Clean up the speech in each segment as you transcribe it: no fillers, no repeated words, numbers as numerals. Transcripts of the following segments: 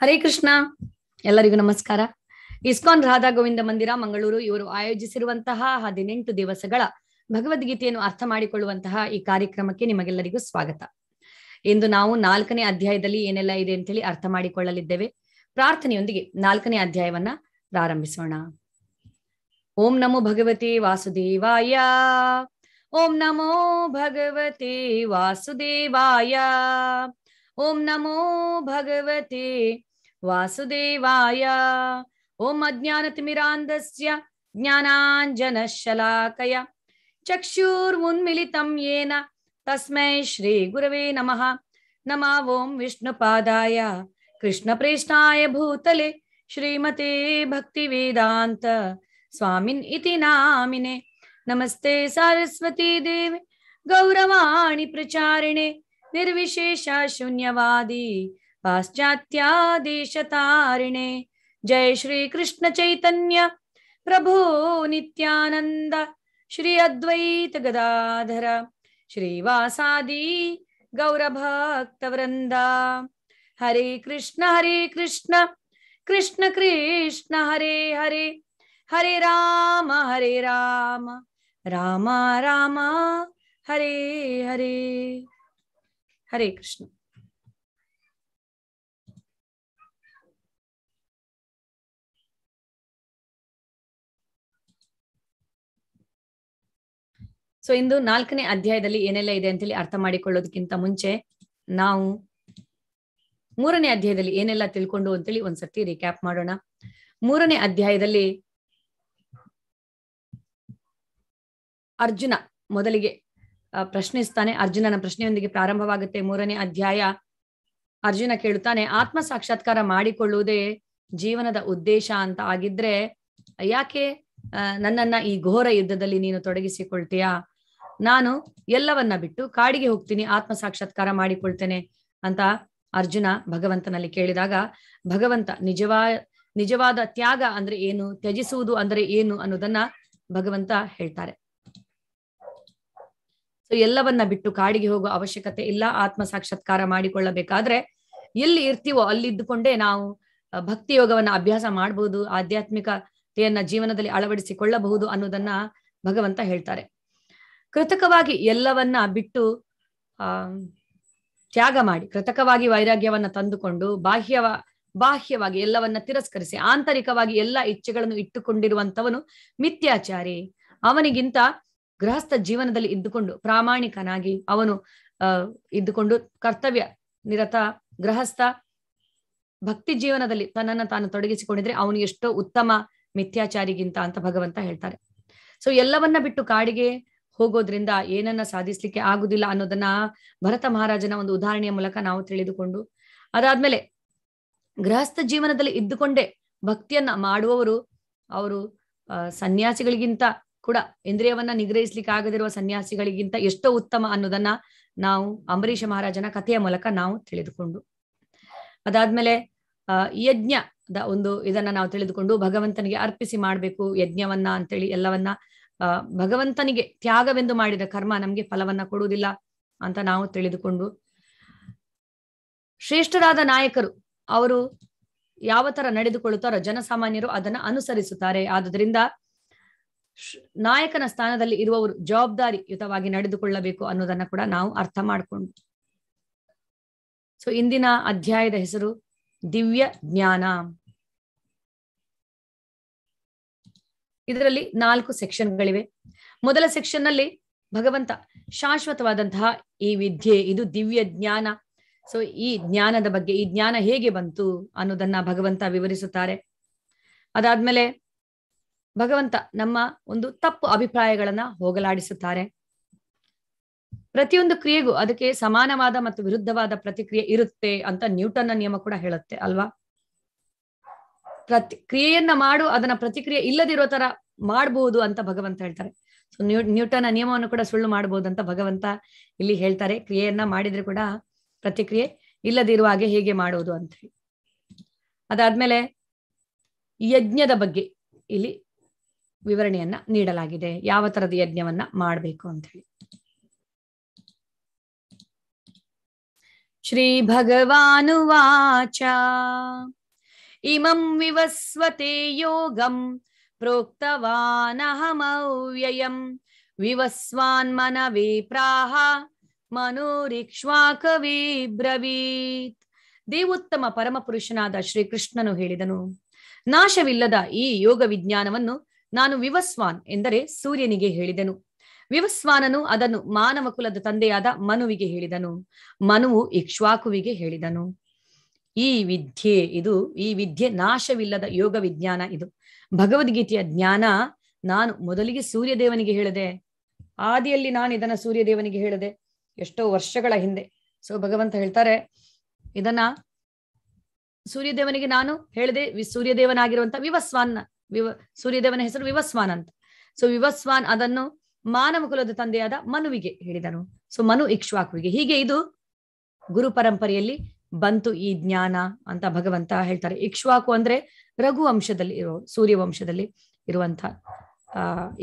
ಹರೇ ಕೃಷ್ಣ. ಎಲ್ಲರಿಗೂ ನಮಸ್ಕಾರ. ಇಸ್ಕಾನ್ ರಾಧಾ ಗೋವಿಂದ ಮಂದಿರ ಮಂಗಳೂರು ಇವರು ಆಯೋಜಿಸಿರುವಂತಹ 18 ದಿವಸಗಳ ಭಗವದ್ಗೀತೆಯನ್ನು ಅರ್ಥ ಮಾಡಿಕೊಳ್ಳುವಂತಹ ಈ ಕಾರ್ಯಕ್ರಮಕ್ಕೆ ನಿಮಗೆಲ್ಲರಿಗೂ ಸ್ವಾಗತ. ಇಂದು ನಾವು 4ನೇ ಅಧ್ಯಾಯದಲ್ಲಿ ಏನೆಲ್ಲ ಇದೆ ಅಂತ ಹೇಳಿ ಅರ್ಥ ಮಾಡಿಕೊಳ್ಳಲಿದ್ದೇವೆ. ಪ್ರಾರ್ಥನೆಯೊಂದಿಗೆ 4ನೇ ಅಧ್ಯಾಯವನ್ನ ಪ್ರಾರಂಭಿಸೋಣ. ಓಂ ನಮೋ ಭಗವತೆ ವಾಸುದೇವಾಯ. ಓಂ ನಮೋ ಭಗವತೆ ವಾಸುದೇವಾಯ. ಓಂ ನಮೋ ಭಗವತೆ ವಾಸುದೇವಾಯ. ಓಂ ಅಜ್ಞಾನತಿಮಿರಾಂಧಸ್ಯ ಜ್ಞಾನಾಂಜನಶಲಾಕಯ ಚಕ್ಷುರ್ಮುನ್ಮಿಲಿತಂ ಯೇನ ತಸ್ಮೈ ಶ್ರೀ ಗುರವೇ ನಮಃ. ನಮಃ ಓಂ ವಿಷ್ಣುಪಾದಾಯ ಕೃಷ್ಣಪ್ರೇಷ್ಠಾಯ ಭೂತಲೆ ಶ್ರೀಮತೆ ಭಕ್ತಿವೇದಾಂತ ಸ್ವಾಮಿನ್ ಇತಿ ನಾಮಿನೆ. ನಮಸ್ತೆ ಸರಸ್ವತಿ ದೇವಿ ಗೌರವಾಣಿ ಪ್ರಚಾರಿಣೆ ನಿರ್ವಿಶೇಷ ಶೂನ್ಯವಾದಿ ಪಾಶ್ಚಾತ್ಯ ದೇಶತಾರಿಣೆ. ಜಯ ಶ್ರೀ ಕೃಷ್ಣ ಚೈತನ್ಯ ಪ್ರಭು ನಿತ್ಯಾನಂದ ಶ್ರೀ ಅದ್ವೈತ ಗದಾಧರ ಶ್ರೀವಾಸಾದಿ ಗೌರಭಕ್ತವೃಂದ. ಹರೇ ಕೃಷ್ಣ ಕೃಷ್ಣ ಕೃಷ್ಣ ಹರೇ ಹರೇ, ಹರೇ ರಾಮ ರಾಮ ರಾಮ ಹರೇ ಹರೇ. ಹರೇ ಕೃಷ್ಣ. ಸೊ ಇಂದು 4ನೇ ಅಧ್ಯಾಯದಲ್ಲಿ ಏನೆಲ್ಲ ಇದೆ ಅಂತೇಳಿ ಅರ್ಥ ಮಾಡಿಕೊಳ್ಳೋದಕ್ಕಿಂತ ಮುಂಚೆ ನಾವು 3ನೇ ಅಧ್ಯಾಯದಲ್ಲಿ ಏನೆಲ್ಲ ತಿಳ್ಕೊಂಡು ಅಂತೇಳಿ ಒಂದ್ಸತಿ ರಿಕ್ಯಾಪ್ ಮಾಡೋಣ. 3ನೇ ಅಧ್ಯಾಯದಲ್ಲಿ ಅರ್ಜುನ ಮೊದಲಿಗೆ ಪ್ರಶ್ನಿಸ್ತಾನೆ. ಅರ್ಜುನನ ಪ್ರಶ್ನೆಯೊಂದಿಗೆ ಪ್ರಾರಂಭವಾಗುತ್ತೆ 3ನೇ ಅಧ್ಯಾಯ. ಅರ್ಜುನ ಕೇಳುತ್ತಾನೆ, ಆತ್ಮ ಸಾಕ್ಷಾತ್ಕಾರ ಮಾಡಿಕೊಳ್ಳುವುದೇ ಜೀವನದ ಉದ್ದೇಶ ಅಂತ ಆಗಿದ್ರೆ ಯಾಕೆ ನನ್ನನ್ನ ಈ ಘೋರ ಯುದ್ಧದಲ್ಲಿ ನೀನು ತೊಡಗಿಸಿಕೊಳ್ತೀಯಾ? ನಾನು ಎಲ್ಲವನ್ನ ಬಿಟ್ಟು ಕಾಡಿಗೆ ಹೋಗ್ತೀನಿ, ಆತ್ಮ ಸಾಕ್ಷಾತ್ಕಾರ ಮಾಡಿಕೊಳ್ತೇನೆ ಅಂತ ಅರ್ಜುನ ಭಗವಂತನಲ್ಲಿ ಕೇಳಿದಾಗ ಭಗವಂತ ನಿಜವಾದ ತ್ಯಾಗ ಅಂದ್ರೆ ಏನು, ತ್ಯಜಿಸುವುದು ಅಂದ್ರೆ ಏನು ಅನ್ನೋದನ್ನ ಭಗವಂತ ಹೇಳ್ತಾರೆ. ಸೊ ಎಲ್ಲವನ್ನ ಬಿಟ್ಟು ಕಾಡಿಗೆ ಹೋಗುವ ಅವಶ್ಯಕತೆ ಇಲ್ಲ. ಆತ್ಮ ಸಾಕ್ಷಾತ್ಕಾರ ಮಾಡಿಕೊಳ್ಳಬೇಕಾದ್ರೆ ಎಲ್ಲಿ ಇರ್ತೀವೋ ಅಲ್ಲಿದ್ದುಕೊಂಡೇ ನಾವು ಭಕ್ತಿ ಯೋಗವನ್ನ ಅಭ್ಯಾಸ ಮಾಡಬಹುದು, ಆಧ್ಯಾತ್ಮಿಕತೆಯನ್ನ ಜೀವನದಲ್ಲಿ ಅಳವಡಿಸಿಕೊಳ್ಳಬಹುದು ಅನ್ನೋದನ್ನ ಭಗವಂತ ಹೇಳ್ತಾರೆ. ಕೃತಕವಾಗಿ ಎಲ್ಲವನ್ನ ಬಿಟ್ಟು ತ್ಯಾಗ ಮಾಡಿ ಕೃತಕವಾಗಿ ವೈರಾಗ್ಯವನ್ನ ತಂದುಕೊಂಡು ಬಾಹ್ಯವಾಗಿ ಎಲ್ಲವನ್ನ ತಿರಸ್ಕರಿಸಿ ಆಂತರಿಕವಾಗಿ ಎಲ್ಲ ಇಚ್ಛೆಗಳನ್ನು ಇಟ್ಟುಕೊಂಡಿರುವಂತವನು ಮಿಥ್ಯಾಚಾರಿ. ಅವನಿಗಿಂತ ಗೃಹಸ್ಥ ಜೀವನದಲ್ಲಿ ಇದ್ದುಕೊಂಡು ಪ್ರಾಮಾಣಿಕನಾಗಿ ಅವನು ಇದ್ದುಕೊಂಡು ಕರ್ತವ್ಯ ನಿರತ ಗೃಹಸ್ಥ ಭಕ್ತಿ ಜೀವನದಲ್ಲಿ ತನ್ನನ್ನು ತಾನು ತೊಡಗಿಸಿಕೊಂಡಿದ್ರೆ ಅವನು ಎಷ್ಟೋ ಉತ್ತಮ ಮಿಥ್ಯಾಚಾರಿಗಿಂತ ಅಂತ ಭಗವಂತ ಹೇಳ್ತಾರೆ. ಸೊ ಎಲ್ಲವನ್ನ ಬಿಟ್ಟು ಕಾಡಿಗೆ ಹೋಗೋದ್ರಿಂದ ಏನನ್ನ ಸಾಧಿಸ್ಲಿಕ್ಕೆ ಆಗುದಿಲ್ಲ ಅನ್ನೋದನ್ನ ಭರತ ಮಹಾರಾಜನ ಒಂದು ಉದಾಹರಣೆಯ ಮೂಲಕ ನಾವು ತಿಳಿದುಕೊಂಡು, ಅದಾದ್ಮೇಲೆ ಗೃಹಸ್ಥ ಜೀವನದಲ್ಲಿ ಇದ್ದುಕೊಂಡೇ ಭಕ್ತಿಯನ್ನ ಮಾಡುವವರು ಅವರು ಸನ್ಯಾಸಿಗಳಿಗಿಂತ ಕೂಡ ಇಂದ್ರಿಯವನ್ನ ನಿಗ್ರಹಿಸ್ಲಿಕ್ಕೆ ಆಗದಿರುವ ಸನ್ಯಾಸಿಗಳಿಗಿಂತ ಎಷ್ಟೋ ಉತ್ತಮ ಅನ್ನೋದನ್ನ ನಾವು ಅಂಬರೀಷ ಮಹಾರಾಜನ ಕಥೆಯ ಮೂಲಕ ನಾವು ತಿಳಿದುಕೊಂಡು, ಅದಾದ್ಮೇಲೆ ಯಜ್ಞದ ಒಂದು ಇದನ್ನ ನಾವು ತಿಳಿದುಕೊಂಡು ಭಗವಂತನಿಗೆ ಅರ್ಪಿಸಿ ಮಾಡ್ಬೇಕು ಯಜ್ಞವನ್ನ ಅಂತೇಳಿ ಎಲ್ಲವನ್ನ ಭಗವಂತನಿಗೆ ತ್ಯಾಗವೆಂದು ಮಾಡಿದ ಕರ್ಮ ನಮ್ಗೆ ಫಲವನ್ನ ಕೊಡುವುದಿಲ್ಲ ಅಂತ ನಾವು ತಿಳಿದುಕೊಂಡು, ಶ್ರೇಷ್ಠರಾದ ನಾಯಕರು ಅವರು ಯಾವ ತರ ನಡೆದುಕೊಳ್ಳುತ್ತಾರೋ ಜನಸಾಮಾನ್ಯರು ಅದನ್ನ ಅನುಸರಿಸುತ್ತಾರೆ. ಆದುದರಿಂದ ನಾಯಕನ ಸ್ಥಾನದಲ್ಲಿ ಇರುವವರು ಜವಾಬ್ದಾರಿಯುತವಾಗಿ ನಡೆದುಕೊಳ್ಳಬೇಕು ಅನ್ನೋದನ್ನ ಕೂಡ ನಾವು ಅರ್ಥ ಮಾಡಿಕೊಂಡು, ಸೊ ಇಂದಿನ ಅಧ್ಯಾಯದ ಹೆಸರು ದಿವ್ಯ ಜ್ಞಾನ. ಇದರಲ್ಲಿ 4 ಸೆಕ್ಷನ್ಗಳಿವೆ. ಮೊದಲ ಸೆಕ್ಷನ್ ನಲ್ಲಿ ಭಗವಂತ ಶಾಶ್ವತವಾದಂತಹ ಈ ವಿದ್ಯೆ ಇದು ದಿವ್ಯ ಜ್ಞಾನ, ಸೊ ಈ ಜ್ಞಾನದ ಬಗ್ಗೆ, ಈ ಜ್ಞಾನ ಹೇಗೆ ಬಂತು ಅನ್ನೋದನ್ನ ಭಗವಂತ ವಿವರಿಸುತ್ತಾರೆ. ಅದಾದ್ಮೇಲೆ ಭಗವಂತ ನಮ್ಮ ಒಂದು ತಪ್ಪು ಅಭಿಪ್ರಾಯಗಳನ್ನ ಹೋಗಲಾಡಿಸುತ್ತಾರೆ. ಪ್ರತಿಯೊಂದು ಕ್ರಿಯೆಗೂ ಅದಕ್ಕೆ ಸಮಾನವಾದ ಮತ್ತು ವಿರುದ್ಧವಾದ ಪ್ರತಿಕ್ರಿಯೆ ಇರುತ್ತೆ ಅಂತ ನ್ಯೂಟನ್ನ ನಿಯಮ ಕೂಡ ಹೇಳುತ್ತೆ ಅಲ್ವಾ. ಕ್ರಿಯೆಯನ್ನ ಮಾಡು, ಅದನ್ನ ಪ್ರತಿಕ್ರಿಯೆ ಇಲ್ಲದಿರೋ ತರ ಮಾಡಬಹುದು ಅಂತ ಭಗವಂತ ಹೇಳ್ತಾರೆ. ಸೊ ನ್ಯೂಟನ್ನ ನಿಯಮವನ್ನು ಕೂಡ ಸುಳ್ಳು ಮಾಡಬಹುದು ಅಂತ ಭಗವಂತ ಇಲ್ಲಿ ಹೇಳ್ತಾರೆ. ಕ್ರಿಯೆಯನ್ನ ಮಾಡಿದ್ರೆ ಕೂಡ ಪ್ರತಿಕ್ರಿಯೆ ಇಲ್ಲದಿರುವ ಹಾಗೆ ಹೇಗೆ ಮಾಡೋದು ಅಂತ ಹೇಳಿ. ಅದಾದ್ಮೇಲೆ ಯಜ್ಞದ ಬಗ್ಗೆ ಇಲ್ಲಿ ವಿವರಣೆಯನ್ನ ನೀಡಲಾಗಿದೆ, ಯಾವ ತರದ ಯಜ್ಞವನ್ನ ಮಾಡಬೇಕು ಅಂತ ಹೇಳಿ. ಶ್ರೀ ಭಗವಾನುವಾಚ ಇಮಂ ವಿವಸ್ವತೆ ಯೋಗಂ ಪ್ರೋಕ್ತವಾನಹಮವ್ಯಯಂ ವಿವಸ್ವಾನ್ ಮನವೇ ಪ್ರಾಹ ಮನೋರಿಕ್ಷ್ವಾಕವೇ ಬ್ರವೀತ್. ದೇವೋತ್ತಮ ಪರಮಪುರುಷನಾದ ಶ್ರೀಕೃಷ್ಣನು ಹೇಳಿದನು, ನಾಶವಿಲ್ಲದ ಈ ಯೋಗ ವಿಜ್ಞಾನವನ್ನು ನಾನು ವಿವಸ್ವಾನ್ ಎಂದರೆ ಸೂರ್ಯನಿಗೆ ಹೇಳಿದೆನು. ವಿವಸ್ವಾನನು ಅದನ್ನು ಮಾನವ ಕುಲದ ತಂದೆಯಾದ ಮನುವಿಗೆ ಹೇಳಿದನು. ಮನುವು ಇಕ್ಷ್ವಾಕುವಿಗೆ ಹೇಳಿದನು. ಈ ವಿದ್ಯೆ ನಾಶವಿಲ್ಲದ ಯೋಗ ವಿಜ್ಞಾನ. ಇದು ಭಗವದ್ಗೀತೆಯ ಜ್ಞಾನ. ನಾನು ಮೊದಲಿಗೆ ಸೂರ್ಯದೇವನಿಗೆ ಹೇಳಿದೆ. ಆದಿಯಲ್ಲಿ ನಾನು ಇದನ್ನ ಸೂರ್ಯದೇವನಿಗೆ ಹೇಳಿದೆ, ಎಷ್ಟೋ ವರ್ಷಗಳ ಹಿಂದೆ. ಸೊ ಭಗವಂತ ಹೇಳ್ತಾರೆ, ಇದನ್ನ ಸೂರ್ಯದೇವನಿಗೆ ನಾನು ಹೇಳಿದೆ. ಸೂರ್ಯದೇವನಾಗಿರುವಂತ ಸೂರ್ಯದೇವನ ಹೆಸರು ವಿವಸ್ವಾನ್ ಅಂತ. ಸೊ ವಿವಸ್ವಾನ್ ಅದನ್ನು ಮಾನವ ಕುಲದ ತಂದೆಯಾದ ಮನುವಿಗೆ ಹೇಳಿದನು. ಸೊ ಮನು ಇಕ್ಷ್ವಾಕುವಿಗೆ. ಹೀಗೆ ಇದು ಗುರು ಪರಂಪರೆಯಲ್ಲಿ ಬಂತು ಈ ಜ್ಞಾನ ಅಂತ ಭಗವಂತ ಹೇಳ್ತಾರೆ. ಇಕ್ಷ್ವಾಕು ಅಂದ್ರೆ ರಘುವಂಶದಲ್ಲಿ ಇರೋ, ಸೂರ್ಯವಂಶದಲ್ಲಿ ಇರುವಂತ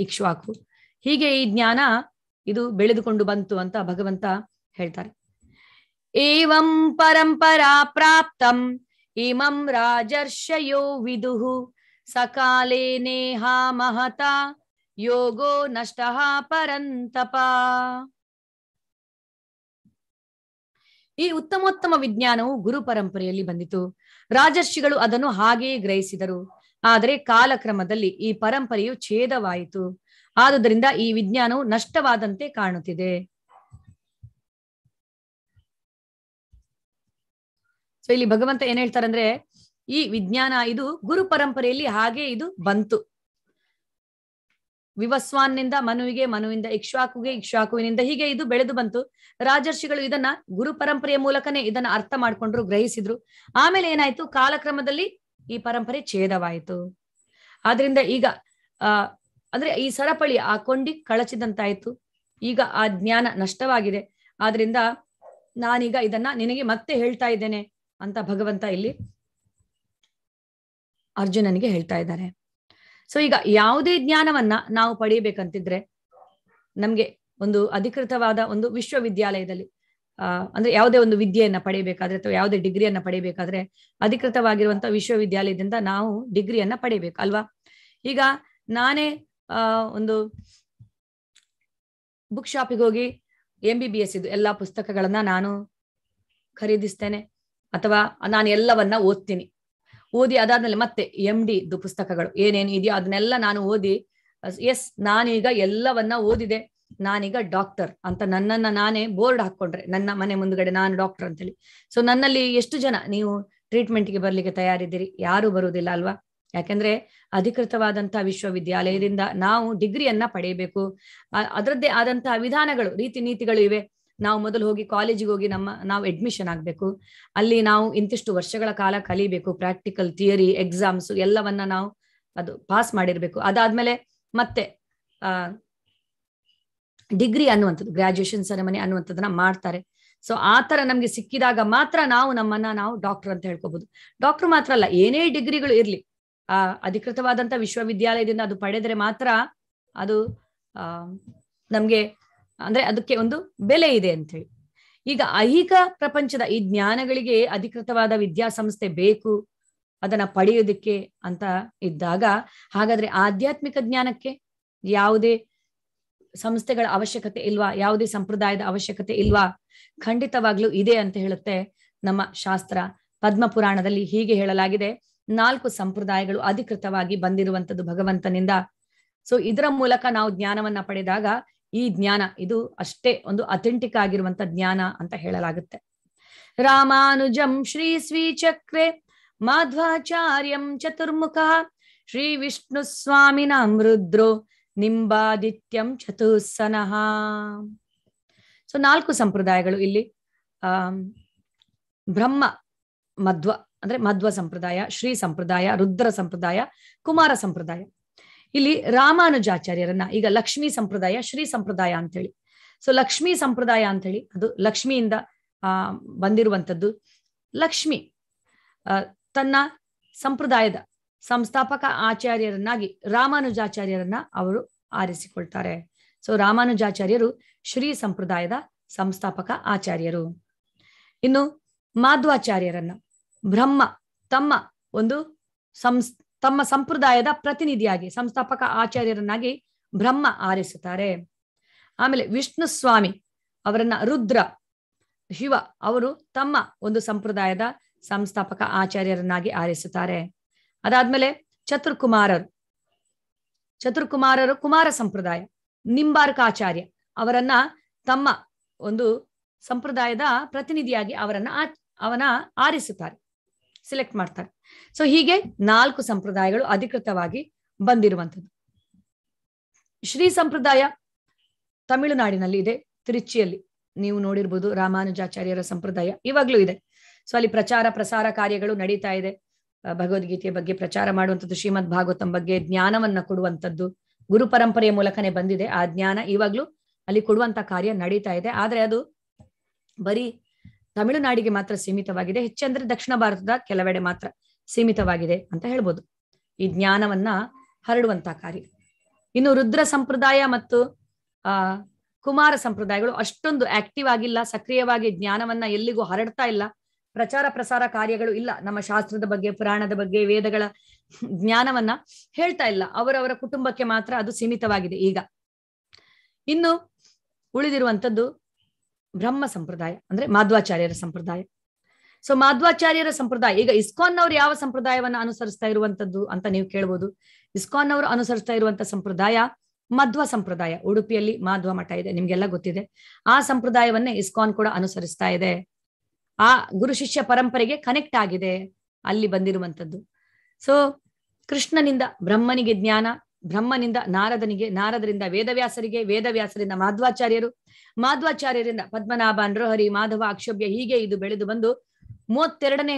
ಇಕ್ಷ್ವಾಕು. ಹೀಗೆ ಈ ಜ್ಞಾನ ಇದು ಬೆಳೆದುಕೊಂಡು ಬಂತು ಅಂತ ಭಗವಂತ ಹೇಳ್ತಾರೆ. ಏವಂ ಪರಂಪರಾ ಪ್ರಾಪ್ತಂ ಇಮಂ ರಾಜರ್ಷಯೋ ವಿದುಃ ಸಕಾಲೇ ನೇಹ ಮಹತಾ ಯೋಗೋ ನಷ್ಟಃ ಪರಂತಪ. ಈ ಉತ್ತಮೋತ್ತಮ ವಿಜ್ಞಾನವು ಗುರು ಪರಂಪರೆಯಲ್ಲಿ ಬಂದಿತು. ರಾಜರ್ಷಿಗಳು ಅದನ್ನು ಹಾಗೆಯೇ ಗ್ರಹಿಸಿದರು. ಆದರೆ ಕಾಲಕ್ರಮದಲ್ಲಿ ಈ ಪರಂಪರೆಯು ಛೇದವಾಯಿತು. ಆದುದರಿಂದ ಈ ವಿಜ್ಞಾನವು ನಷ್ಟವಾದಂತೆ ಕಾಣುತ್ತಿದೆ. ಸೊ ಇಲ್ಲಿ ಭಗವಂತ ಏನ್ ಹೇಳ್ತಾರಂದ್ರೆ, ಈ ವಿಜ್ಞಾನ ಇದು ಗುರು ಪರಂಪರೆಯಲ್ಲಿ ಹಾಗೆ ಇದು ಬಂತು. ವಿವಸ್ವಾನ್ನಿಂದ ಮನುವಿಗೆ, ಮನುವಿಂದ ಇಕ್ಷ್ವಾಕುಗೆ, ಇಕ್ಷ್ವಾಕುವಿನಿಂದ ಹೀಗೆ ಇದು ಬೆಳೆದು ಬಂತು. ರಾಜರ್ಷಿಗಳು ಇದನ್ನ ಗುರು ಪರಂಪರೆಯ ಮೂಲಕನೇ ಇದನ್ನ ಅರ್ಥ ಮಾಡ್ಕೊಂಡ್ರು, ಗ್ರಹಿಸಿದ್ರು. ಆಮೇಲೆ ಏನಾಯ್ತು, ಕಾಲಕ್ರಮದಲ್ಲಿ ಈ ಪರಂಪರೆ ಛೇದವಾಯಿತು. ಆದ್ರಿಂದ ಈಗ ಅಂದ್ರೆ ಈ ಸರಪಳಿ ಆ ಕೊಂಡಿ ಕಳಚಿದಂತಾಯ್ತು. ಈಗ ಆ ಜ್ಞಾನ ನಷ್ಟವಾಗಿದೆ. ಆದ್ರಿಂದ ನಾನೀಗ ಇದನ್ನ ನಿನಗೆ ಮತ್ತೆ ಹೇಳ್ತಾ ಇದ್ದೇನೆ ಅಂತ ಭಗವಂತ ಇಲ್ಲಿ ಅರ್ಜುನನಿಗೆ ಹೇಳ್ತಾ ಇದ್ದಾರೆ. ಸೊ ಈಗ ಯಾವುದೇ ಜ್ಞಾನವನ್ನ ನಾವು ಪಡೆಯಬೇಕಂತಿದ್ರೆ ನಮ್ಗೆ ಒಂದು ಅಧಿಕೃತವಾದ ಒಂದು ವಿಶ್ವವಿದ್ಯಾಲಯದಲ್ಲಿ ಅಂದ್ರೆ ಯಾವುದೇ ಒಂದು ವಿದ್ಯೆಯನ್ನ ಪಡೆಯಬೇಕಾದ್ರೆ ಅಥವಾ ಯಾವುದೇ ಡಿಗ್ರಿಯನ್ನ ಪಡೆಯಬೇಕಾದ್ರೆ ಅಧಿಕೃತವಾಗಿರುವಂತ ವಿಶ್ವವಿದ್ಯಾಲಯದಿಂದ ನಾವು ಡಿಗ್ರಿಯನ್ನ ಪಡೆಯಬೇಕು ಅಲ್ವಾ. ಈಗ ನಾನೇ ಒಂದು ಬುಕ್ ಶಾಪಿಗೆ ಹೋಗಿ MBBS ಇದು ಎಲ್ಲಾ ಪುಸ್ತಕಗಳನ್ನ ನಾನು ಖರೀದಿಸ್ತೇನೆ, ಅಥವಾ ನಾನು ಎಲ್ಲವನ್ನ ಓದಿ ಅದಾದ್ಮೇಲೆ ಮತ್ತೆ MD ಪುಸ್ತಕಗಳು ಏನೇನು ಇದೆಯೋ ಅದನ್ನೆಲ್ಲ ನಾನು ಓದಿ, ಎಸ್ ನಾನೀಗ ಎಲ್ಲವನ್ನ ಓದಿದೆ, ನಾನೀಗ ಡಾಕ್ಟರ್ ಅಂತ ನನ್ನನ್ನ ನಾನೇ ಬೋರ್ಡ್ ಹಾಕೊಂಡ್ರೆ ನನ್ನ ಮನೆ ಮುಂದ್ಗಡೆ ನಾನು ಡಾಕ್ಟರ್ ಅಂತೇಳಿ. ಸೊ ನನ್ನಲ್ಲಿ ಎಷ್ಟು ಜನ ನೀವು ಟ್ರೀಟ್ಮೆಂಟ್ಗೆ ಬರ್ಲಿಕ್ಕೆ ತಯಾರಿದ್ದೀರಿ? ಯಾರು ಬರುವುದಿಲ್ಲ ಅಲ್ವಾ. ಯಾಕೆಂದ್ರೆ ಅಧಿಕೃತವಾದಂತಹ ವಿಶ್ವವಿದ್ಯಾಲಯದಿಂದ ನಾವು ಡಿಗ್ರಿಯನ್ನ ಪಡೆಯಬೇಕು. ಅದರದ್ದೇ ಆದಂತಹ ವಿಧಾನಗಳು, ರೀತಿ ನೀತಿಗಳು ಇವೆ. ನಾವು ಮೊದಲು ಹೋಗಿ ಕಾಲೇಜಿಗೆ ಹೋಗಿ ನಾವು ಅಡ್ಮಿಷನ್ ಆಗ್ಬೇಕು. ಅಲ್ಲಿ ನಾವು ಇಂತಿಷ್ಟು ವರ್ಷಗಳ ಕಾಲ ಕಲಿಬೇಕು. ಪ್ರಾಕ್ಟಿಕಲ್, ಥಿಯರಿ, ಎಕ್ಸಾಮ್ಸ್ ಎಲ್ಲವನ್ನ ನಾವು ಅದು ಪಾಸ್ ಮಾಡಿರ್ಬೇಕು. ಅದಾದ್ಮೇಲೆ ಮತ್ತೆ ಡಿಗ್ರಿ ಅನ್ನುವಂಥದ್ದು, ಗ್ರಾಜುಯೇಷನ್ ಸೆರೆಮನಿ ಅನ್ನುವಂಥದ್ದನ್ನ ಮಾಡ್ತಾರೆ. ಸೊ ಆತರ ನಮ್ಗೆ ಸಿಕ್ಕಿದಾಗ ಮಾತ್ರ ನಾವು ಡಾಕ್ಟರ್ ಅಂತ ಹೇಳ್ಕೋಬಹುದು. ಡಾಕ್ಟರ್ ಮಾತ್ರ ಅಲ್ಲ, ಏನೇ ಡಿಗ್ರಿಗಳು ಇರ್ಲಿ, ಅಧಿಕೃತವಾದಂತ ವಿಶ್ವವಿದ್ಯಾಲಯದಿಂದ ಅದು ಪಡೆದ್ರೆ ಮಾತ್ರ ಅದು ನಮ್ಗೆ ಅಂದ್ರೆ ಅದಕ್ಕೆ ಒಂದು ಬೆಲೆ ಇದೆ ಅಂತ ಹೇಳಿ. ಈಗ ಐಹಿಕ ಪ್ರಪಂಚದ ಈ ಜ್ಞಾನಗಳಿಗೆ ಅಧಿಕೃತವಾದ ವಿದ್ಯಾಸಂಸ್ಥೆ ಬೇಕು ಅದನ್ನ ಪಡೆಯೋದಕ್ಕೆ ಅಂತ ಇದ್ದಾಗ, ಹಾಗಾದ್ರೆ ಆಧ್ಯಾತ್ಮಿಕ ಜ್ಞಾನಕ್ಕೆ ಯಾವುದೇ ಸಂಸ್ಥೆಗಳ ಅವಶ್ಯಕತೆ ಇಲ್ವಾ? ಯಾವುದೇ ಸಂಪ್ರದಾಯದ ಅವಶ್ಯಕತೆ ಇಲ್ವಾ? ಖಂಡಿತವಾಗ್ಲೂ ಇದೆ ಅಂತ ಹೇಳುತ್ತೆ ನಮ್ಮ ಶಾಸ್ತ್ರ. ಪದ್ಮಪುರಾಣದಲ್ಲಿ ಹೀಗೆ ಹೇಳಲಾಗಿದೆ, 4 ಸಂಪ್ರದಾಯಗಳು ಅಧಿಕೃತವಾಗಿ ಬಂದಿರುವಂತದ್ದು ಭಗವಂತನಿಂದ. ಸೊ ಇದರ ಮೂಲಕ ನಾವು ಜ್ಞಾನವನ್ನ ಪಡೆದಾಗ ಈ ಜ್ಞಾನ ಇದು ಅಷ್ಟೇ ಒಂದು ಅಥೆಂಟಿಕ್ ಆಗಿರುವಂತ ಜ್ಞಾನ ಅಂತ ಹೇಳಲಾಗುತ್ತೆ. ರಾಮಾನುಜಂ ಶ್ರೀ ಸ್ವೀಚಕ್ರೆ ಮಾಧ್ವಾಚಾರ್ಯಂ ಚತುರ್ಮುಖ ಶ್ರೀ ವಿಷ್ಣು ಸ್ವಾಮಿನಾಂ ರುದ್ರೋ ನಿಂಬಾದಿತ್ಯಂ ಚತುಸ್ಸನಃ. ಸೊ 4 ಸಂಪ್ರದಾಯಗಳು ಇಲ್ಲಿ. ಬ್ರಹ್ಮ ಮಧ್ವ ಅಂದ್ರೆ ಮಧ್ವ ಸಂಪ್ರದಾಯ, ಶ್ರೀ ಸಂಪ್ರದಾಯ, ರುದ್ರ ಸಂಪ್ರದಾಯ, ಕುಮಾರ ಸಂಪ್ರದಾಯ. ಇಲ್ಲಿ ರಾಮಾನುಜಾಚಾರ್ಯರನ್ನ ಈಗ ಲಕ್ಷ್ಮೀ ಸಂಪ್ರದಾಯ, ಶ್ರೀ ಸಂಪ್ರದಾಯ ಅಂತ ಹೇಳಿ. ಸೊ ಲಕ್ಷ್ಮೀ ಸಂಪ್ರದಾಯ ಅಂತ ಹೇಳಿ ಅದು ಲಕ್ಷ್ಮಿಯಿಂದ ಬಂದಿರುವಂತದ್ದು. ಲಕ್ಷ್ಮಿ ತನ್ನ ಸಂಪ್ರದಾಯದ ಸಂಸ್ಥಾಪಕ ಆಚಾರ್ಯರನ್ನಾಗಿ ರಾಮಾನುಜಾಚಾರ್ಯರನ್ನ ಅವರು ಆರಿಸಿಕೊಳ್ತಾರೆ. ಸೊ ರಾಮಾನುಜಾಚಾರ್ಯರು ಶ್ರೀ ಸಂಪ್ರದಾಯದ ಸಂಸ್ಥಾಪಕ ಆಚಾರ್ಯರು. ಇನ್ನು ಮಾಧ್ವಾಚಾರ್ಯರನ್ನ ಬ್ರಹ್ಮ ತಮ್ಮ ಸಂಪ್ರದಾಯದ ಪ್ರತಿನಿಧಿಯಾಗಿ ಸಂಸ್ಥಾಪಕ ಆಚಾರ್ಯರನ್ನಾಗಿ ಬ್ರಹ್ಮ ಆರಿಸುತ್ತಾರೆ. ಆಮೇಲೆ ವಿಷ್ಣು ಸ್ವಾಮಿ ಅವರನ್ನ ರುದ್ರ, ಶಿವ ಅವರು ತಮ್ಮ ಒಂದು ಸಂಪ್ರದಾಯದ ಸಂಸ್ಥಾಪಕ ಆಚಾರ್ಯರನ್ನಾಗಿ ಆರಿಸುತ್ತಾರೆ. ಅದಾದ್ಮೇಲೆ ಚತುರ್ಕುಮಾರರು ಕುಮಾರ ಸಂಪ್ರದಾಯ, ನಿಂಬಾರ್ಕಾಚಾರ್ಯ ಅವರನ್ನ ತಮ್ಮ ಒಂದು ಸಂಪ್ರದಾಯದ ಪ್ರತಿನಿಧಿಯಾಗಿ ಅವನ ಆರಿಸುತ್ತಾರೆ, ಸಿಲೆಕ್ಟ್ ಮಾಡ್ತಾರೆ. ಸೊ ಹೀಗೆ 4 ಸಂಪ್ರದಾಯಗಳು ಅಧಿಕೃತವಾಗಿ ಬಂದಿರುವಂಥದ್ದು. ಶ್ರೀ ಸಂಪ್ರದಾಯ ತಮಿಳುನಾಡಿನಲ್ಲಿ ಇದೆ, ತಿರುಚಿಯಲ್ಲಿ ನೀವು ನೋಡಿರ್ಬೋದು. ರಾಮಾನುಜಾಚಾರ್ಯರ ಸಂಪ್ರದಾಯ ಇವಾಗ್ಲೂ ಇದೆ. ಸೊ ಅಲ್ಲಿ ಪ್ರಚಾರ ಪ್ರಸಾರ ಕಾರ್ಯಗಳು ನಡೀತಾ ಇದೆ. ಭಗವದ್ಗೀತೆಯ ಬಗ್ಗೆ ಪ್ರಚಾರ ಮಾಡುವಂಥದ್ದು, ಶ್ರೀಮದ್ ಭಾಗವತಂ ಬಗ್ಗೆ ಜ್ಞಾನವನ್ನ ಕೊಡುವಂಥದ್ದು ಗುರು ಪರಂಪರೆಯ ಮೂಲಕನೇ ಬಂದಿದೆ. ಆ ಜ್ಞಾನ ಇವಾಗ್ಲೂ ಅಲ್ಲಿ ಕೊಡುವಂತ ಕಾರ್ಯ ನಡೀತಾ ಇದೆ. ಆದ್ರೆ ಅದು ಬರೀ ತಮಿಳುನಾಡಿಗೆ ಮಾತ್ರ ಸೀಮಿತವಾಗಿದೆ, ಹೆಚ್ಚಂದ್ರೆ ದಕ್ಷಿಣ ಭಾರತದ ಕೆಲವೆಡೆ ಮಾತ್ರ ಸೀಮಿತವಾಗಿದೆ ಅಂತ ಹೇಳ್ಬೋದು ಈ ಜ್ಞಾನವನ್ನ ಹರಡುವಂತ ಕಾರ್ಯ. ಇನ್ನು ರುದ್ರ ಸಂಪ್ರದಾಯ ಮತ್ತು ಕುಮಾರ ಸಂಪ್ರದಾಯಗಳು ಅಷ್ಟೊಂದು ಆಕ್ಟಿವ್ ಆಗಿಲ್ಲ, ಸಕ್ರಿಯವಾಗಿ ಜ್ಞಾನವನ್ನ ಎಲ್ಲಿಗೂ ಹರಡ್ತಾ ಇಲ್ಲ, ಪ್ರಚಾರ ಪ್ರಸಾರ ಕಾರ್ಯಗಳು ಇಲ್ಲ, ನಮ್ಮ ಶಾಸ್ತ್ರದ ಬಗ್ಗೆ, ಪುರಾಣದ ಬಗ್ಗೆ, ವೇದಗಳ ಜ್ಞಾನವನ್ನ ಹೇಳ್ತಾ ಇಲ್ಲ. ಅವರವರ ಕುಟುಂಬಕ್ಕೆ ಮಾತ್ರ ಅದು ಸೀಮಿತವಾಗಿದೆ ಈಗ. ಇನ್ನು ಉಳಿದಿರುವಂಥದ್ದು ಬ್ರಹ್ಮ ಸಂಪ್ರದಾಯ, ಅಂದ್ರೆ ಮಾಧ್ವಾಚಾರ್ಯರ ಸಂಪ್ರದಾಯ. ಸೊ ಮಾಧ್ವಾಚಾರ್ಯರ ಸಂಪ್ರದಾಯ, ಈಗ ಇಸ್ಕಾನ್ ಅವರು ಯಾವ ಸಂಪ್ರದಾಯವನ್ನ ಅನುಸರಿಸ್ತಾ ಇರುವಂತದ್ದು ಅಂತ ನೀವು ಕೇಳ್ಬೋದು. ಇಸ್ಕಾನ್ ಅವರು ಅನುಸರಿಸ್ತಾ ಇರುವಂತ ಸಂಪ್ರದಾಯ ಮಧ್ವ ಸಂಪ್ರದಾಯ. ಉಡುಪಿಯಲ್ಲಿ ಮಾಧ್ವ ಮಠ ಇದೆ, ನಿಮ್ಗೆಲ್ಲ ಗೊತ್ತಿದೆ. ಆ ಸಂಪ್ರದಾಯವನ್ನೇ ಇಸ್ಕಾನ್ ಕೂಡ ಅನುಸರಿಸ್ತಾ ಇದೆ. ಆ ಗುರು ಶಿಷ್ಯ ಪರಂಪರೆಗೆ ಕನೆಕ್ಟ್ ಆಗಿದೆ ಅಲ್ಲಿ ಬಂದಿರುವಂತದ್ದು. ಸೊ ಕೃಷ್ಣನಿಂದ ಬ್ರಹ್ಮನಿಗೆ ಜ್ಞಾನ, ಬ್ರಹ್ಮನಿಂದ ನಾರದನಿಗೆ, ನಾರದರಿಂದ ವೇದವ್ಯಾಸರಿಗೆ, ವೇದವ್ಯಾಸರಿಂದ ಮಾಧ್ವಾಚಾರ್ಯರು, ಮಾಧ್ವಾಚಾರ್ಯರಿಂದ ಪದ್ಮನಾಭ, ನೃಹರಿ, ಮಾಧವ, ಅಕ್ಷೋಭ್ಯ, ಹೀಗೆ ಇದು ಬೆಳೆದು ಬಂದು 32ನೇ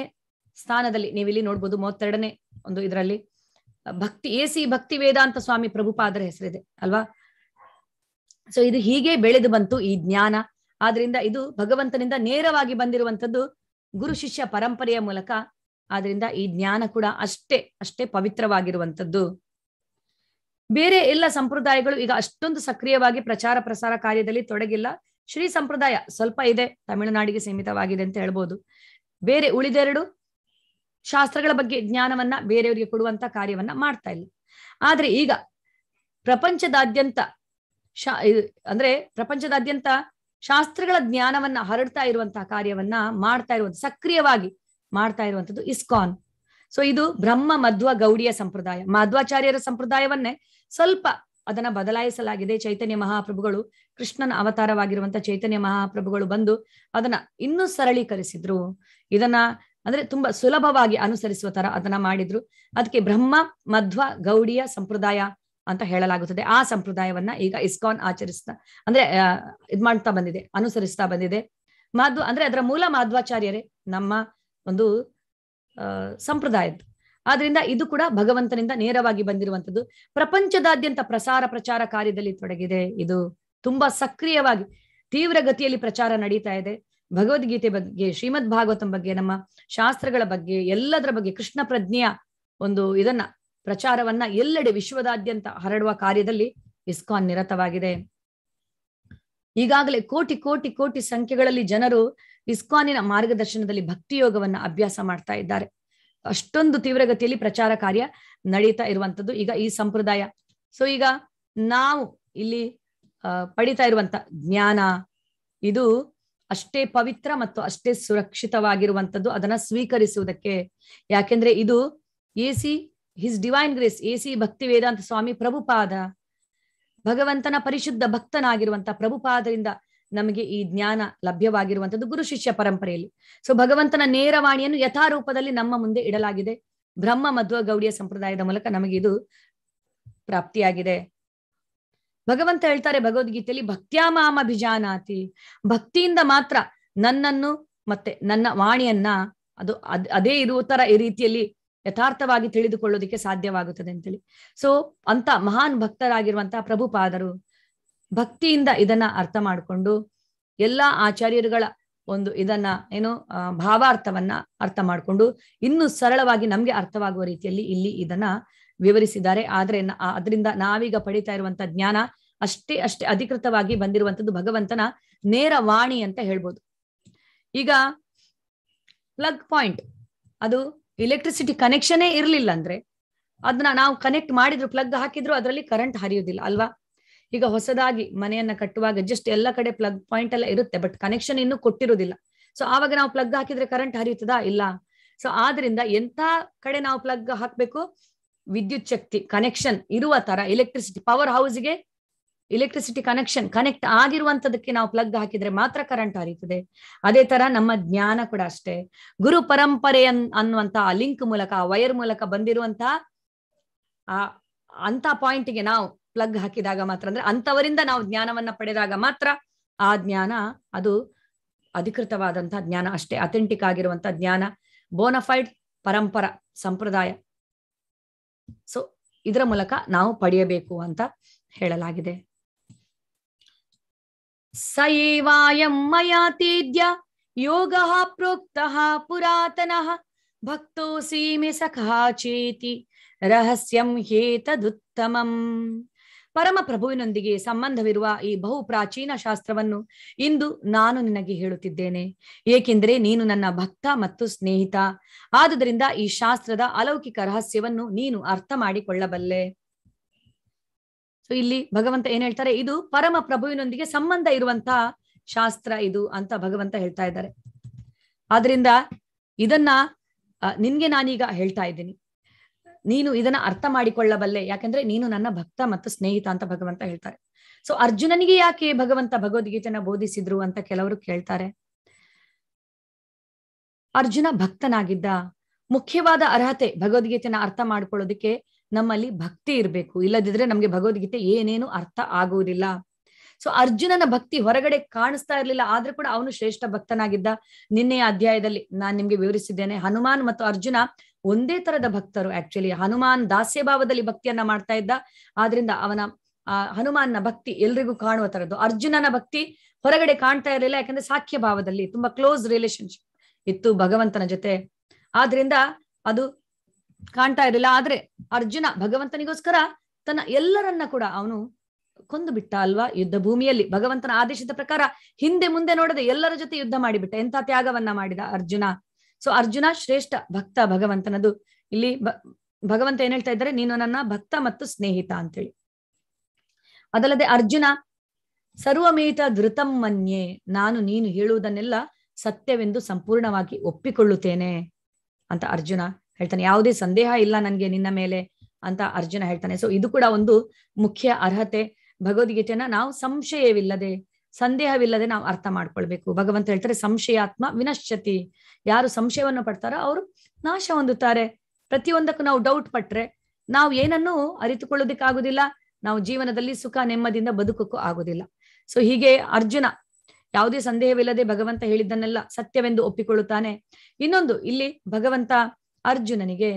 ಸ್ಥಾನದಲ್ಲಿ ನೀವಿಲ್ಲಿ ನೋಡ್ಬೋದು. 32ನೇ ಒಂದು ಇದರಲ್ಲಿ ಭಕ್ತಿ ವೇದಾಂತ ಸ್ವಾಮಿ ಪ್ರಭುಪಾದರ ಹೆಸರಿದೆ ಅಲ್ವಾ. ಸೊ ಇದು ಹೀಗೆ ಬೆಳೆದು ಬಂತು ಈ ಜ್ಞಾನ. ಆದ್ರಿಂದ ಇದು ಭಗವಂತನಿಂದ ನೇರವಾಗಿ ಬಂದಿರುವಂತದ್ದು ಗುರು ಶಿಷ್ಯ ಪರಂಪರೆಯ ಮೂಲಕ. ಆದ್ರಿಂದ ಈ ಜ್ಞಾನ ಕೂಡ ಅಷ್ಟೇ ಪವಿತ್ರವಾಗಿರುವಂತದ್ದು. ಬೇರೆ ಎಲ್ಲ ಸಂಪ್ರದಾಯಗಳು ಈಗ ಅಷ್ಟೊಂದು ಸಕ್ರಿಯವಾಗಿ ಪ್ರಚಾರ ಪ್ರಸಾರ ಕಾರ್ಯದಲ್ಲಿ ತೊಡಗಿಲ್ಲ. ಶ್ರೀ ಸಂಪ್ರದಾಯ ಸ್ವಲ್ಪ ಇದೆ, ತಮಿಳುನಾಡಿಗೆ ಸೀಮಿತವಾಗಿದೆ ಅಂತ ಹೇಳ್ಬೋದು. ಬೇರೆ ಉಳಿದೆರಡು ಶಾಸ್ತ್ರಗಳ ಬಗ್ಗೆ ಜ್ಞಾನವನ್ನ ಬೇರೆಯವರಿಗೆ ಕೊಡುವಂತ ಕಾರ್ಯವನ್ನ ಮಾಡ್ತಾ ಇಲ್ಲ. ಆದ್ರೆ ಈಗ ಪ್ರಪಂಚದಾದ್ಯಂತ ಶಾಸ್ತ್ರಗಳ ಜ್ಞಾನವನ್ನ ಹರಡ್ತಾ ಇರುವಂತಹ ಕಾರ್ಯವನ್ನ ಸಕ್ರಿಯವಾಗಿ ಮಾಡ್ತಾ ಇರುವಂತದ್ದು ಇಸ್ಕಾನ್. ಸೊ ಇದು ಬ್ರಹ್ಮ ಮಧ್ವ ಗೌಡಿಯ ಸಂಪ್ರದಾಯ. ಮಾಧ್ವಾಚಾರ್ಯರ ಸಂಪ್ರದಾಯವನ್ನೇ ಸ್ವಲ್ಪ ಅದನ್ನ ಬದಲಾಯಿಸಲಾಗಿದೆ. ಚೈತನ್ಯ ಮಹಾಪ್ರಭುಗಳು, ಕೃಷ್ಣನ ಅವತಾರವಾಗಿರುವಂತ ಚೈತನ್ಯ ಮಹಾಪ್ರಭುಗಳು ಬಂದು ಅದನ್ನ ಇನ್ನೂ ಸರಳೀಕರಿಸಿದ್ರು. ಇದನ್ನ ಅಂದ್ರೆ ತುಂಬಾ ಸುಲಭವಾಗಿ ಅನುಸರಿಸುವ ತರ ಅದನ್ನ ಮಾಡಿದ್ರು. ಅದಕ್ಕೆ ಬ್ರಹ್ಮ ಮಧ್ವ ಗೌಡಿಯ ಸಂಪ್ರದಾಯ ಅಂತ ಹೇಳಲಾಗುತ್ತದೆ. ಆ ಸಂಪ್ರದಾಯವನ್ನ ಈಗ ಇಸ್ಕಾನ್ ಮಾಡ್ತಾ ಬಂದಿದೆ, ಅನುಸರಿಸ್ತಾ ಬಂದಿದೆ. ಅಂದ್ರೆ ಅದರ ಮೂಲ ಮಾಧ್ವಾಚಾರ್ಯರೇ ನಮ್ಮ ಒಂದು ಸಂಪ್ರದಾಯದ್ದು. ಆದ್ರಿಂದ ಇದು ಕೂಡ ಭಗವಂತನಿಂದ ನೇರವಾಗಿ ಬಂದಿರುವಂತದ್ದು. ಪ್ರಪಂಚದಾದ್ಯಂತ ಪ್ರಚಾರ ಕಾರ್ಯದಲ್ಲಿ ತೊಡಗಿದೆ. ಇದು ತುಂಬಾ ಸಕ್ರಿಯವಾಗಿ ತೀವ್ರ ಗತಿಯಲ್ಲಿ ಪ್ರಚಾರ ನಡೀತಾ ಇದೆ. ಭಗವದ್ಗೀತೆ ಬಗ್ಗೆ, ಶ್ರೀಮದ್ ಭಾಗವತಂ ಬಗ್ಗೆ, ನಮ್ಮ ಶಾಸ್ತ್ರಗಳ ಬಗ್ಗೆ, ಎಲ್ಲದರ ಬಗ್ಗೆ ಕೃಷ್ಣ ಪ್ರಜ್ಞೆಯ ಒಂದು ಇದನ್ನ ಪ್ರಚಾರವನ್ನ ಎಲ್ಲೆಡೆ ವಿಶ್ವದಾದ್ಯಂತ ಹರಡುವ ಕಾರ್ಯದಲ್ಲಿ ಇಸ್ಕಾನ್ ನಿರತವಾಗಿದೆ. ಈಗಾಗಲೇ ಕೋಟಿ ಸಂಖ್ಯೆಗಳಲ್ಲಿ ಜನರು ಇಸ್ಕಾನಿನ ಮಾರ್ಗದರ್ಶನದಲ್ಲಿ ಭಕ್ತಿ ಯೋಗವನ್ನ ಅಭ್ಯಾಸ ಮಾಡ್ತಾ ಇದ್ದಾರೆ. ಅಷ್ಟೊಂದು ತೀವ್ರಗತಿಯಲ್ಲಿ ಪ್ರಚಾರ ಕಾರ್ಯ ನಡೀತಾ ಇರುವಂತದ್ದು ಈಗ ಈ ಸಂಪ್ರದಾಯ. ಸೊ ಈಗ ನಾವು ಇಲ್ಲಿ ಪಡಿತಾ ಇರುವಂತ ಜ್ಞಾನ ಇದು ಅಷ್ಟೇ ಪವಿತ್ರ ಮತ್ತು ಅಷ್ಟೇ ಸುರಕ್ಷಿತವಾಗಿರುವಂತದ್ದು ಅದನ್ನ ಸ್ವೀಕರಿಸುವುದಕ್ಕೆ. ಯಾಕೆಂದ್ರೆ ಇದು ಹಿಸ್ ಡಿವೈನ್ ಗ್ರೇಸ್ ಎಸಿ ಭಕ್ತಿ ವೇದಾಂತ ಸ್ವಾಮಿ ಪ್ರಭುಪಾದ, ಭಗವಂತನ ಪರಿಶುದ್ಧ ಭಕ್ತನಾಗಿರುವಂತ ಪ್ರಭುಪಾದರಿಂದ ನಮಗೆ ಈ ಜ್ಞಾನ ಲಭ್ಯವಾಗಿರುವಂತದ್ದು ಗುರು ಶಿಷ್ಯ ಪರಂಪರೆಯಲ್ಲಿ. ಸೊ ಭಗವಂತನ ನೇರವಾಣಿಯನ್ನು ಯಥಾರೂಪದಲ್ಲಿ ನಮ್ಮ ಮುಂದೆ ಇಡಲಾಗಿದೆ. ಬ್ರಹ್ಮ ಮಧ್ವ ಗೌಡಿಯ ಸಂಪ್ರದಾಯದ ಮೂಲಕ ನಮಗೆ ಇದು ಪ್ರಾಪ್ತಿಯಾಗಿದೆ. ಭಗವಂತ ಹೇಳ್ತಾರೆ ಭಗವದ್ಗೀತೆಯಲ್ಲಿ, ಭಕ್ತ್ಯಾಮಾಮ ಅಭಿಜಾನಾತಿ, ಭಕ್ತಿಯಿಂದ ಮಾತ್ರ ನನ್ನನ್ನು ಮತ್ತೆ ನನ್ನ ವಾಣಿಯನ್ನ ಅದೇ ಇರುವ ತರ ಈ ರೀತಿಯಲ್ಲಿ ಯಥಾರ್ಥವಾಗಿ ತಿಳಿದುಕೊಳ್ಳೋದಕ್ಕೆ ಸಾಧ್ಯವಾಗುತ್ತದೆ ಅಂತೇಳಿ. ಸೊ ಅಂತ ಮಹಾನ್ ಭಕ್ತರಾಗಿರುವಂತಹ ಪ್ರಭುಪಾದರು ಭಕ್ತಿಯಿಂದ ಇದನ್ನ ಅರ್ಥ ಮಾಡಿಕೊಂಡು ಎಲ್ಲಾ ಆಚಾರ್ಯರುಗಳ ಒಂದು ಇದನ್ನ ಭಾವಾರ್ಥವನ್ನ ಅರ್ಥ ಮಾಡಿಕೊಂಡು ಇನ್ನೂ ಸರಳವಾಗಿ ನಮ್ಗೆ ಅರ್ಥವಾಗುವ ರೀತಿಯಲ್ಲಿ ಇಲ್ಲಿ ಇದನ್ನ ವಿವರಿಸಿದ್ದಾರೆ. ಆದ್ರೆ ಅದರಿಂದ ನಾವೀಗ ಪಡಿತಾ ಇರುವಂತ ಜ್ಞಾನ ಅಷ್ಟೇ ಅಧಿಕೃತವಾಗಿ ಬಂದಿರುವಂತದ್ದು ಭಗವಂತನ ನೇರ ವಾಣಿ ಅಂತ ಹೇಳ್ಬೋದು. ಈಗ ಪ್ಲಗ್ ಪಾಯಿಂಟ್, ಅದು ಎಲೆಕ್ಟ್ರಿಸಿಟಿ ಕನೆಕ್ಷನ್ ಇರ್ಲಿಲ್ಲ ಅಂದ್ರೆ ಅದನ್ನ ನಾವು ಕನೆಕ್ಟ್ ಮಾಡಿದ್ರು, ಪ್ಲಗ್ ಹಾಕಿದ್ರು ಅದರಲ್ಲಿ ಕರೆಂಟ್ ಹರಿಯುವುದಿಲ್ಲ ಅಲ್ವಾ. ಈಗ ಹೊಸದಾಗಿ ಮನೆಯನ್ನ ಕಟ್ಟುವಾಗ ಜಸ್ಟ್ ಎಲ್ಲ ಕಡೆ ಪ್ಲಗ್ ಪಾಯಿಂಟ್ ಎಲ್ಲ ಇರುತ್ತೆ, ಬಟ್ ಕನೆಕ್ಷನ್ ಇನ್ನೂ ಕೊಟ್ಟಿರುವುದಿಲ್ಲ. ಸೊ ಆವಾಗ ನಾವು ಪ್ಲಗ್ ಹಾಕಿದ್ರೆ ಕರೆಂಟ್ ಹರಿಯುತ್ತದಾ? ಇಲ್ಲ. ಸೊ ಆದ್ರಿಂದ ಎಂತ ಕಡೆ ನಾವು ಪ್ಲಗ್ ಹಾಕ್ಬೇಕು, ವಿದ್ಯುತ್ ಶಕ್ತಿ ಕನೆಕ್ಷನ್ ಇರುವ ತರ, ಎಲೆಕ್ಟ್ರಿಸಿಟಿ ಪವರ್ ಹೌಸ್ಗೆ ಎಲೆಕ್ಟ್ರಿಸಿಟಿ ಕನೆಕ್ಟ್ ಆಗಿರುವಂತದಕ್ಕೆ ನಾವು ಪ್ಲಗ್ ಹಾಕಿದ್ರೆ ಮಾತ್ರ ಕರೆಂಟ್ ಹರಿಯುತ್ತದೆ. ಅದೇ ತರ ನಮ್ಮ ಜ್ಞಾನ ಕೂಡ ಅಷ್ಟೇ, ಗುರು ಪರಂಪರೆ ಅನ್ನುವಂತ ಲಿಂಕ್ ಮೂಲಕ, ವೈರ್ ಮೂಲಕ ಬಂದಿರುವಂತಹ ಅಂತ ಪಾಯಿಂಟ್ಗೆ ನಾವು ಪ್ಲಗ್ ಹಾಕಿದಾಗ ಮಾತ್ರ, ಅಂದ್ರೆ ಅಂತವರಿಂದ ನಾವು ಜ್ಞಾನವನ್ನ ಪಡೆದಾಗ ಮಾತ್ರ ಆ ಜ್ಞಾನ ಅದು ಅಧಿಕೃತವಾದಂತಹ ಜ್ಞಾನ ಅಷ್ಟೇ, ಅಥೆಂಟಿಕ್ ಆಗಿರುವಂತಹ ಜ್ಞಾನ, ಬೋನಫೈಡ್ ಪರಂಪರ ಸಂಪ್ರದಾಯ. ಸೊ ಇದರ ಮೂಲಕ ನಾವು ಪಡೆಯಬೇಕು ಅಂತ ಹೇಳಲಾಗಿದೆ. ಸಯೇವಾಯಂ ಮಯಾತೇದ್ಯ ಯೋಗಃ ಪ್ರೋಕ್ತಃ ಪುರಾತನಃ ಭಕ್ತೋಸಿ ಮೇ ಸಖಾ ಚೇತಿ ರಹಸ್ಯಂ ಹೇತದುತ್ತಮಂ. ಪರಮ ಪ್ರಭುವಿನೊಂದಿಗೆ ಸಂಬಂಧವಿರುವ ಈ ಬಹು ಪ್ರಾಚೀನ ಶಾಸ್ತ್ರವನ್ನು ಇಂದು ನಾನು ನಿನಗೆ ಹೇಳುತ್ತಿದ್ದೇನೆ, ಏಕೆಂದರೆ ನೀನು ನನ್ನ ಭಕ್ತ ಮತ್ತು ಸ್ನೇಹಿತ. ಆದುದರಿಂದ ಈ ಶಾಸ್ತ್ರದ ಅಲೌಕಿಕ ರಹಸ್ಯವನ್ನು ನೀನು ಅರ್ಥ ಮಾಡಿಕೊಳ್ಳಬಲ್ಲೆ. ಸೊ ಇಲ್ಲಿ ಭಗವಂತ ಏನ್ ಹೇಳ್ತಾರೆ, ಇದು ಪರಮ ಪ್ರಭುವಿನೊಂದಿಗೆ ಸಂಬಂಧ ಇರುವಂತಹ ಶಾಸ್ತ್ರ ಇದು ಅಂತ ಭಗವಂತ ಹೇಳ್ತಾ ಇದ್ದಾರೆ. ಆದ್ರಿಂದ ಇದನ್ನ ನಿನ್ಗೆ ನಾನೀಗ ಹೇಳ್ತಾ ಇದ್ದೀನಿ, ನೀನು ಇದನ್ನ ಅರ್ಥ ಮಾಡಿಕೊಳ್ಳಬಲ್ಲೆ, ಯಾಕಂದ್ರೆ ನೀನು ನನ್ನ ಭಕ್ತ ಮತ್ತು ಸ್ನೇಹಿತ ಅಂತ ಭಗವಂತ ಹೇಳ್ತಾರೆ. ಸೊ ಅರ್ಜುನನಿಗೆ ಯಾಕೆ ಭಗವಂತ ಭಗವದ್ಗೀತೆನ ಬೋಧಿಸಿದ್ರು ಅಂತ ಕೆಲವರು ಕೇಳ್ತಾರೆ. ಅರ್ಜುನ ಭಕ್ತನಾಗಿದ್ದ. ಮುಖ್ಯವಾದ ಅರ್ಹತೆ ಭಗವದ್ಗೀತೆನ ಅರ್ಥ ಮಾಡ್ಕೊಳ್ಳೋದಕ್ಕೆ ನಮ್ಮಲ್ಲಿ ಭಕ್ತಿ ಇರಬೇಕು, ಇಲ್ಲದಿದ್ರೆ ನಮ್ಗೆ ಭಗವದ್ಗೀತೆ ಏನೇನು ಅರ್ಥ ಆಗುವುದಿಲ್ಲ. ಸೊ ಅರ್ಜುನನ ಭಕ್ತಿ ಹೊರಗಡೆ ಕಾಣಿಸ್ತಾ ಇರ್ಲಿಲ್ಲ, ಆದ್ರೂ ಕೂಡ ಅವನು ಶ್ರೇಷ್ಠ ಭಕ್ತನಾಗಿದ್ದ. ನಿನ್ನೆಯ ಅಧ್ಯಾಯದಲ್ಲಿ ನಾನ್ ನಿಮ್ಗೆ ವಿವರಿಸಿದ್ದೇನೆ, ಹನುಮಾನ್ ಮತ್ತು ಅರ್ಜುನ ಒಂದೇ ತರದ ಭಕ್ತರು. ಆಕ್ಚುಲಿ ಹನುಮಾನ್ ದಾಸ್ಯ ಭಾವದಲ್ಲಿ ಭಕ್ತಿಯನ್ನ ಮಾಡ್ತಾ ಇದ್ದ, ಆದ್ರಿಂದ ಅವನ ಹನುಮಾನ್ನ ಭಕ್ತಿ ಎಲ್ರಿಗೂ ಕಾಣುವ ತರದ್ದು. ಅರ್ಜುನನ ಭಕ್ತಿ ಹೊರಗಡೆ ಕಾಣ್ತಾ ಇರಲಿಲ್ಲ, ಯಾಕಂದ್ರೆ ಸಾಖ್ಯ ಭಾವದಲ್ಲಿ ತುಂಬಾ ಕ್ಲೋಸ್ ರಿಲೇಶನ್ಶಿಪ್ ಇತ್ತು ಭಗವಂತನ ಜೊತೆ, ಆದ್ರಿಂದ ಅದು ಕಾಣ್ತಾ ಇರಲಿಲ್ಲ. ಆದ್ರೆ ಅರ್ಜುನ ಭಗವಂತನಿಗೋಸ್ಕರ ತನ್ನ ಎಲ್ಲರನ್ನ ಕೂಡ ಅವನು ಕೊಂದು ಬಿಟ್ಟ ಅಲ್ವಾ, ಯುದ್ಧ ಭೂಮಿಯಲ್ಲಿ ಭಗವಂತನ ಆದೇಶದ ಪ್ರಕಾರ ಹಿಂದೆ ಮುಂದೆ ನೋಡದೆ ಎಲ್ಲರ ಜೊತೆ ಯುದ್ಧ ಮಾಡಿಬಿಟ್ಟ. ಎಂತ ತ್ಯಾಗವನ್ನ ಮಾಡಿದ ಅರ್ಜುನ. ಸೊ ಅರ್ಜುನ ಶ್ರೇಷ್ಠ ಭಕ್ತ ಭಗವಂತನದು. ಇಲ್ಲಿ ಭಗವಂತ ಏನ್ ಹೇಳ್ತಾ ಇದ್ದಾರೆ, ನೀನು ನನ್ನ ಭಕ್ತ ಮತ್ತು ಸ್ನೇಹಿತ ಅಂತೇಳಿ. ಅದಲ್ಲದೆ ಅರ್ಜುನ ಸರ್ವಮೇತ ಧೃತಂ ಮನ್ಯೆ, ನಾನು ನೀನು ಹೇಳುವುದನ್ನೆಲ್ಲ ಸತ್ಯವೆಂದು ಸಂಪೂರ್ಣವಾಗಿ ಒಪ್ಪಿಕೊಳ್ಳುತ್ತೇನೆ ಅಂತ ಅರ್ಜುನ ಹೇಳ್ತಾನೆ. ಯಾವುದೇ ಸಂದೇಹ ಇಲ್ಲ ನನ್ಗೆ ನಿನ್ನ ಮೇಲೆ ಅಂತ ಅರ್ಜುನ ಹೇಳ್ತಾನೆ. ಸೊ ಇದು ಕೂಡ ಒಂದು ಮುಖ್ಯ ಅರ್ಹತೆ. ಭಗವದ್ಗೀತೆಯನ್ನ ನಾವು ಸಂಶಯವಿಲ್ಲದೆ, ಸಂದೇಹವಿಲ್ಲದೆ ನಾವು ಅರ್ಥ ಮಾಡ್ಕೊಳ್ಬೇಕು. ಭಗವಂತ ಹೇಳ್ತಾರೆ, ಸಂಶಯಾತ್ಮ ವಿನಶ್ಯತಿ. ಯಾರು ಸಂಶಯವನ್ನು ಪಡ್ತಾರೋ ಅವರು ನಾಶ ಹೊಂದುತ್ತಾರೆ. ಪ್ರತಿಯೊಂದಕ್ಕೂ ನಾವು ಡೌಟ್ ಪಟ್ರೆ ನಾವು ಏನನ್ನೂ ಅರಿತುಕೊಳ್ಳೋದಿಕ್ಕಾಗುದಿಲ್ಲ, ನಾವು ಜೀವನದಲ್ಲಿ ಸುಖ ನೆಮ್ಮದಿಯಿಂದ ಬದುಕಕ್ಕೂ ಆಗುದಿಲ್ಲ. ಸೊ ಹೀಗೆ ಅರ್ಜುನ ಯಾವುದೇ ಸಂದೇಹವಿಲ್ಲದೆ ಭಗವಂತ ಹೇಳಿದ್ದನ್ನೆಲ್ಲ ಸತ್ಯವೆಂದು ಒಪ್ಪಿಕೊಳ್ಳುತ್ತಾನೆ. ಇನ್ನೊಂದು, ಇಲ್ಲಿ ಭಗವಂತ ಅರ್ಜುನನಿಗೆ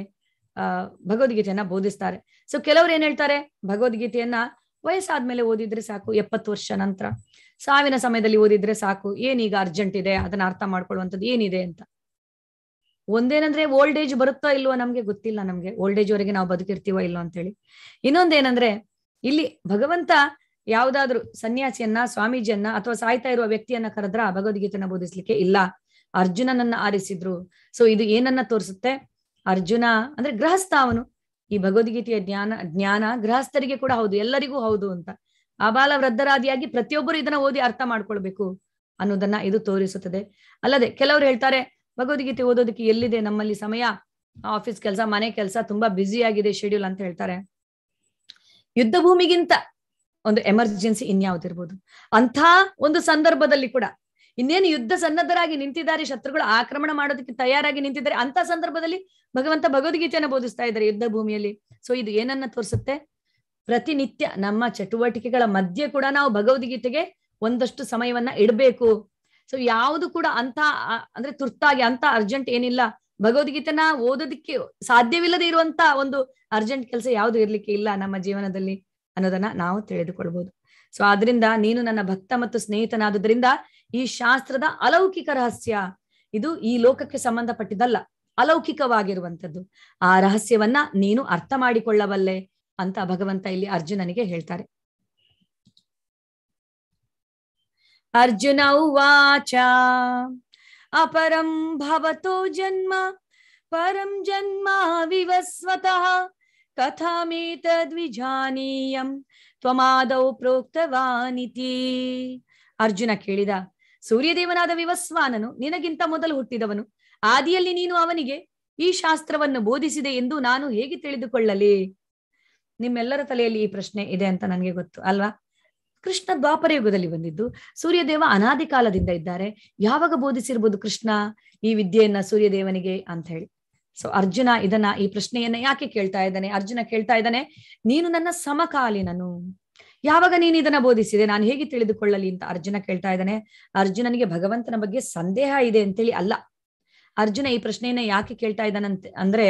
ಭಗವದ್ಗೀತೆಯನ್ನ ಬೋಧಿಸ್ತಾರೆ. ಸೊ ಕೆಲವರು ಏನ್ ಹೇಳ್ತಾರೆ, ಭಗವದ್ಗೀತೆಯನ್ನ ವಯಸ್ಸಾದ್ಮೇಲೆ ಓದಿದ್ರೆ ಸಾಕು, 70 ವರ್ಷ ನಂತರ, ಸಾವಿನ ಸಮಯದಲ್ಲಿ ಓದಿದ್ರೆ ಸಾಕು, ಏನೀಗ ಅರ್ಜೆಂಟ್ ಇದೆ, ಅದನ್ನ ಅರ್ಥ ಮಾಡ್ಕೊಳ್ಳುವಂಥದ್ದು ಏನಿದೆ ಅಂತ. ಒಂದೇನಂದ್ರೆ ಓಲ್ಡ್ ಏಜ್ ಬರುತ್ತೋ ಇಲ್ವೋ ನಮ್ಗೆ ಗೊತ್ತಿಲ್ಲ, ನಮ್ಗೆ ಓಲ್ಡ್ ಏಜ್ ವರೆಗೆ ನಾವು ಬದುಕಿರ್ತೀವೋ ಇಲ್ಲೋ ಅಂತ ಹೇಳಿ. ಇನ್ನೊಂದೇನಂದ್ರೆ, ಇಲ್ಲಿ ಭಗವಂತ ಯಾವ್ದಾದ್ರು ಸನ್ಯಾಸಿಯನ್ನ, ಸ್ವಾಮೀಜಿಯನ್ನ ಅಥವಾ ಸಾಯ್ತಾ ಇರುವ ವ್ಯಕ್ತಿಯನ್ನ ಕರೆದ್ರ ಭಗವದ್ಗೀತೆನ ಬೋಧಿಸ್ಲಿಕ್ಕೆ ಇಲ್ಲ, ಅರ್ಜುನನನ್ನ ಆರಿಸಿದ್ರು. ಸೊ ಇದು ಏನನ್ನ ತೋರಿಸುತ್ತೆ, ಅರ್ಜುನ ಅಂದ್ರೆ ಗೃಹಸ್ಥ, ಅವನು ಈ ಭಗವದ್ಗೀತೆಯ ಜ್ಞಾನ ಗೃಹಸ್ಥರಿಗೆ ಕೂಡ ಹೌದು, ಎಲ್ಲರಿಗೂ ಹೌದು ಅಂತ. ಆಬಾಲ ವೃದ್ಧರಾದಿಯಾಗಿ ಪ್ರತಿಯೊಬ್ಬರು ಇದನ್ನ ಓದಿ ಅರ್ಥ ಮಾಡ್ಕೊಳ್ಬೇಕು ಅನ್ನೋದನ್ನ ಇದು ತೋರಿಸುತ್ತದೆ. ಅಲ್ಲದೆ ಕೆಲವರು ಹೇಳ್ತಾರೆ, ಭಗವದ್ಗೀತೆ ಓದೋದಕ್ಕೆ ಎಲ್ಲಿದೆ ನಮ್ಮಲ್ಲಿ ಸಮಯ, ಆಫೀಸ್ ಕೆಲಸ, ಮನೆ ಕೆಲಸ, ತುಂಬಾ ಬ್ಯುಸಿ ಆಗಿದೆ ಶೆಡ್ಯೂಲ್ ಅಂತ ಹೇಳ್ತಾರೆ. ಯುದ್ಧ ಭೂಮಿಗಿಂತ ಒಂದು ಎಮರ್ಜೆನ್ಸಿ ಇನ್ಯಾವುದಿರ್ಬೋದು. ಅಂಥ ಒಂದು ಸಂದರ್ಭದಲ್ಲಿ ಕೂಡ ಇನ್ನೇನು ಯುದ್ಧ ಸನ್ನದ್ಧರಾಗಿ ನಿಂತಿದ್ದಾರೆ, ಶತ್ರುಗಳು ಆಕ್ರಮಣ ಮಾಡೋದಕ್ಕೆ ತಯಾರಾಗಿ ನಿಂತಿದ್ದಾರೆ, ಅಂತ ಸಂದರ್ಭದಲ್ಲಿ ಭಗವಂತ ಭಗವದ್ಗೀತೆಯನ್ನು ಬೋಧಿಸ್ತಾ ಇದ್ದಾರೆ ಯುದ್ಧ ಭೂಮಿಯಲ್ಲಿ. ಸೊ ಇದು ಏನನ್ನ ತೋರಿಸುತ್ತೆ, ಪ್ರತಿನಿತ್ಯ ನಮ್ಮ ಚಟುವಟಿಕೆಗಳ ಮಧ್ಯೆ ಕೂಡ ನಾವು ಭಗವದ್ಗೀತೆಗೆ ಒಂದಷ್ಟು ಸಮಯವನ್ನ ಇಡಬೇಕು. ಸೊ ಯಾವುದು ಕೂಡ ಅಂತ ಅಂದ್ರೆ ತುರ್ತಾಗಿ ಅಂತ ಅರ್ಜೆಂಟ್ ಏನಿಲ್ಲ. ಭಗವದ್ಗೀತೆನ ಓದೋದಕ್ಕೆ ಸಾಧ್ಯವಿಲ್ಲದೆ ಇರುವಂತ ಒಂದು ಅರ್ಜೆಂಟ್ ಕೆಲಸ ಯಾವುದು ಇರ್ಲಿಕ್ಕೆ ಇಲ್ಲ ನಮ್ಮ ಜೀವನದಲ್ಲಿ ಅನ್ನೋದನ್ನ ನಾವು ತಿಳಿದುಕೊಳ್ಬಹುದು. ಸೊ ಆದ್ರಿಂದ ನೀನು ನನ್ನ ಭಕ್ತ ಮತ್ತು ಸ್ನೇಹಿತನಾದುದರಿಂದ ಈ ಶಾಸ್ತ್ರದ ಅಲೌಕಿಕ ರಹಸ್ಯ ಇದು ಈ ಲೋಕಕ್ಕೆ ಸಂಬಂಧಪಟ್ಟಿದ್ದಲ್ಲ, ಅಲೌಕಿಕವಾಗಿರುವಂಥದ್ದು. ಆ ರಹಸ್ಯವನ್ನ ನೀನು ಅರ್ಥ ಮಾಡಿಕೊಳ್ಳಬಲ್ಲೆ ಅಂತ ಭಗವಂತ ಇಲ್ಲಿ ಅರ್ಜುನನಿಗೆ ಹೇಳ್ತಾರೆ. ಅರ್ಜುನ ಉವಾಚ ಅಪರಂ ಭವತೋ ಜನ್ಮ ಪರಂ ಜನ್ಮ ವಿವಸ್ವತಃ ಕಥಮೇತದ್ವಿಜಾನೀಯಂ ತ್ವಮಾದೌ ಪ್ರೋಕ್ತವಾನಿತಿ. ಅರ್ಜುನ ಕೇಳಿದ, ಸೂರ್ಯದೇವನಾದ ವಿವಸ್ವಾನನು ನಿನಗಿಂತ ಮೊದಲು ಹುಟ್ಟಿದವನು. ಆದಿಯಲ್ಲಿ ನೀನು ಅವನಿಗೆ ಈ ಶಾಸ್ತ್ರವನ್ನು ಬೋಧಿಸಿದೆ ಎಂದು ನಾನು ಹೇಗೆ ತಿಳಿದುಕೊಳ್ಳಲಿ? ನಿಮ್ಮೆಲ್ಲರ ತಲೆಯಲ್ಲಿ ಈ ಪ್ರಶ್ನೆ ಇದೆ ಅಂತ ನನಗೆ ಗೊತ್ತು ಅಲ್ವಾ? ಕೃಷ್ಣ ದ್ವಾಪರ ಯುಗದಲ್ಲಿ ಬಂದಿದ್ದು, ಸೂರ್ಯದೇವ ಅನಾದಿ ಕಾಲದಿಂದ ಇದ್ದಾರೆ. ಯಾವಾಗ ಬೋಧಿಸಿರ್ಬೋದು ಕೃಷ್ಣ ಈ ವಿದ್ಯೆಯನ್ನ ಸೂರ್ಯದೇವನಿಗೆ ಅಂತ ಹೇಳಿ. ಸೊ ಅರ್ಜುನ ಈ ಪ್ರಶ್ನೆಯನ್ನ ಯಾಕೆ ಕೇಳ್ತಾ ಇದ್ದಾನೆ? ಅರ್ಜುನ ಕೇಳ್ತಾ ಇದ್ದಾನೆ, ನೀನು ನನ್ನ ಸಮಕಾಲೀನನು, ಯಾವಾಗ ನೀನು ಇದನ್ನ ಬೋಧಿಸಿದೆ, ನಾನು ಹೇಗೆ ತಿಳಿದುಕೊಳ್ಳಲಿ ಅಂತ ಅರ್ಜುನ ಕೇಳ್ತಾ ಇದ್ದಾನೆ. ಅರ್ಜುನನಿಗೆ ಭಗವಂತನ ಬಗ್ಗೆ ಸಂದೇಹ ಇದೆ ಅಂತೇಳಿ ಅಲ್ಲ. ಅರ್ಜುನ ಈ ಪ್ರಶ್ನೆಯನ್ನ ಯಾಕೆ ಕೇಳ್ತಾ ಇದ್ದಾನಂತೆ ಅಂದ್ರೆ,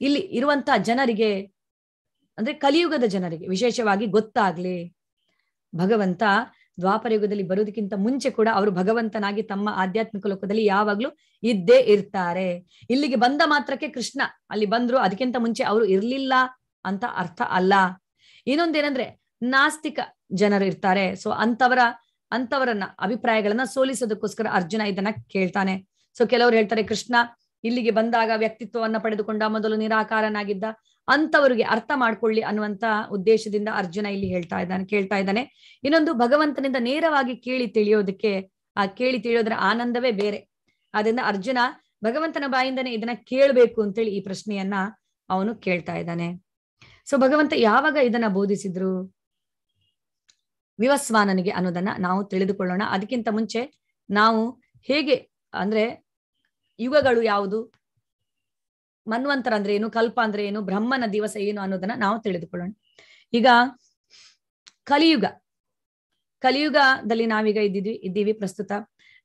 ಇಲ್ಲಿ ಇರುವಂತ ಜನರಿಗೆ, ಅಂದ್ರೆ ಕಲಿಯುಗದ ಜನರಿಗೆ ವಿಶೇಷವಾಗಿ ಗೊತ್ತಾಗ್ಲಿ, ಭಗವಂತ ದ್ವಾಪರ ಯುಗದಲ್ಲಿ ಬರೋದಕ್ಕಿಂತ ಮುಂಚೆ ಕೂಡ ಅವರು ಭಗವಂತನಾಗಿ ತಮ್ಮ ಆಧ್ಯಾತ್ಮಿಕ ಲೋಕದಲ್ಲಿ ಯಾವಾಗ್ಲೂ ಇದ್ದೇ ಇರ್ತಾರೆ. ಇಲ್ಲಿಗೆ ಬಂದ ಮಾತ್ರಕ್ಕೆ ಕೃಷ್ಣ ಅಲ್ಲಿ ಬಂದ್ರು, ಅದಕ್ಕಿಂತ ಮುಂಚೆ ಅವರು ಇರ್ಲಿಲ್ಲ ಅಂತ ಅರ್ಥ ಅಲ್ಲ. ಇನ್ನೊಂದೇನಂದ್ರೆ, ನಾಸ್ತಿಕ ಜನರು ಇರ್ತಾರೆ. ಸೊ ಅಂತವರನ್ನ ಅಭಿಪ್ರಾಯಗಳನ್ನ ಸೋಲಿಸೋದಕ್ಕೋಸ್ಕರ ಅರ್ಜುನ ಇದನ್ನ ಕೇಳ್ತಾನೆ. ಸೊ ಕೆಲವರು ಹೇಳ್ತಾರೆ, ಕೃಷ್ಣ ಇಲ್ಲಿಗೆ ಬಂದಾಗ ವ್ಯಕ್ತಿತ್ವವನ್ನ ಪಡೆದುಕೊಂಡ, ಮೊದಲು ನಿರಾಕಾರನಾಗಿದ್ದ, ಅಂತವರಿಗೆ ಅರ್ಥ ಮಾಡ್ಕೊಳ್ಳಿ ಅನ್ನುವಂತ ಉದ್ದೇಶದಿಂದ ಅರ್ಜುನ ಇಲ್ಲಿ ಕೇಳ್ತಾ ಇದ್ದಾನೆ. ಇನ್ನೊಂದು, ಭಗವಂತನಿಂದ ನೇರವಾಗಿ ಕೇಳಿ ತಿಳಿಯೋದರ ಆನಂದವೇ ಬೇರೆ. ಆದ್ರಿಂದ ಅರ್ಜುನ ಭಗವಂತನ ಬಾಯಿಂದನೇ ಇದನ್ನ ಕೇಳ್ಬೇಕು ಅಂತೇಳಿ ಈ ಪ್ರಶ್ನೆಯನ್ನ ಅವನು ಕೇಳ್ತಾ ಇದ್ದಾನೆ. ಸೊ ಭಗವಂತ ಯಾವಾಗ ಇದನ್ನ ಬೋಧಿಸಿದ್ರು ವಿವಸ್ವಾನನಿಗೆ ಅನ್ನೋದನ್ನ ನಾವು ತಿಳಿದುಕೊಳ್ಳೋಣ. ಅದಕ್ಕಿಂತ ಮುಂಚೆ ನಾವು ಹೇಗೆ ಅಂದ್ರೆ ಯುಗಗಳು ಯಾವುದು, ಮನ್ವಂತರ ಅಂದ್ರೆ ಏನು, ಕಲ್ಪ ಅಂದ್ರೆ ಏನು, ಬ್ರಹ್ಮನ ದಿವಸ ಏನು ಅನ್ನೋದನ್ನ ನಾವು ತಿಳಿದುಕೊಳ್ಳೋಣ. ಈಗ ಕಲಿಯುಗದಲ್ಲಿ ನಾವೀಗ ಇದ್ದೀವಿ ಪ್ರಸ್ತುತ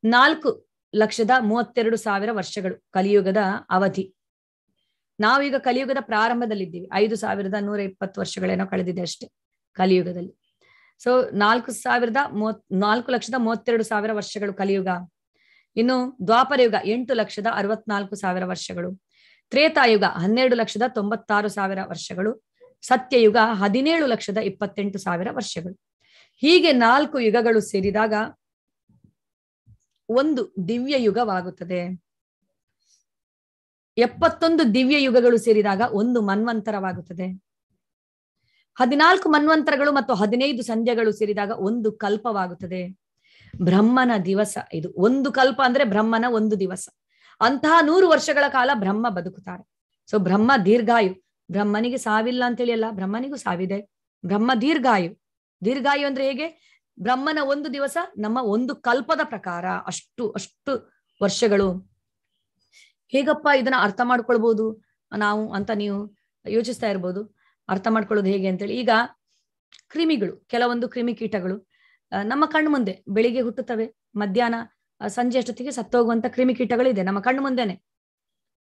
4,32,000 ವರ್ಷಗಳು ಕಲಿಯುಗದ ಅವಧಿ. ನಾವೀಗ ಕಲಿಯುಗದ ಪ್ರಾರಂಭದಲ್ಲಿದ್ದೀವಿ. 5,120 ವರ್ಷಗಳೇನೋ ಕಳೆದಿದೆ ಅಷ್ಟೇ ಕಲಿಯುಗದಲ್ಲಿ. ಸೊ 4,32,000 ವರ್ಷಗಳು ಕಲಿಯುಗ. ಇನ್ನು ದ್ವಾಪರ ಯುಗ 8,64,000 ವರ್ಷಗಳು, ತ್ರೇತಾಯುಗ 12,96,000 ವರ್ಷಗಳು, ಸತ್ಯಯುಗ 17,28,000 ವರ್ಷಗಳು. ಹೀಗೆ 4 ಯುಗಗಳು ಸೇರಿದಾಗ ಒಂದು ದಿವ್ಯ ಯುಗವಾಗುತ್ತದೆ. 71 ದಿವ್ಯ ಯುಗಗಳು ಸೇರಿದಾಗ ಒಂದು ಮನ್ವಂತರವಾಗುತ್ತದೆ. 14 ಮನ್ವಂತರಗಳು ಮತ್ತು 15 ಸಂಧ್ಯಗಳು ಸೇರಿದಾಗ ಒಂದು ಕಲ್ಪವಾಗುತ್ತದೆ. ಬ್ರಹ್ಮನ ದಿವಸ ಇದು. ಒಂದು ಕಲ್ಪ ಅಂದ್ರೆ ಬ್ರಹ್ಮನ ಒಂದು ದಿವಸ. ಅಂತಹ 100 ವರ್ಷಗಳ ಕಾಲ ಬ್ರಹ್ಮ ಬದುಕುತ್ತಾರೆ. ಸೊ ಬ್ರಹ್ಮ ದೀರ್ಘಾಯು. ಬ್ರಹ್ಮನಿಗೆ ಸಾವಿಲ್ಲ ಅಂತೇಳಿ ಅಲ್ಲ, ಬ್ರಹ್ಮನಿಗೂ ಸಾವಿದೆ. ಬ್ರಹ್ಮ ದೀರ್ಘಾಯು ಅಂದ್ರೆ ಹೇಗೆ? ಬ್ರಹ್ಮನ ಒಂದು ದಿವಸ ನಮ್ಮ ಒಂದು ಕಲ್ಪದ ಪ್ರಕಾರ ಅಷ್ಟು ವರ್ಷಗಳು. ಹೇಗಪ್ಪ ಇದನ್ನ ಅರ್ಥ ಮಾಡ್ಕೊಳ್ಬಹುದು ನಾವು ಅಂತ ನೀವು ಯೋಚಿಸ್ತಾ ಇರ್ಬೋದು. ಅರ್ಥ ಮಾಡ್ಕೊಳ್ಳೋದು ಹೇಗೆ ಅಂತೇಳಿ, ಈಗ ಕೆಲವೊಂದು ಕ್ರಿಮಿಕೀಟಗಳು ನಮ್ಮ ಕಣ್ಣು ಮುಂದೆ ಬೆಳಿಗ್ಗೆ ಹುಟ್ಟುತ್ತವೆ, ಮಧ್ಯಾಹ್ನ ಸಂಜೆ ಅಷ್ಟೊತ್ತಿಗೆ ಸತ್ತೋಗುವಂತ ಕ್ರಿಮಿಕೀಟಗಳು ಇದೆ ನಮ್ಮ ಕಣ್ಣು ಮುಂದೆನೆ.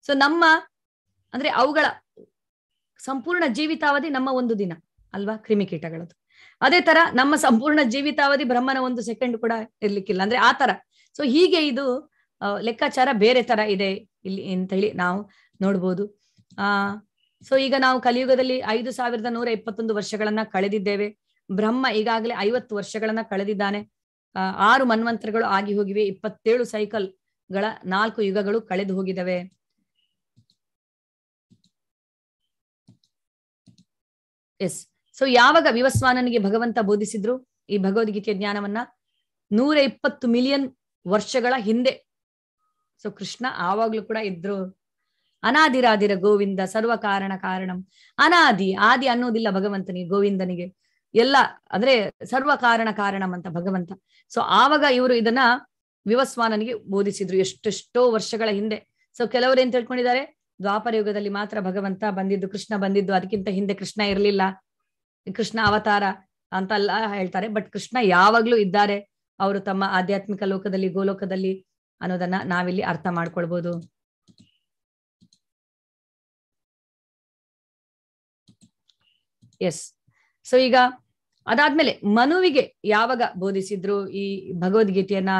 ಸೊ ಅಂದ್ರೆ ಅವುಗಳ ಸಂಪೂರ್ಣ ಜೀವಿತಾವಧಿ ನಮ್ಮ ಒಂದು ದಿನ ಅಲ್ವಾ ಕ್ರಿಮಿಕೀಟಗಳದ್ದು. ಅದೇ ತರ ನಮ್ಮ ಸಂಪೂರ್ಣ ಜೀವಿತಾವಧಿ ಬ್ರಹ್ಮನ 1 ಸೆಕೆಂಡ್ ಕೂಡ ಇರ್ಲಿಕ್ಕಿಲ್ಲ, ಅಂದ್ರೆ ಆ ತರ. ಸೊ ಹೀಗೆ ಇದು ಲೆಕ್ಕಾಚಾರ ಬೇರೆ ತರ ಇದೆ ಇಲ್ಲಿ ಅಂತ ಹೇಳಿ ನಾವು ನೋಡ್ಬೋದು. ಸೊ ಈಗ ನಾವು ಕಲಿಯುಗದಲ್ಲಿ 5,121 ವರ್ಷಗಳನ್ನ ಕಳೆದಿದ್ದೇವೆ. ಬ್ರಹ್ಮ ಈಗಾಗಲೇ 50 ವರ್ಷಗಳನ್ನ ಕಳೆದಿದ್ದಾನೆ. 6 ಮನ್ವಂತರಗಳು ಆಗಿ ಹೋಗಿವೆ. 27 ಸೈಕಲ್ಗಳ 4 ಯುಗಗಳು ಕಳೆದು ಹೋಗಿದವೆ. ಎಸ್. ಸೊ ಯಾವಾಗ ವಿವಸ್ವಾನನಿಗೆ ಭಗವಂತ ಬೋಧಿಸಿದ್ರು ಈ ಭಗವದ್ಗೀತೆಯ ಜ್ಞಾನವನ್ನ? 120 ಮಿಲಿಯನ್ ವರ್ಷಗಳ ಹಿಂದೆ. ಸೊ ಕೃಷ್ಣ ಆವಾಗ್ಲೂ ಕೂಡ ಇದ್ರು. ಅನಾದಿರಾದಿರ ಗೋವಿಂದ ಸರ್ವ ಕಾರಣಂ. ಆದಿ ಅನ್ನೋದಿಲ್ಲ ಭಗವಂತನಿಗೆ, ಗೋವಿಂದನಿಗೆ. ಎಲ್ಲ ಅಂದ್ರೆ ಸರ್ವ ಕಾರಣಂ ಅಂತ ಭಗವಂತ. ಸೊ ಆವಾಗ ಇವರು ಇದನ್ನ ವಿವಸ್ವಾನನಿಗೆ ಬೋಧಿಸಿದ್ರು ಎಷ್ಟೆಷ್ಟೋ ವರ್ಷಗಳ ಹಿಂದೆ. ಸೊ ಕೆಲವರು ಏನ್ ತಿಳ್ಕೊಂಡಿದ್ದಾರೆ, ದ್ವಾಪರ ಯುಗದಲ್ಲಿ ಮಾತ್ರ ಭಗವಂತ ಬಂದಿದ್ದು, ಕೃಷ್ಣ ಬಂದಿದ್ದು, ಅದಕ್ಕಿಂತ ಹಿಂದೆ ಕೃಷ್ಣ ಇರ್ಲಿಲ್ಲ, ಕೃಷ್ಣ ಅವತಾರ ಅಂತೆಲ್ಲ ಹೇಳ್ತಾರೆ. ಬಟ್ ಕೃಷ್ಣ ಯಾವಾಗ್ಲೂ ಇದ್ದಾರೆ, ಅವರು ತಮ್ಮ ಆಧ್ಯಾತ್ಮಿಕ ಲೋಕದಲ್ಲಿ, ಗೋಲೋಕದಲ್ಲಿ ಅನ್ನೋದನ್ನ ನಾವಿಲ್ಲಿ ಅರ್ಥ ಮಾಡ್ಕೊಳ್ಬಹುದು. ಎಸ್. ಸೊ ಈಗ ಅದಾದ್ಮೇಲೆ ಮನುವಿಗೆ ಯಾವಾಗ ಬೋಧಿಸಿದ್ರು ಈ ಭಗವದ್ಗೀತೆಯನ್ನ?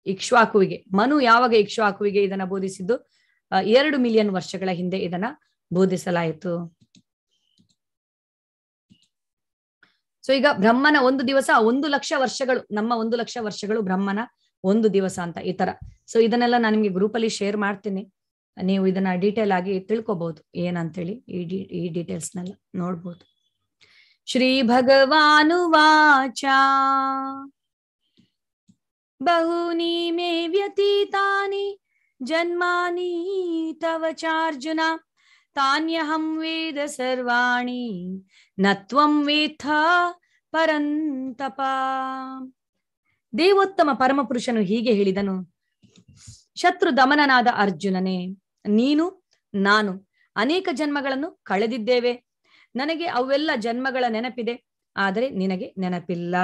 ಇಕ್ಷ್ವಾಕುವಿಗೆ. ಮನು ಯಾವಾಗ ಇಕ್ಷ್ವಾಕುವಿಗೆ ಇದನ್ನ ಬೋಧಿಸಿದ್ದು? 2 ಮಿಲಿಯನ್ ವರ್ಷಗಳ ಹಿಂದೆ ಇದನ್ನ ಬೋಧಿಸಲಾಯಿತು. ಸೊ ಈಗ ಬ್ರಹ್ಮನ ಒಂದು ದಿವಸ 1 ಲಕ್ಷ ವರ್ಷಗಳು, ನಮ್ಮ 1 ಲಕ್ಷ ವರ್ಷಗಳು ಬ್ರಹ್ಮನ ಒಂದು ದಿವಸ ಅಂತ ಈ ತರ. ಸೊ ಇದನ್ನೆಲ್ಲ ನಾನು ನಿಮ್ಗೆ ಗ್ರೂಪ್ ಅಲ್ಲಿ ಶೇರ್ ಮಾಡ್ತೀನಿ, ನೀವು ಇದನ್ನ ಡೀಟೇಲ್ ಆಗಿ ತಿಳ್ಕೊಬಹುದು ಏನಂತೇಳಿ, ಈ ಡೀಟೇಲ್ಸ್ನೆಲ್ಲ ನೋಡ್ಬೋದು. ಶ್ರೀ ಭಗವಾನುವಾಚ ಬಹೂನಿ ಮೇ ವ್ಯತೀತಾನಿ ಜನ್ಮಾನಿ ತವ ಚಾರ್ಜುನ ತಾನ್ಯಹಂ ವೇದ ಸರ್ವಾಣಿ ನತ್ವಂ ವೇತ್ಥ ಪರಂತಪ. ದೇವೋತ್ತಮ ಪರಮಪುರುಷನು ಹೀಗೆ ಹೇಳಿದನು, ಶತ್ರು ದಮನನಾದ ಅರ್ಜುನನೇ, ನೀನು ನಾನು ಅನೇಕ ಜನ್ಮಗಳನ್ನು ಕಳೆದಿದ್ದೇವೆ. ನನಗೆ ಅವೆಲ್ಲ ಜನ್ಮಗಳ ನೆನಪಿದೆ, ಆದರೆ ನಿನಗೆ ನೆನಪಿಲ್ಲ.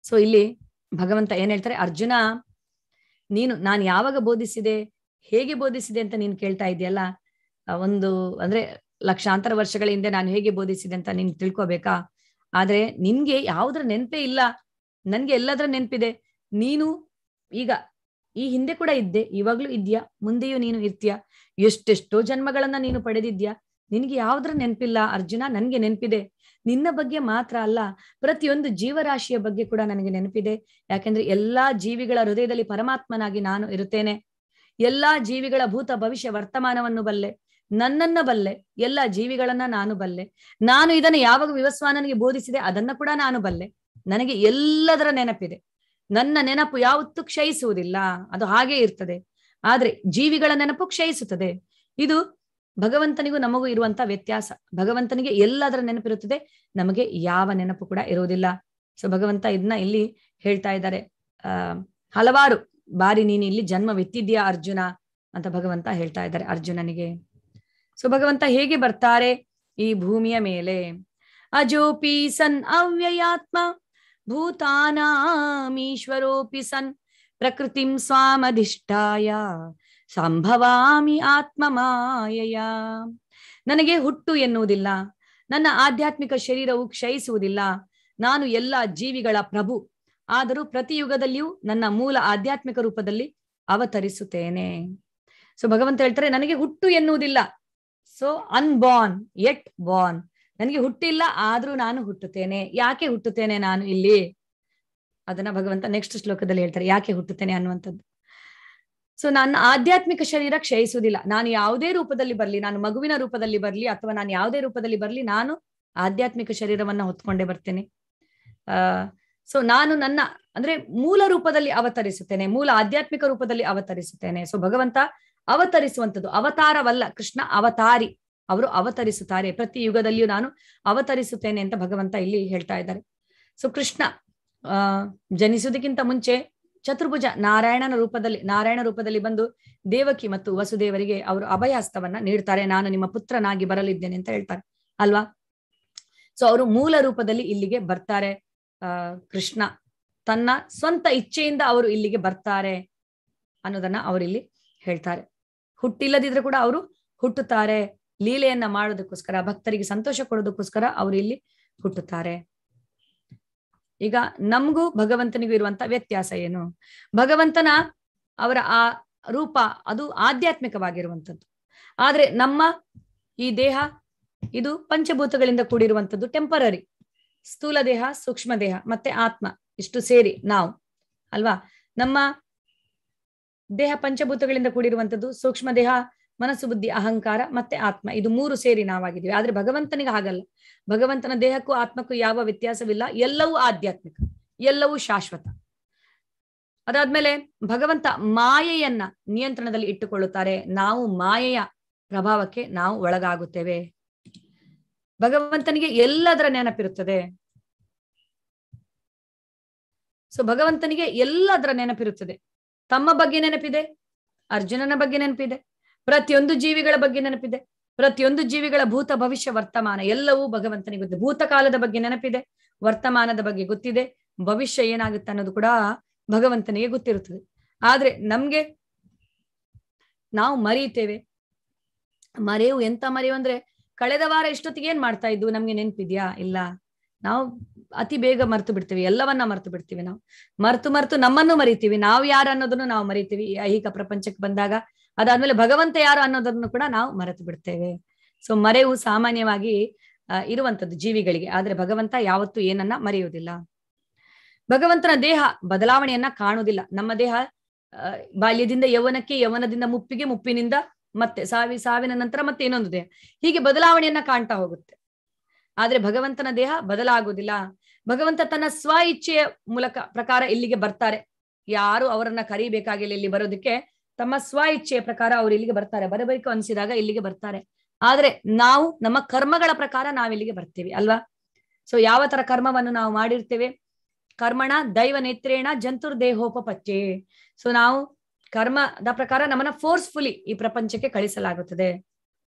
ಸೊ ಇಲ್ಲಿ ಭಗವಂತ ಏನ್ ಹೇಳ್ತಾರೆ, ಅರ್ಜುನ ನಾನು ಯಾವಾಗ ಬೋಧಿಸಿದೆ, ಹೇಗೆ ಬೋಧಿಸಿದೆ ಅಂತ ನೀನ್ ಕೇಳ್ತಾ ಇದೆಯಲ್ಲ, ಅಂದ್ರೆ ಲಕ್ಷಾಂತರ ವರ್ಷಗಳ ಹಿಂದೆ ನಾನು ಹೇಗೆ ಬೋಧಿಸಿದೆ ಅಂತ ನೀನ್ ತಿಳ್ಕೊಬೇಕಾ? ಆದ್ರೆ ನಿನ್ಗೆ ಯಾವುದ್ರ ನೆನಪೇ ಇಲ್ಲ, ನನ್ಗೆ ಎಲ್ಲದರ ನೆನಪಿದೆ. ನೀನು ಈಗ ಈ ಹಿಂದೆ ಕೂಡ ಇದ್ದೆ, ಇವಾಗ್ಲೂ ಇದ್ಯಾ, ಮುಂದೆಯೂ ನೀನು ಇರ್ತೀಯ. ಎಷ್ಟೆಷ್ಟೋ ಜನ್ಮಗಳನ್ನ ನೀನು ಪಡೆದಿದ್ಯಾ, ನಿನ್ಗೆ ಯಾವ್ದ್ರ ನೆನಪಿಲ್ಲ ಅರ್ಜುನ? ನನ್ಗೆ ನೆನಪಿದೆ. ನಿನ್ನ ಬಗ್ಗೆ ಮಾತ್ರ ಅಲ್ಲ, ಪ್ರತಿಯೊಂದು ಜೀವರಾಶಿಯ ಬಗ್ಗೆ ಕೂಡ ನನಗೆ ನೆನಪಿದೆ. ಯಾಕೆಂದ್ರೆ ಎಲ್ಲಾ ಜೀವಿಗಳ ಹೃದಯದಲ್ಲಿ ಪರಮಾತ್ಮನಾಗಿ ನಾನು ಇರುತ್ತೇನೆ. ಎಲ್ಲಾ ಜೀವಿಗಳ ಭೂತ ಭವಿಷ್ಯ ವರ್ತಮಾನವನ್ನು ಬಲ್ಲೆ, ನನ್ನನ್ನ ಬಲ್ಲೆ, ಎಲ್ಲಾ ಜೀವಿಗಳನ್ನ ನಾನು ಬಲ್ಲೆ. ನಾನು ಇದನ್ನು ಯಾವಾಗ ವಿವಸ್ವಾನನಿಗೆ ಬೋಧಿಸಿದೆ ಅದನ್ನ ಕೂಡ ನಾನು ಬಲ್ಲೆ. ನನಗೆ ಎಲ್ಲದರ ನೆನಪಿದೆ. ನನ್ನ ನೆನಪು ಯಾವತ್ತೂ ಕ್ಷಯಿಸುವುದಿಲ್ಲ, ಅದು ಹಾಗೆ ಇರ್ತದೆ. ಆದ್ರೆ ಜೀವಿಗಳ ನೆನಪು ಕ್ಷಯಿಸುತ್ತದೆ. ಇದು ಭಗವಂತನಿಗೂ ನಮಗೂ ಇರುವಂತ ವ್ಯತ್ಯಾಸ. ಭಗವಂತನಿಗೆ ಎಲ್ಲದರ ನೆನಪಿರುತ್ತದೆ, ನಮಗೆ ಯಾವ ನೆನಪು ಕೂಡ ಇರುವುದಿಲ್ಲ. ಸೊ ಭಗವಂತ ಇದನ್ನ ಇಲ್ಲಿ ಹೇಳ್ತಾ ಇದ್ದಾರೆ. ಹಲವಾರು ಬಾರಿ ನೀನು ಇಲ್ಲಿ ಜನ್ಮವೆತ್ತಿದ್ಯಾ ಅರ್ಜುನ ಅಂತ ಭಗವಂತ ಹೇಳ್ತಾ ಇದ್ದಾರೆ ಅರ್ಜುನನಿಗೆ. ಸೊ ಭಗವಂತ ಹೇಗೆ ಬರ್ತಾರೆ ಈ ಭೂಮಿಯ ಮೇಲೆ? ಅಜೋಪಿ ಸನ್ ಅವ್ಯಯಾತ್ಮ ಭೂತಾನಾಮೀಶ್ವರೋಪಿ ಸನ್ ಪ್ರಕೃತಿಂ ಸ್ವಾಮಧಿಷ್ಠಾಯ ಸಂಭವಾಮಿ ಆತ್ಮ ಮಾಯಯ. ನನಗೆ ಹುಟ್ಟು ಎನ್ನುವುದಿಲ್ಲ, ನನ್ನ ಆಧ್ಯಾತ್ಮಿಕ ಶರೀರವು ಕ್ಷಯಿಸುವುದಿಲ್ಲ. ನಾನು ಎಲ್ಲ ಜೀವಿಗಳ ಪ್ರಭು, ಆದರೂ ಪ್ರತಿ ಯುಗದಲ್ಲಿಯೂ ನನ್ನ ಮೂಲ ಆಧ್ಯಾತ್ಮಿಕ ರೂಪದಲ್ಲಿ ಅವತರಿಸುತ್ತೇನೆ. ಸೊ ಭಗವಂತ ಹೇಳ್ತಾರೆ, ನನಗೆ ಹುಟ್ಟು ಎನ್ನುವುದಿಲ್ಲ. ಸೊ ಅನ್ಬಾರ್ನ್ ಯೆಟ್ ಬಾರ್ನ್, ನನಗೆ ಹುಟ್ಟಿಲ್ಲ ಆದ್ರೂ ನಾನು ಹುಟ್ಟುತ್ತೇನೆ. ಯಾಕೆ ಹುಟ್ಟುತ್ತೇನೆ ನಾನು ಇಲ್ಲಿ? ಅದನ್ನ ಭಗವಂತ ನೆಕ್ಸ್ಟ್ ಶ್ಲೋಕದಲ್ಲಿ ಹೇಳ್ತಾರೆ, ಯಾಕೆ ಹುಟ್ಟುತ್ತೇನೆ ಅನ್ನುವಂಥದ್ದು. ಸೊ ನನ್ನ ಆಧ್ಯಾತ್ಮಿಕ ಶರೀರ ಕ್ಷಯಿಸುವುದಿಲ್ಲ. ನಾನು ಯಾವುದೇ ರೂಪದಲ್ಲಿ ಬರ್ಲಿ, ನಾನು ಮಗುವಿನ ರೂಪದಲ್ಲಿ ಬರ್ಲಿ ಅಥವಾ ನಾನು ಯಾವುದೇ ರೂಪದಲ್ಲಿ ಬರ್ಲಿ, ನಾನು ಆಧ್ಯಾತ್ಮಿಕ ಶರೀರವನ್ನ ಹೊತ್ಕೊಂಡೇ ಬರ್ತೇನೆ. ಸೊ ನಾನು ನನ್ನ ಅಂದ್ರೆ ಮೂಲ ರೂಪದಲ್ಲಿ ಅವತರಿಸುತ್ತೇನೆ, ಮೂಲ ಆಧ್ಯಾತ್ಮಿಕ ರೂಪದಲ್ಲಿ ಅವತರಿಸುತ್ತೇನೆ. ಸೊ ಭಗವಂತ ಅವತರಿಸುವಂಥದ್ದು ಅವತಾರವಲ್ಲ, ಕೃಷ್ಣ ಅವತಾರಿ, ಅವರು ಅವತರಿಸುತ್ತಾರೆ. ಪ್ರತಿ ಯುಗದಲ್ಲಿಯೂ ನಾನು ಅವತರಿಸುತ್ತೇನೆ ಅಂತ ಭಗವಂತ ಇಲ್ಲಿ ಹೇಳ್ತಾ ಇದ್ದಾರೆ. ಸೊ ಕೃಷ್ಣ ಜನಿಸುವುದಕ್ಕಿಂತ ಮುಂಚೆ ಚತುರ್ಭುಜ ನಾರಾಯಣ ರೂಪದಲ್ಲಿ ಬಂದು ದೇವಕಿ ಮತ್ತು ವಸುದೇವರಿಗೆ ಅವರು ಅಭಯಹಸ್ತವನ್ನ ನೀಡ್ತಾರೆ. ನಾನು ನಿಮ್ಮ ಪುತ್ರನಾಗಿ ಬರಲಿದ್ದೇನೆ ಅಂತ ಹೇಳ್ತಾರೆ ಅಲ್ವಾ? ಸೊ ಅವರು ಮೂಲ ರೂಪದಲ್ಲಿ ಇಲ್ಲಿಗೆ ಬರ್ತಾರೆ. ಕೃಷ್ಣ ತನ್ನ ಸ್ವಂತ ಇಚ್ಛೆಯಿಂದ ಅವರು ಇಲ್ಲಿಗೆ ಬರ್ತಾರೆ ಅನ್ನೋದನ್ನ ಅವರಿಲ್ಲಿ ಹೇಳ್ತಾರೆ. ಹುಟ್ಟಿಲ್ಲದಿದ್ರೆ ಕೂಡ ಅವರು ಹುಟ್ಟುತ್ತಾರೆ, ಲೀಲೆಯನ್ನ ಮಾಡೋದಕ್ಕೋಸ್ಕರ, ಭಕ್ತರಿಗೆ ಸಂತೋಷ ಕೊಡೋದಕ್ಕೋಸ್ಕರ ಅವರು ಇಲ್ಲಿ ಹುಟ್ಟುತ್ತಾರೆ. ಈಗ ನಮಗೂ ಭಗವಂತನಿಗೂ ಇರುವಂತ ವ್ಯತ್ಯಾಸ ಏನು? ಭಗವಂತನ ಅವರ ಆ ರೂಪ ಅದು ಆಧ್ಯಾತ್ಮಿಕವಾಗಿರುವಂಥದ್ದು. ಆದ್ರೆ ನಮ್ಮ ಈ ದೇಹ ಇದು ಪಂಚಭೂತಗಳಿಂದ ಕೂಡಿರುವಂಥದ್ದು, ಟೆಂಪರರಿ. ಸ್ಥೂಲ ದೇಹ, ಸೂಕ್ಷ್ಮ ದೇಹ ಮತ್ತೆ ಆತ್ಮ, ಇಷ್ಟು ಸೇರಿ ನಾವು ಅಲ್ವಾ? ನಮ್ಮ ದೇಹ ಪಂಚಭೂತಗಳಿಂದ ಕೂಡಿರುವಂಥದ್ದು, ಸೂಕ್ಷ್ಮ ದೇಹ ಮನಸ್ಸು ಬುದ್ಧಿ ಅಹಂಕಾರ ಮತ್ತೆ ಆತ್ಮ, ಇದು ಮೂರು ಸೇರಿ ನಾವಾಗಿದ್ದೀವಿ. ಆದ್ರೆ ಭಗವಂತನಿಗೆ ಹಾಗಲ್ಲ. ಭಗವಂತನ ದೇಹಕ್ಕೂ ಆತ್ಮಕ್ಕೂ ಯಾವ ವ್ಯತ್ಯಾಸವಿಲ್ಲ, ಎಲ್ಲವೂ ಆಧ್ಯಾತ್ಮಿಕ, ಎಲ್ಲವೂ ಶಾಶ್ವತ. ಅದಾದ್ಮೇಲೆ ಭಗವಂತ ಮಾಯೆಯನ್ನ ನಿಯಂತ್ರಣದಲ್ಲಿ ಇಟ್ಟುಕೊಳ್ಳುತ್ತಾರೆ. ನಾವು ಮಾಯೆಯ ಪ್ರಭಾವಕ್ಕೆ ನಾವು ಒಳಗಾಗುತ್ತೇವೆ. ಭಗವಂತನಿಗೆ ಎಲ್ಲದರ ನೆನಪಿರುತ್ತದೆ. ಸೊ ಭಗವಂತನಿಗೆ ಎಲ್ಲದರ ನೆನಪಿರುತ್ತದೆ. ತಮ್ಮ ಬಗ್ಗೆ ನೆನಪಿದೆ, ಅರ್ಜುನನ ಬಗ್ಗೆ ನೆನಪಿದೆ, ಪ್ರತಿಯೊಂದು ಜೀವಿಗಳ ಬಗ್ಗೆ ನೆನಪಿದೆ, ಪ್ರತಿಯೊಂದು ಜೀವಿಗಳ ಭೂತ ಭವಿಷ್ಯ ವರ್ತಮಾನ ಎಲ್ಲವೂ ಭಗವಂತನಿಗೆ ಗೊತ್ತಿದೆ. ಭೂತಕಾಲದ ಬಗ್ಗೆ ನೆನಪಿದೆ, ವರ್ತಮಾನದ ಬಗ್ಗೆ ಗೊತ್ತಿದೆ, ಭವಿಷ್ಯ ಏನಾಗುತ್ತೆ ಅನ್ನೋದು ಕೂಡ ಭಗವಂತನಿಗೆ ಗೊತ್ತಿರುತ್ತದೆ. ಆದ್ರೆ ನಮ್ಗೆ ನಾವು ಮರೀತೇವೆ. ಮರೆಯು ಎಂತ ಮರೆಯು ಅಂದ್ರೆ, ಕಳೆದ ವಾರ ಇಷ್ಟೊತ್ತಿಗೆ ಏನ್ ಮಾಡ್ತಾ ಇದ್ದು ನಮ್ಗೆ ನೆನಪಿದ್ಯಾ? ಇಲ್ಲ. ನಾವು ಅತಿ ಬೇಗ ಮರ್ತು ಬಿಡ್ತೀವಿ, ಎಲ್ಲವನ್ನ ಮರ್ತು ಬಿಡ್ತೀವಿ. ನಾವು ಮರ್ತು ನಮ್ಮನ್ನು ಮರಿತೀವಿ, ನಾವು ಯಾರು ಅನ್ನೋದನ್ನು ನಾವು ಮರಿತೀವಿ ಐಹಿಕ ಪ್ರಪಂಚಕ್ಕೆ ಬಂದಾಗ. ಅದಾದ್ಮೇಲೆ ಭಗವಂತ ಯಾರು ಅನ್ನೋದನ್ನು ಕೂಡ ನಾವು ಮರೆತು ಬಿಡ್ತೇವೆ. ಸೊ ಮರೆವು ಸಾಮಾನ್ಯವಾಗಿ ಇರುವಂತದ್ದು ಜೀವಿಗಳಿಗೆ. ಆದ್ರೆ ಭಗವಂತ ಯಾವತ್ತೂ ಏನನ್ನ ಮರೆಯುವುದಿಲ್ಲ. ಭಗವಂತನ ದೇಹ ಬದಲಾವಣೆಯನ್ನ ಕಾಣುವುದಿಲ್ಲ. ನಮ್ಮ ದೇಹ ಬಾಲ್ಯದಿಂದ ಯೌವನಕ್ಕೆ, ಯೌವನದಿಂದ ಮುಪ್ಪಿಗೆ, ಮುಪ್ಪಿನಿಂದ ಮತ್ತೆ ಸಾವಿನ ನಂತರ ಮತ್ತೆ ಇನ್ನೊಂದು ದೇಹ, ಹೀಗೆ ಬದಲಾವಣೆಯನ್ನ ಕಾಣ್ತಾ ಹೋಗುತ್ತೆ. ಆದ್ರೆ ಭಗವಂತನ ದೇಹ ಬದಲಾಗುವುದಿಲ್ಲ. ಭಗವಂತ ತನ್ನ ಸ್ವ ಇಚ್ಛೆಯ ಮೂಲಕ ಪ್ರಕಾರ ಇಲ್ಲಿಗೆ ಬರ್ತಾರೆ. ಯಾರು ಅವರನ್ನ ಕರೀಬೇಕಾಗಿಲ್ಲ ಇಲ್ಲಿ ಬರೋದಕ್ಕೆ. ತಮ್ಮ ಸ್ವ ಇಚ್ಛೆಯ ಪ್ರಕಾರ ಅವ್ರು ಇಲ್ಲಿಗೆ ಬರ್ತಾರೆ. ಬರಬೇಕು ಅನ್ಸಿದಾಗ ಇಲ್ಲಿಗೆ ಬರ್ತಾರೆ. ಆದ್ರೆ ನಾವು ನಮ್ಮ ಕರ್ಮಗಳ ಪ್ರಕಾರ ನಾವಿಲ್ಲಿಗೆ ಬರ್ತೀವಿ ಅಲ್ವಾ? ಸೊ ಯಾವ ತರ ಕರ್ಮವನ್ನು ನಾವು ಮಾಡಿರ್ತೇವೆ? ಕರ್ಮಣ ದೈವ ನೇತ್ರೇಣ ಜಂತುರ್ದೇಹೋಪಪಚ್ಚೆ. ಸೊ ನಾವು ಕರ್ಮದ ಪ್ರಕಾರ ನಮ್ಮನ್ನ ಫೋರ್ಸ್ಫುಲಿ ಈ ಪ್ರಪಂಚಕ್ಕೆ ಕಳಿಸಲಾಗುತ್ತದೆ.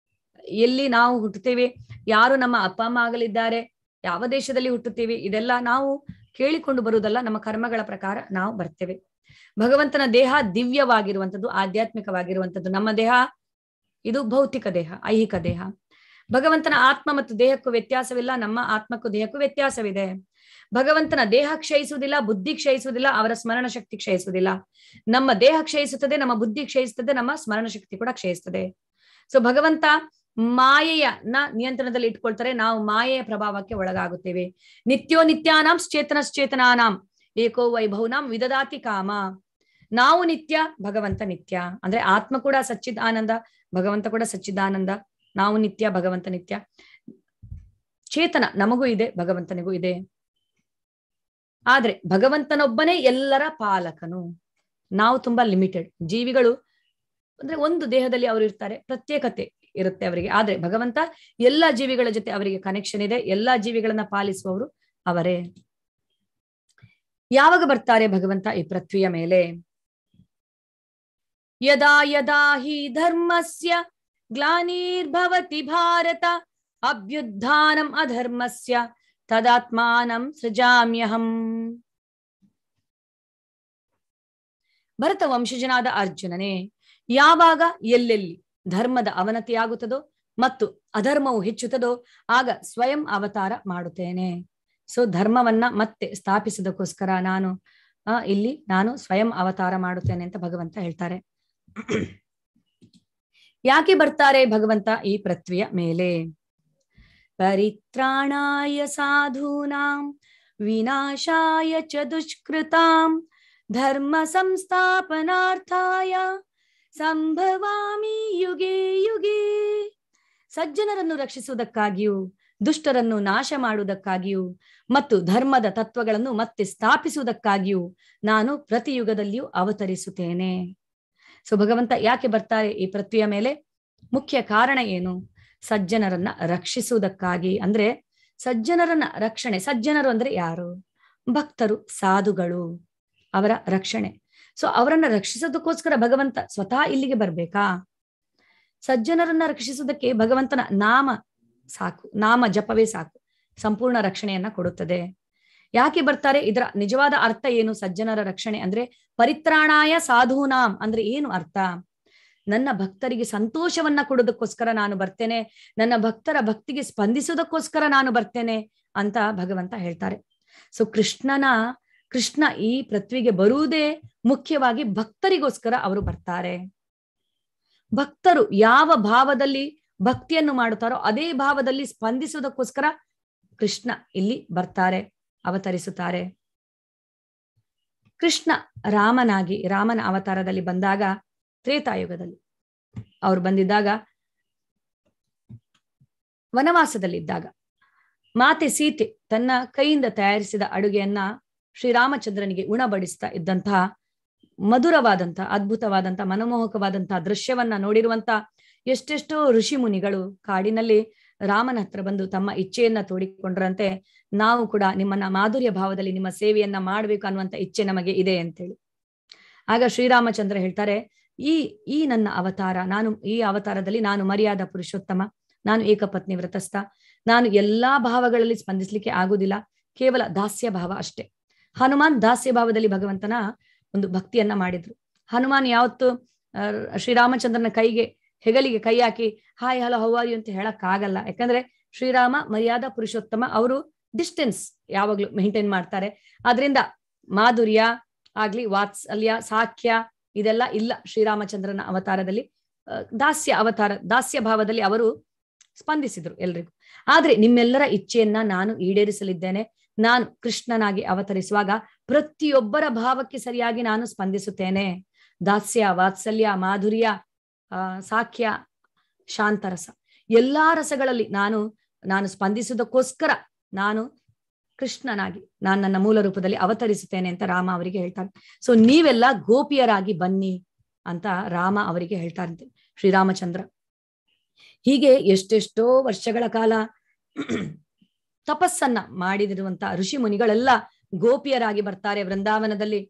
ಎಲ್ಲಿ ನಾವು ಹುಟ್ಟುತ್ತೇವೆ, ಯಾರು ನಮ್ಮ ಅಪ್ಪ ಅಮ್ಮ ಆಗಲಿದ್ದಾರೆ, ಯಾವ ದೇಶದಲ್ಲಿ ಹುಟ್ಟುತ್ತೇವೆ, ಇದೆಲ್ಲ ನಾವು ಕೇಳಿಕೊಂಡು ಬರುವುದಲ್ಲ, ನಮ್ಮ ಕರ್ಮಗಳ ಪ್ರಕಾರ ನಾವು ಬರ್ತೇವೆ. ಭಗವಂತನ ದೇಹ ದಿವ್ಯವಾಗಿರುವಂಥದ್ದು, ಆಧ್ಯಾತ್ಮಿಕವಾಗಿರುವಂಥದ್ದು. ನಮ್ಮ ದೇಹ ಇದು ಭೌತಿಕ ದೇಹ, ಐಹಿಕ ದೇಹ. ಭಗವಂತನ ಆತ್ಮ ಮತ್ತು ದೇಹಕ್ಕೂ ವ್ಯತ್ಯಾಸವಿಲ್ಲ, ನಮ್ಮ ಆತ್ಮಕ್ಕೂ ದೇಹಕ್ಕೂ ವ್ಯತ್ಯಾಸವಿದೆ. ಭಗವಂತನ ದೇಹ ಕ್ಷಯಿಸುವುದಿಲ್ಲ, ಬುದ್ಧಿ ಕ್ಷಯಿಸುವುದಿಲ್ಲ, ಅವರ ಸ್ಮರಣ ಶಕ್ತಿ ಕ್ಷಯಿಸುವುದಿಲ್ಲ. ನಮ್ಮ ದೇಹ ಕ್ಷಯಿಸುತ್ತದೆ, ನಮ್ಮ ಬುದ್ಧಿ ಕ್ಷಯಿಸುತ್ತದೆ, ನಮ್ಮ ಸ್ಮರಣ ಶಕ್ತಿ ಕೂಡ ಕ್ಷಯಿಸುತ್ತದೆ. ಸೊ ಭಗವಂತ ಮಾಯೆಯನ್ನ ನಿಯಂತ್ರಣದಲ್ಲಿ ಇಟ್ಕೊಳ್ತಾರೆ, ನಾವು ಮಾಯೆಯ ಪ್ರಭಾವಕ್ಕೆ ಒಳಗಾಗುತ್ತೇವೆ. ನಿತ್ಯೋ ನಿತ್ಯಾನಾಂ ಚೇತನಶ್ಚೇತನಾನಾಂ ಏಕೋ ವೈಭವನಾಂ ವಿದದಾತಿ ಕಾಮ. ನಾವು ನಿತ್ಯ, ಭಗವಂತ ನಿತ್ಯ. ಅಂದ್ರೆ ಆತ್ಮ ಕೂಡ ಸಚ್ಚಿದ್ ಆನಂದ, ಭಗವಂತ ಕೂಡ ಸಚ್ಚಿದಾನಂದ. ನಾವು ನಿತ್ಯ, ಭಗವಂತ ನಿತ್ಯ. ಚೇತನ ನಮಗೂ ಇದೆ, ಭಗವಂತನಿಗೂ ಇದೆ. ಆದ್ರೆ ಭಗವಂತನೊಬ್ಬನೇ ಎಲ್ಲರ ಪಾಲಕನು. ನಾವು ತುಂಬಾ ಲಿಮಿಟೆಡ್ ಜೀವಿಗಳು. ಅಂದ್ರೆ ಒಂದು ದೇಹದಲ್ಲಿ ಅವರು ಇರ್ತಾರೆ, ಪ್ರತ್ಯೇಕತೆ ಇರುತ್ತೆ ಅವರಿಗೆ. ಆದ್ರೆ ಭಗವಂತ ಎಲ್ಲಾ ಜೀವಿಗಳ ಜೊತೆ ಅವರಿಗೆ ಕನೆಕ್ಷನ್ ಇದೆ. ಎಲ್ಲಾ ಜೀವಿಗಳನ್ನ ಪಾಲಿಸುವವರು ಅವರೇ. ಯಾವಾಗ ಬರ್ತಾರೆ ಭಗವಂತ ಈ ಪೃಥ್ವಿಯ ಮೇಲೆ? ಯದಾ ಯದಾ ಹಿ ಧರ್ಮಸ್ಯ ಗ್ಲಾನಿರ್ಭವತಿ ಭಾರತ ಅಭ್ಯುತ್ಥಾನಂ ಅಧರ್ಮಸ್ಯ ತದಾತ್ಮಾನಂ ಸೃಜಾಮ್ಯಹಂ. ಭರತ ವಂಶಜನಾದ ಅರ್ಜುನನೇ, ಯಾವಾಗ ಎಲ್ಲೆಲ್ಲಿ ಧರ್ಮದ ಅವನತಿಯಾಗುತ್ತದೋ ಮತ್ತು ಅಧರ್ಮವು ಹೆಚ್ಚುತ್ತದೋ ಆಗ ಸ್ವಯಂ ಅವತಾರ ಮಾಡುತ್ತೇನೆ. ಸೊ ಧರ್ಮವನ್ನ ಮತ್ತೆ ಸ್ಥಾಪಿಸೋದಕ್ಕೋಸ್ಕರ ನಾನು ಸ್ವಯಂ ಅವತಾರ ಮಾಡುತ್ತೇನೆ ಅಂತ ಭಗವಂತ ಹೇಳ್ತಾರೆ. ಯಾಕೆ ಬರ್ತಾರೆ ಭಗವಂತ ಈ ಪೃಥ್ವಿಯ ಮೇಲೆ? ಪರಿತ್ರಾಣಾಯ ಸಾಧೂನಾಂ ವಿನಾಶಾಯ ಚ ದುಷ್ಕೃತಾಂ ಧರ್ಮ ಸಂಸ್ಥಾಪನಾರ್ಥಾಯ ಸಂಭವಾಮಿ ಯುಗೇ ಯುಗೇ. ಸಜ್ಜನರನ್ನು ರಕ್ಷಿಸುವುದಕ್ಕಾಗಿಯೂ ದುಷ್ಟರನ್ನು ನಾಶ ಮಾಡುವುದಕ್ಕಾಗಿಯೂ ಮತ್ತು ಧರ್ಮದ ತತ್ವಗಳನ್ನು ಮತ್ತೆ ಸ್ಥಾಪಿಸುವುದಕ್ಕಾಗಿಯೂ ನಾನು ಪ್ರತಿ ಯುಗದಲ್ಲಿಯೂ ಅವತರಿಸುತ್ತೇನೆ. ಸೊ ಭಗವಂತ ಯಾಕೆ ಬರ್ತಾರೆ ಈ ಪೃಥ್ವಿಯ ಮೇಲೆ? ಮುಖ್ಯ ಕಾರಣ ಏನು? ಸಜ್ಜನರನ್ನ ರಕ್ಷಿಸುವುದಕ್ಕಾಗಿ. ಅಂದ್ರೆ ಸಜ್ಜನರನ್ನ ರಕ್ಷಣೆ. ಸಜ್ಜನರು ಅಂದ್ರೆ ಯಾರು? ಭಕ್ತರು, ಸಾಧುಗಳು, ಅವರ ರಕ್ಷಣೆ. ಸೊ ಅವರನ್ನ ರಕ್ಷಿಸೋದಕ್ಕೋಸ್ಕರ ಭಗವಂತ ಸ್ವತಃ ಇಲ್ಲಿಗೆ ಬರ್ಬೇಕಾ? ಸಜ್ಜನರನ್ನ ರಕ್ಷಿಸುವುದಕ್ಕೆ ಭಗವಂತನ ನಾಮ ಸಾಕು, ನಾಮ ಜಪವೇ ಸಾಕು, ಸಂಪೂರ್ಣ ರಕ್ಷಣೆಯನ್ನ ಕೊಡುತ್ತದೆ. ಯಾಕೆ ಬರ್ತಾರೆ? ಇದರ ನಿಜವಾದ ಅರ್ಥ ಏನು? ಸಜ್ಜನರ ರಕ್ಷಣೆ ಅಂದ್ರೆ ಪರಿತ್ರಾಣಾಯ ಸಾಧೂನಾಂ ಅಂದ್ರೆ ಏನು ಅರ್ಥ? ನನ್ನ ಭಕ್ತರಿಗೆ ಸಂತೋಷವನ್ನ ಕೊಡೋದಕ್ಕೋಸ್ಕರ ನಾನು ಬರ್ತೇನೆ, ನನ್ನ ಭಕ್ತರ ಭಕ್ತಿಗೆ ಸ್ಪಂದಿಸೋದಕ್ಕೋಸ್ಕರ ನಾನು ಬರ್ತೇನೆ ಅಂತ ಭಗವಂತ ಹೇಳ್ತಾರೆ. ಸೊ ಕೃಷ್ಣ ಈ ಪೃಥ್ವಿಗೆ ಬರುವುದೇ ಮುಖ್ಯವಾಗಿ ಭಕ್ತರಿಗೋಸ್ಕರ ಅವರು ಬರ್ತಾರೆ. ಭಕ್ತರು ಯಾವ ಭಾವದಲ್ಲಿ ಭಕ್ತಿಯನ್ನು ಮಾಡುತ್ತಾರೋ ಅದೇ ಭಾವದಲ್ಲಿ ಸ್ಪಂದಿಸುವುದಕ್ಕೋಸ್ಕರ ಕೃಷ್ಣ ಇಲ್ಲಿ ಬರ್ತಾರೆ, ಅವತರಿಸುತ್ತಾರೆ. ಕೃಷ್ಣ ರಾಮನ ಅವತಾರದಲ್ಲಿ ಬಂದಾಗ, ತ್ರೇತಾಯುಗದಲ್ಲಿ ಅವರು ಬಂದಿದ್ದಾಗ, ವನವಾಸದಲ್ಲಿದ್ದಾಗ ಮಾತೆ ಸೀತೆ ತನ್ನ ಕೈಯಿಂದ ತಯಾರಿಸಿದ ಅಡುಗೆಯನ್ನ ಶ್ರೀರಾಮಚಂದ್ರನಿಗೆ ಉಣಬಡಿಸ್ತಾ ಇದ್ದಂತಹ ಮಧುರವಾದಂತಹ, ಅದ್ಭುತವಾದಂತಹ, ಮನಮೋಹಕವಾದಂತಹ ದೃಶ್ಯವನ್ನ ನೋಡಿರುವಂತ ಎಷ್ಟೆಷ್ಟೋ ಋಷಿ ಮುನಿಗಳು ಕಾಡಿನಲ್ಲಿ ರಾಮನ ಹತ್ರ ಬಂದು ತಮ್ಮ ಇಚ್ಛೆಯನ್ನ ತೋಡಿಕೊಂಡ್ರಂತೆ, ನಾವು ಕೂಡ ನಿಮ್ಮನ್ನ ಮಾಧುರ್ಯ ಭಾವದಲ್ಲಿ ನಿಮ್ಮ ಸೇವೆಯನ್ನ ಮಾಡ್ಬೇಕು ಅನ್ನುವಂತ ಇಚ್ಛೆ ನಮಗೆ ಇದೆ ಅಂತೇಳಿ. ಆಗ ಶ್ರೀರಾಮಚಂದ್ರ ಹೇಳ್ತಾರೆ, ಈ ನನ್ನ ಅವತಾರ, ಈ ಅವತಾರದಲ್ಲಿ ನಾನು ಮರ್ಯಾದಾ ಪುರುಷೋತ್ತಮ, ನಾನು ಏಕಪತ್ನಿ ವ್ರತಸ್ಥ, ನಾನು ಎಲ್ಲಾ ಭಾವಗಳಲ್ಲಿ ಸ್ಪಂದಿಸ್ಲಿಕ್ಕೆ ಆಗುದಿಲ್ಲ, ಕೇವಲ ದಾಸ್ಯ ಭಾವ ಅಷ್ಟೇ. ಹನುಮಾನ್ ದಾಸ್ಯ ಭಾವದಲ್ಲಿ ಭಗವಂತನ ಒಂದು ಭಕ್ತಿಯನ್ನ ಮಾಡಿದ್ರು. ಹನುಮಾನ್ ಯಾವತ್ತು ಶ್ರೀರಾಮಚಂದ್ರನ ಹೆಗಲಿಗೆ ಕೈ ಹಾಕಿ hi hello how are you ಅಂತ ಹೇಳಕ್ ಆಗಲ್ಲ. ಯಾಕಂದ್ರೆ ಶ್ರೀರಾಮ ಮರ್ಯಾದಾ ಪುರುಷೋತ್ತಮ, ಅವರು ಡಿಸ್ಟೆನ್ಸ್ ಯಾವಾಗ್ಲೂ ಮೇಂಟೈನ್ ಮಾಡ್ತಾರೆ. ಆದ್ರಿಂದ ಮಾಧುರ್ಯ ಆಗ್ಲಿ, ವಾತ್ಸಲ್ಯ, ಸಾಖ್ಯ ಇದೆಲ್ಲ ಇಲ್ಲ ಶ್ರೀರಾಮಚಂದ್ರನ ಅವತಾರದಲ್ಲಿ. ದಾಸ್ಯ ಭಾವದಲ್ಲಿ ಅವರು ಸ್ಪಂದಿಸಿದ್ರು ಎಲ್ರಿಗೂ. ಆದ್ರೆ ನಿಮ್ಮೆಲ್ಲರ ಇಚ್ಛೆಯನ್ನ ನಾನು ಈಡೇರಿಸಲಿದ್ದೇನೆ. ನಾನು ಕೃಷ್ಣನಾಗಿ ಅವತರಿಸುವಾಗ ಪ್ರತಿಯೊಬ್ಬರ ಭಾವಕ್ಕೆ ಸರಿಯಾಗಿ ನಾನು ಸ್ಪಂದಿಸುತ್ತೇನೆ. ದಾಸ್ಯ, ವಾತ್ಸಲ್ಯ, ಮಾಧುರ್ಯ, ಸಾಖ್ಯ, ಶಾಂತರಸ, ಎಲ್ಲಾ ರಸಗಳಲ್ಲಿ ನಾನು ಸ್ಪಂದಿಸುವುದಕ್ಕೋಸ್ಕರ ನಾನು ಕೃಷ್ಣನಾಗಿ ನಾನು ನನ್ನ ಮೂಲ ರೂಪದಲ್ಲಿ ಅವತರಿಸುತ್ತೇನೆ ಅಂತ ರಾಮ ಅವರಿಗೆ ಹೇಳ್ತಾರೆ. ಸೊ ನೀವೆಲ್ಲ ಗೋಪಿಯರಾಗಿ ಬನ್ನಿ ಅಂತ ರಾಮ ಅವರಿಗೆ ಹೇಳ್ತಾರಂತೆ, ಶ್ರೀರಾಮಚಂದ್ರ. ಹೀಗೆ ಎಷ್ಟೆಷ್ಟೋ ವರ್ಷಗಳ ಕಾಲ ತಪಸ್ಸನ್ನ ಮಾಡಿದಿರುವಂತ ಋಷಿ ಮುನಿಗಳೆಲ್ಲ ಗೋಪಿಯರಾಗಿ ಬರ್ತಾರೆ ವೃಂದಾವನದಲ್ಲಿ.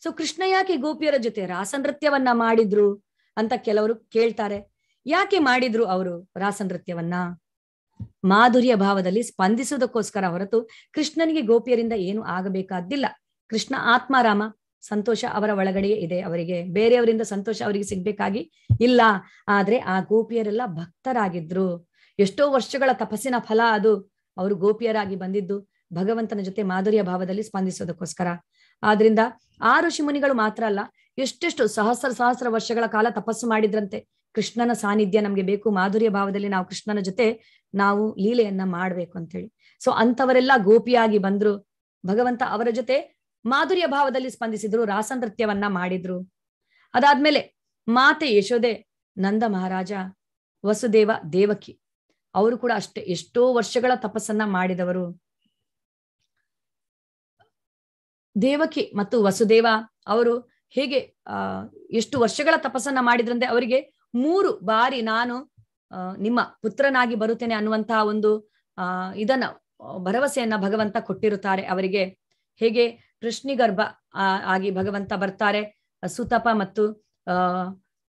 ಸೊ ಕೃಷ್ಣ ಯಾಕೆ ಗೋಪಿಯರ ಜೊತೆ ರಾಸನೃತ್ಯವನ್ನ ಮಾಡಿದ್ರು ಅಂತ ಕೆಲವರು ಕೇಳ್ತಾರೆ. ಯಾಕೆ ಮಾಡಿದ್ರು ಅವರು ರಾಸನೃತ್ಯವನ್ನ? ಮಾಧುರ್ಯ ಭಾವದಲ್ಲಿ ಸ್ಪಂದಿಸುವುದಕ್ಕೋಸ್ಕರ ಹೊರತು ಕೃಷ್ಣನಿಗೆ ಗೋಪಿಯರಿಂದ ಏನು ಆಗಬೇಕಾದ್ದಿಲ್ಲ. ಕೃಷ್ಣ ಆತ್ಮಾರಾಮ, ಸಂತೋಷ ಅವರ ಒಳಗಡೆಯೇ ಇದೆ. ಅವರಿಗೆ ಬೇರೆಯವರಿಂದ ಸಂತೋಷ ಅವರಿಗೆ ಸಿಗ್ಬೇಕಾಗಿ ಇಲ್ಲ. ಆದ್ರೆ ಆ ಗೋಪಿಯರೆಲ್ಲ ಭಕ್ತರಾಗಿದ್ರು. ಎಷ್ಟೋ ವರ್ಷಗಳ ತಪಸ್ಸಿನ ಫಲ ಅದು. ಅವರು ಗೋಪಿಯರಾಗಿ ಬಂದಿದ್ದು ಭಗವಂತನ ಜೊತೆ ಮಾಧುರ್ಯ ಭಾವದಲ್ಲಿ ಸ್ಪಂದಿಸೋದಕ್ಕೋಸ್ಕರ. ಆದ್ರಿಂದ ಆ ಋಷಿ ಮುನಿಗಳು ಮಾತ್ರ ಅಲ್ಲ, ಎಷ್ಟೆಷ್ಟು ಸಹಸ್ರ ವರ್ಷಗಳ ಕಾಲ ತಪಸ್ಸು ಮಾಡಿದ್ರಂತೆ. ಕೃಷ್ಣನ ಸಾನ್ನಿಧ್ಯ ನಮ್ಗೆ ಬೇಕು, ಮಾಧುರ್ಯ ಭಾವದಲ್ಲಿ ನಾವು ಕೃಷ್ಣನ ಜೊತೆ ನಾವು ಲೀಲೆಯನ್ನ ಮಾಡ್ಬೇಕು ಅಂತ ಹೇಳಿ. ಸೊ ಅಂತವರೆಲ್ಲ ಗೋಪಿಯಾಗಿ ಬಂದ್ರು. ಭಗವಂತ ಅವರ ಜೊತೆ ಮಾಧುರ್ಯ ಭಾವದಲ್ಲಿ ಸ್ಪಂದಿಸಿದ್ರು, ರಾಸನೃತ್ಯವನ್ನ ಮಾಡಿದ್ರು. ಅದಾದ್ಮೇಲೆ ಮಾತೆ ಯಶೋದೆ, ನಂದ ಮಹಾರಾಜ, ವಸುದೇವ, ದೇವಕಿ ಅವರು ಕೂಡ ಅಷ್ಟೇ ಎಷ್ಟೋ ವರ್ಷಗಳ ತಪಸ್ಸನ್ನ ಮಾಡಿದವರು. ದೇವಕಿ ಮತ್ತು ವಸುದೇವ ಅವರು ಹೇಗೆ ಎಷ್ಟು ವರ್ಷಗಳ ತಪಸ್ಸನ್ನ ಮಾಡಿದ್ರಂದ್ರೆ ಅವರಿಗೆ 3 ಬಾರಿ ನಾನು ನಿಮ್ಮ ಪುತ್ರನಾಗಿ ಬರುತ್ತೇನೆ ಅನ್ನುವಂತಹ ಒಂದು ಇದನ್ನ ಭರವಸೆಯನ್ನ ಭಗವಂತ ಕೊಟ್ಟಿರುತ್ತಾರೆ ಅವರಿಗೆ. ಹೇಗೆ ಕೃಷ್ಣಿಗರ್ಭ ಆಗಿ ಭಗವಂತ ಬರ್ತಾರೆ, ಸುತಪ ಮತ್ತು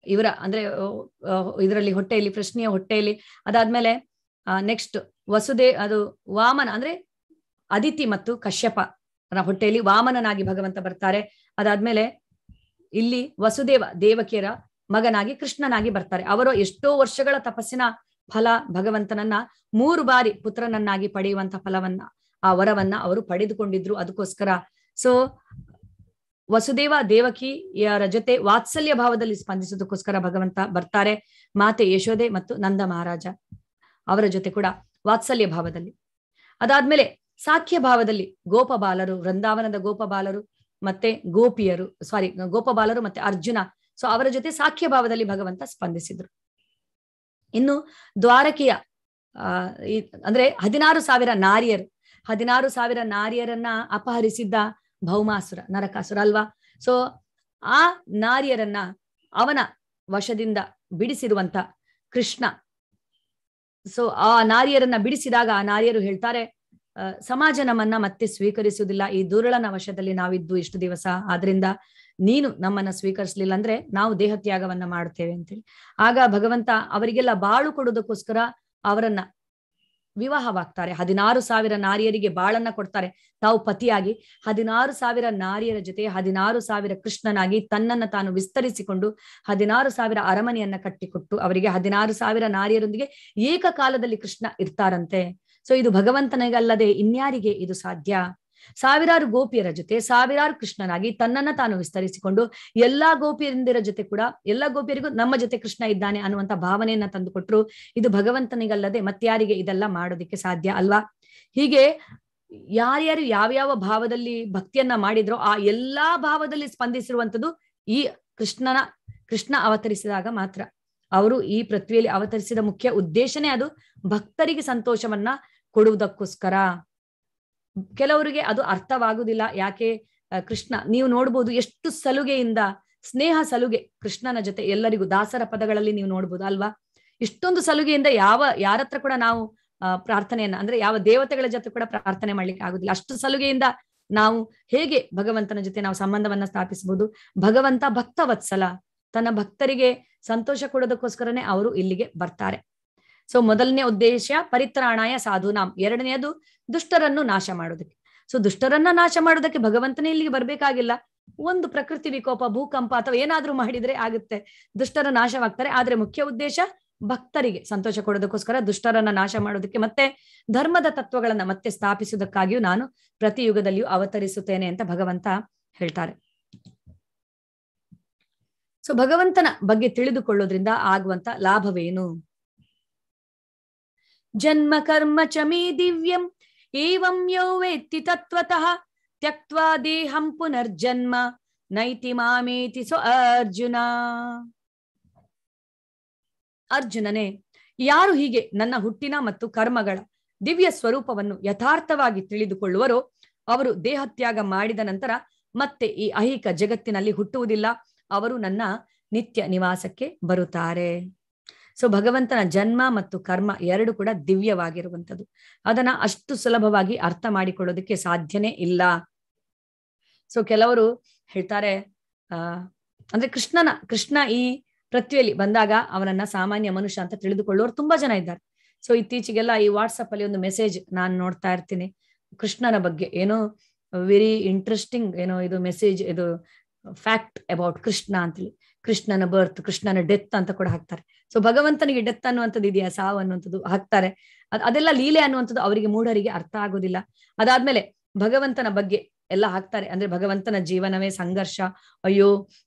ಇವರ ಅಂದ್ರೆ ಇದರಲ್ಲಿ ಹೊಟ್ಟೆಯಲ್ಲಿ, ಕೃಷ್ಣಿಯ ಹೊಟ್ಟೆಯಲ್ಲಿ. ಅದಾದ್ಮೇಲೆ ನೆಕ್ಸ್ಟ್ ಅದು ವಾಮನ ಅಂದ್ರೆ ಅದಿತಿ ಮತ್ತು ಕಶ್ಯಪ ಹೊಟ್ಟೆಯಲ್ಲಿ ವಾಮನನಾಗಿ ಭಗವಂತ ಬರ್ತಾರೆ. ಅದಾದ್ಮೇಲೆ ಇಲ್ಲಿ ವಸುದೇವ ದೇವಕಿಯರ ಮಗನಾಗಿ ಕೃಷ್ಣನಾಗಿ ಬರ್ತಾರೆ. ಅವರು ಎಷ್ಟೋ ವರ್ಷಗಳ ತಪಸ್ಸಿನ ಫಲ ಭಗವಂತನನ್ನ 3 ಬಾರಿ ಪುತ್ರನನ್ನಾಗಿ ಪಡೆಯುವಂತ ಫಲವನ್ನ, ಆ ವರವನ್ನ ಅವರು ಪಡೆದುಕೊಂಡಿದ್ರು. ಅದಕ್ಕೋಸ್ಕರ ಸೊ ವಸುದೇವ ದೇವಕಿಯರ ಜೊತೆ ವಾತ್ಸಲ್ಯ ಭಾವದಲ್ಲಿ ಸ್ಪಂದಿಸೋದಕ್ಕೋಸ್ಕರ ಭಗವಂತ ಬರ್ತಾರೆ. ಮಾತೆ ಯಶೋದೆ ಮತ್ತು ನಂದ ಮಹಾರಾಜ ಅವರ ಜೊತೆ ಕೂಡ ವಾತ್ಸಲ್ಯ ಭಾವದಲ್ಲಿ. ಅದಾದ್ಮೇಲೆ ಸಾಖ್ಯ ಭಾವದಲ್ಲಿ ಗೋಪಬಾಲರು, ವೃಂದಾವನದ ಗೋಪಬಾಲರು ಮತ್ತೆ ಗೋಪಿಯರು, ಗೋಪಬಾಲರು ಮತ್ತೆ ಅರ್ಜುನ, ಸೊ ಅವರ ಜೊತೆ ಸಾಖ್ಯ ಭಾವದಲ್ಲಿ ಭಗವಂತ ಸ್ಪಂದಿಸಿದ್ರು. ಇನ್ನು ದ್ವಾರಕೆಯ ಅಂದ್ರೆ 16,000 ನಾರಿಯರು, 16,000 ನಾರಿಯರನ್ನ ಅಪಹರಿಸಿದ್ದ ಭೌಮಾಸುರ, ನರಕಾಸುರ ಅಲ್ವಾ? ಸೊ ಆ ನಾರಿಯರನ್ನ ಅವನ ವಶದಿಂದ ಬಿಡಿಸಿರುವಂತ ಕೃಷ್ಣ. ಸೊ ಆ ನಾರಿಯರನ್ನ ಬಿಡಿಸಿದಾಗ ಆ ನಾರಿಯರು ಹೇಳ್ತಾರೆ, ಸಮಾಜ ನಮ್ಮನ್ನ ಮತ್ತೆ ಸ್ವೀಕರಿಸುವುದಿಲ್ಲ, ಈ ದುರುಳನ ವಶದಲ್ಲಿ ನಾವಿದ್ದು ಇಷ್ಟು ದಿವಸ, ಆದ್ರಿಂದ ನೀನು ನಮ್ಮನ್ನ ಸ್ವೀಕರಿಸಲಿಲ್ಲ ಅಂದ್ರೆ ನಾವು ದೇಹತ್ಯಾಗವನ್ನ ಮಾಡುತ್ತೇವೆ ಅಂತೇಳಿ. ಆಗ ಭಗವಂತ ಅವರಿಗೆಲ್ಲ ಬಾಳು ಕೊಡೋದಕ್ಕೋಸ್ಕರ ಅವರನ್ನ ವಿವಾಹವಾಗ್ತಾರೆ. 16,000 ನಾರಿಯರಿಗೆ ಬಾಳನ್ನ ಕೊಡ್ತಾರೆ ತಾವು ಪತಿಯಾಗಿ. 16,000 ನಾರಿಯರ ಜೊತೆ 16,000 ಕೃಷ್ಣನಾಗಿ ತನ್ನನ್ನ ತಾನು ವಿಸ್ತರಿಸಿಕೊಂಡು 16,000 ಅರಮನೆಯನ್ನ ಕಟ್ಟಿಕೊಟ್ಟು ಅವರಿಗೆ 16,000 ನಾರಿಯರೊಂದಿಗೆ ಏಕಕಾಲದಲ್ಲಿ ಕೃಷ್ಣ ಇರ್ತಾರಂತೆ. ಸೊ ಇದು ಭಗವಂತನಿಗಲ್ಲದೆ ಇನ್ಯಾರಿಗೆ ಇದು ಸಾಧ್ಯ? ಸಾವಿರಾರು ಗೋಪಿಯರ ಜೊತೆ ಸಾವಿರಾರು ಕೃಷ್ಣನಾಗಿ ತನ್ನನ್ನ ತಾನು ವಿಸ್ತರಿಸಿಕೊಂಡು ಎಲ್ಲಾ ಗೋಪಿಯರಿಂದರ ಜೊತೆ ಕೂಡ ಎಲ್ಲಾ ಗೋಪಿಯರಿಗೂ ನಮ್ಮ ಜೊತೆ ಕೃಷ್ಣ ಇದ್ದಾನೆ ಅನ್ನುವಂತ ಭಾವನೆಯನ್ನ ತಂದುಕೊಟ್ರು. ಇದು ಭಗವಂತನಿಗಲ್ಲದೆ ಮತ್ಯಾರಿಗೆ ಇದೆಲ್ಲ ಮಾಡೋದಿಕ್ಕೆ ಸಾಧ್ಯ ಅಲ್ವಾ? ಹೀಗೆ ಯಾರ್ಯಾರು ಯಾವ್ಯಾವ ಭಾವದಲ್ಲಿ ಭಕ್ತಿಯನ್ನ ಮಾಡಿದ್ರೋ ಆ ಎಲ್ಲಾ ಭಾವದಲ್ಲಿ ಸ್ಪಂದಿಸಿರುವಂತದ್ದು ಈ ಕೃಷ್ಣ ಅವತರಿಸಿದಾಗ ಮಾತ್ರ. ಅವರು ಈ ಪೃಥ್ವಿಯಲ್ಲಿ ಅವತರಿಸಿದ ಮುಖ್ಯ ಉದ್ದೇಶನೇ ಅದು ಭಕ್ತರಿಗೆ ಸಂತೋಷವನ್ನ ಕೊಡುವುದಕ್ಕೋಸ್ಕರ. ಕೆಲವರಿಗೆ ಅದು ಅರ್ಥವಾಗುವುದಿಲ್ಲ. ಯಾಕೆ ಕೃಷ್ಣ, ನೀವು ನೋಡ್ಬೋದು ಎಷ್ಟು ಸಲುಗೆಯಿಂದ, ಸ್ನೇಹ ಸಲುಗೆ ಕೃಷ್ಣನ ಜೊತೆ ಎಲ್ಲರಿಗೂ ದಾಸರ ಪದಗಳಲ್ಲಿ ನೀವು ನೋಡ್ಬೋದು ಅಲ್ವಾ? ಇಷ್ಟೊಂದು ಸಲುಗೆಯಿಂದ ಯಾರತ್ರ ಕೂಡ ನಾವು ಪ್ರಾರ್ಥನೆಯನ್ನ ಅಂದ್ರೆ ಯಾವ ದೇವತೆಗಳ ಜೊತೆ ಕೂಡ ಪ್ರಾರ್ಥನೆ ಮಾಡ್ಲಿಕ್ಕೆ ಆಗುದಿಲ್ಲ. ಅಷ್ಟು ಸಲುಗೆಯಿಂದ ನಾವು ಹೇಗೆ ಭಗವಂತನ ಜೊತೆ ನಾವು ಸಂಬಂಧವನ್ನ ಸ್ಥಾಪಿಸಬಹುದು? ಭಗವಂತ ಭಕ್ತ ವತ್ಸಲ, ತನ್ನ ಭಕ್ತರಿಗೆ ಸಂತೋಷ ಕೊಡೋದಕ್ಕೋಸ್ಕರನೇ ಅವರು ಇಲ್ಲಿಗೆ ಬರ್ತಾರೆ. ಸೊ ಮೊದಲನೇ ಉದ್ದೇಶ ಪರಿತ್ರಾಣಾಯ ಸಾಧುನಾಂ, ಎರಡನೆಯದು ದುಷ್ಟರನ್ನು ನಾಶ ಮಾಡೋದಕ್ಕೆ. ಸೊ ದುಷ್ಟರನ್ನ ನಾಶ ಮಾಡೋದಕ್ಕೆ ಭಗವಂತನೇ ಇಲ್ಲಿಗೆ ಬರ್ಬೇಕಾಗಿಲ್ಲ. ಒಂದು ಪ್ರಕೃತಿ ವಿಕೋಪ, ಭೂಕಂಪ ಅಥವಾ ಏನಾದ್ರೂ ಮಾಡಿದ್ರೆ ಆಗುತ್ತೆ, ದುಷ್ಟರ ನಾಶವಾಗ್ತಾರೆ. ಆದ್ರೆ ಮುಖ್ಯ ಉದ್ದೇಶ ಭಕ್ತರಿಗೆ ಸಂತೋಷ ಕೊಡೋದಕ್ಕೋಸ್ಕರ ದುಷ್ಟರನ್ನ ನಾಶ ಮಾಡೋದಕ್ಕೆ ಮತ್ತೆ ಧರ್ಮದ ತತ್ವಗಳನ್ನ ಮತ್ತೆ ಸ್ಥಾಪಿಸುವುದಕ್ಕಾಗಿಯೂ ನಾನು ಪ್ರತಿ ಯುಗದಲ್ಲಿಯೂ ಅವತರಿಸುತ್ತೇನೆ ಅಂತ ಭಗವಂತ ಹೇಳ್ತಾರೆ. ಸೊ ಭಗವಂತನ ಬಗ್ಗೆ ತಿಳಿದುಕೊಳ್ಳೋದ್ರಿಂದ ಆಗುವಂತ ಲಾಭವೇನು? ಜನ್ಮ ಕರ್ಮ ಚ ಮೇ ದಿವ್ಯಂ ಏವಂ ಯೋ ವೇತ್ತಿ ತತ್ವತಃ ತ್ಯಕ್ತ್ವಾ ದೇಹಂ ಪುನರ್ಜನ್ಮ ನೈತಿ ಮಾಮೇತಿ ಸೊ ಅರ್ಜುನ. ಅರ್ಜುನನೇ, ಯಾರು ಹೀಗೆ ನನ್ನ ಹುಟ್ಟಿನ ಮತ್ತು ಕರ್ಮಗಳ ದಿವ್ಯ ಸ್ವರೂಪವನ್ನು ಯಥಾರ್ಥವಾಗಿ ತಿಳಿದುಕೊಳ್ಳುವರೋ ಅವರು ದೇಹತ್ಯಾಗ ಮಾಡಿದ ನಂತರ ಮತ್ತೆ ಈ ಐಹಿಕ ಜಗತ್ತಿನಲ್ಲಿ ಹುಟ್ಟುವುದಿಲ್ಲ, ಅವರು ನನ್ನ ನಿತ್ಯ ನಿವಾಸಕ್ಕೆ ಬರುತ್ತಾರೆ. ಸೊ ಭಗವಂತನ ಜನ್ಮ ಮತ್ತು ಕರ್ಮ ಎರಡು ಕೂಡ ದಿವ್ಯವಾಗಿರುವಂಥದ್ದು. ಅದನ್ನ ಅಷ್ಟು ಸುಲಭವಾಗಿ ಅರ್ಥ ಮಾಡಿಕೊಳ್ಳೋದಕ್ಕೆ ಸಾಧ್ಯನೇ ಇಲ್ಲ. ಸೊ ಕೆಲವರು ಹೇಳ್ತಾರೆ ಅಂದ್ರೆ ಕೃಷ್ಣ ಈ ಪೃಥ್ವಿಯಲ್ಲಿ ಬಂದಾಗ ಅವನನ್ನ ಸಾಮಾನ್ಯ ಮನುಷ್ಯ ಅಂತ ತಿಳಿದುಕೊಳ್ಳೋರು ತುಂಬಾ ಜನ ಇದ್ದಾರೆ. ಸೊ ಇತ್ತೀಚೆಗೆಲ್ಲ ಈ ವಾಟ್ಸಪ್ ಅಲ್ಲಿ ಒಂದು ಮೆಸೇಜ್ ನಾನು ನೋಡ್ತಾ ಇರ್ತೀನಿ ಕೃಷ್ಣನ ಬಗ್ಗೆ, ಏನೋ ವೆರಿ ಇಂಟ್ರೆಸ್ಟಿಂಗ್ ಏನೋ ಇದು ಮೆಸೇಜ್, ಇದು ಫ್ಯಾಕ್ಟ್ ಅಬೌಟ್ ಕೃಷ್ಣ ಅಂತೇಳಿ, ಕೃಷ್ಣನ ಬರ್ತ್, ಕೃಷ್ಣನ ಡೆತ್ ಅಂತ ಕೂಡ ಹಾಕ್ತಾರೆ. ಸೊ ಭಗವಂತನಿಗೆ ಡೆತ್ ಅನ್ನುವಂಥದ್ದು ಇದೆಯಾ, ಸಾವು ಅನ್ನುವಂಥದ್ದು ಹಾಕ್ತಾರೆ. ಅದೆಲ್ಲ ಲೀಲೆ ಅನ್ನುವಂಥದ್ದು ಅವರಿಗೆ ಮೂಢರಿಗೆ ಅರ್ಥ ಆಗೋದಿಲ್ಲ. ಅದಾದ್ಮೇಲೆ ಭಗವಂತನ ಬಗ್ಗೆ ಎಲ್ಲ ಹಾಕ್ತಾರೆ. ಅಂದ್ರೆ ಭಗವಂತನ ಜೀವನವೇ ಸಂಘರ್ಷ. ಅಯ್ಯೋ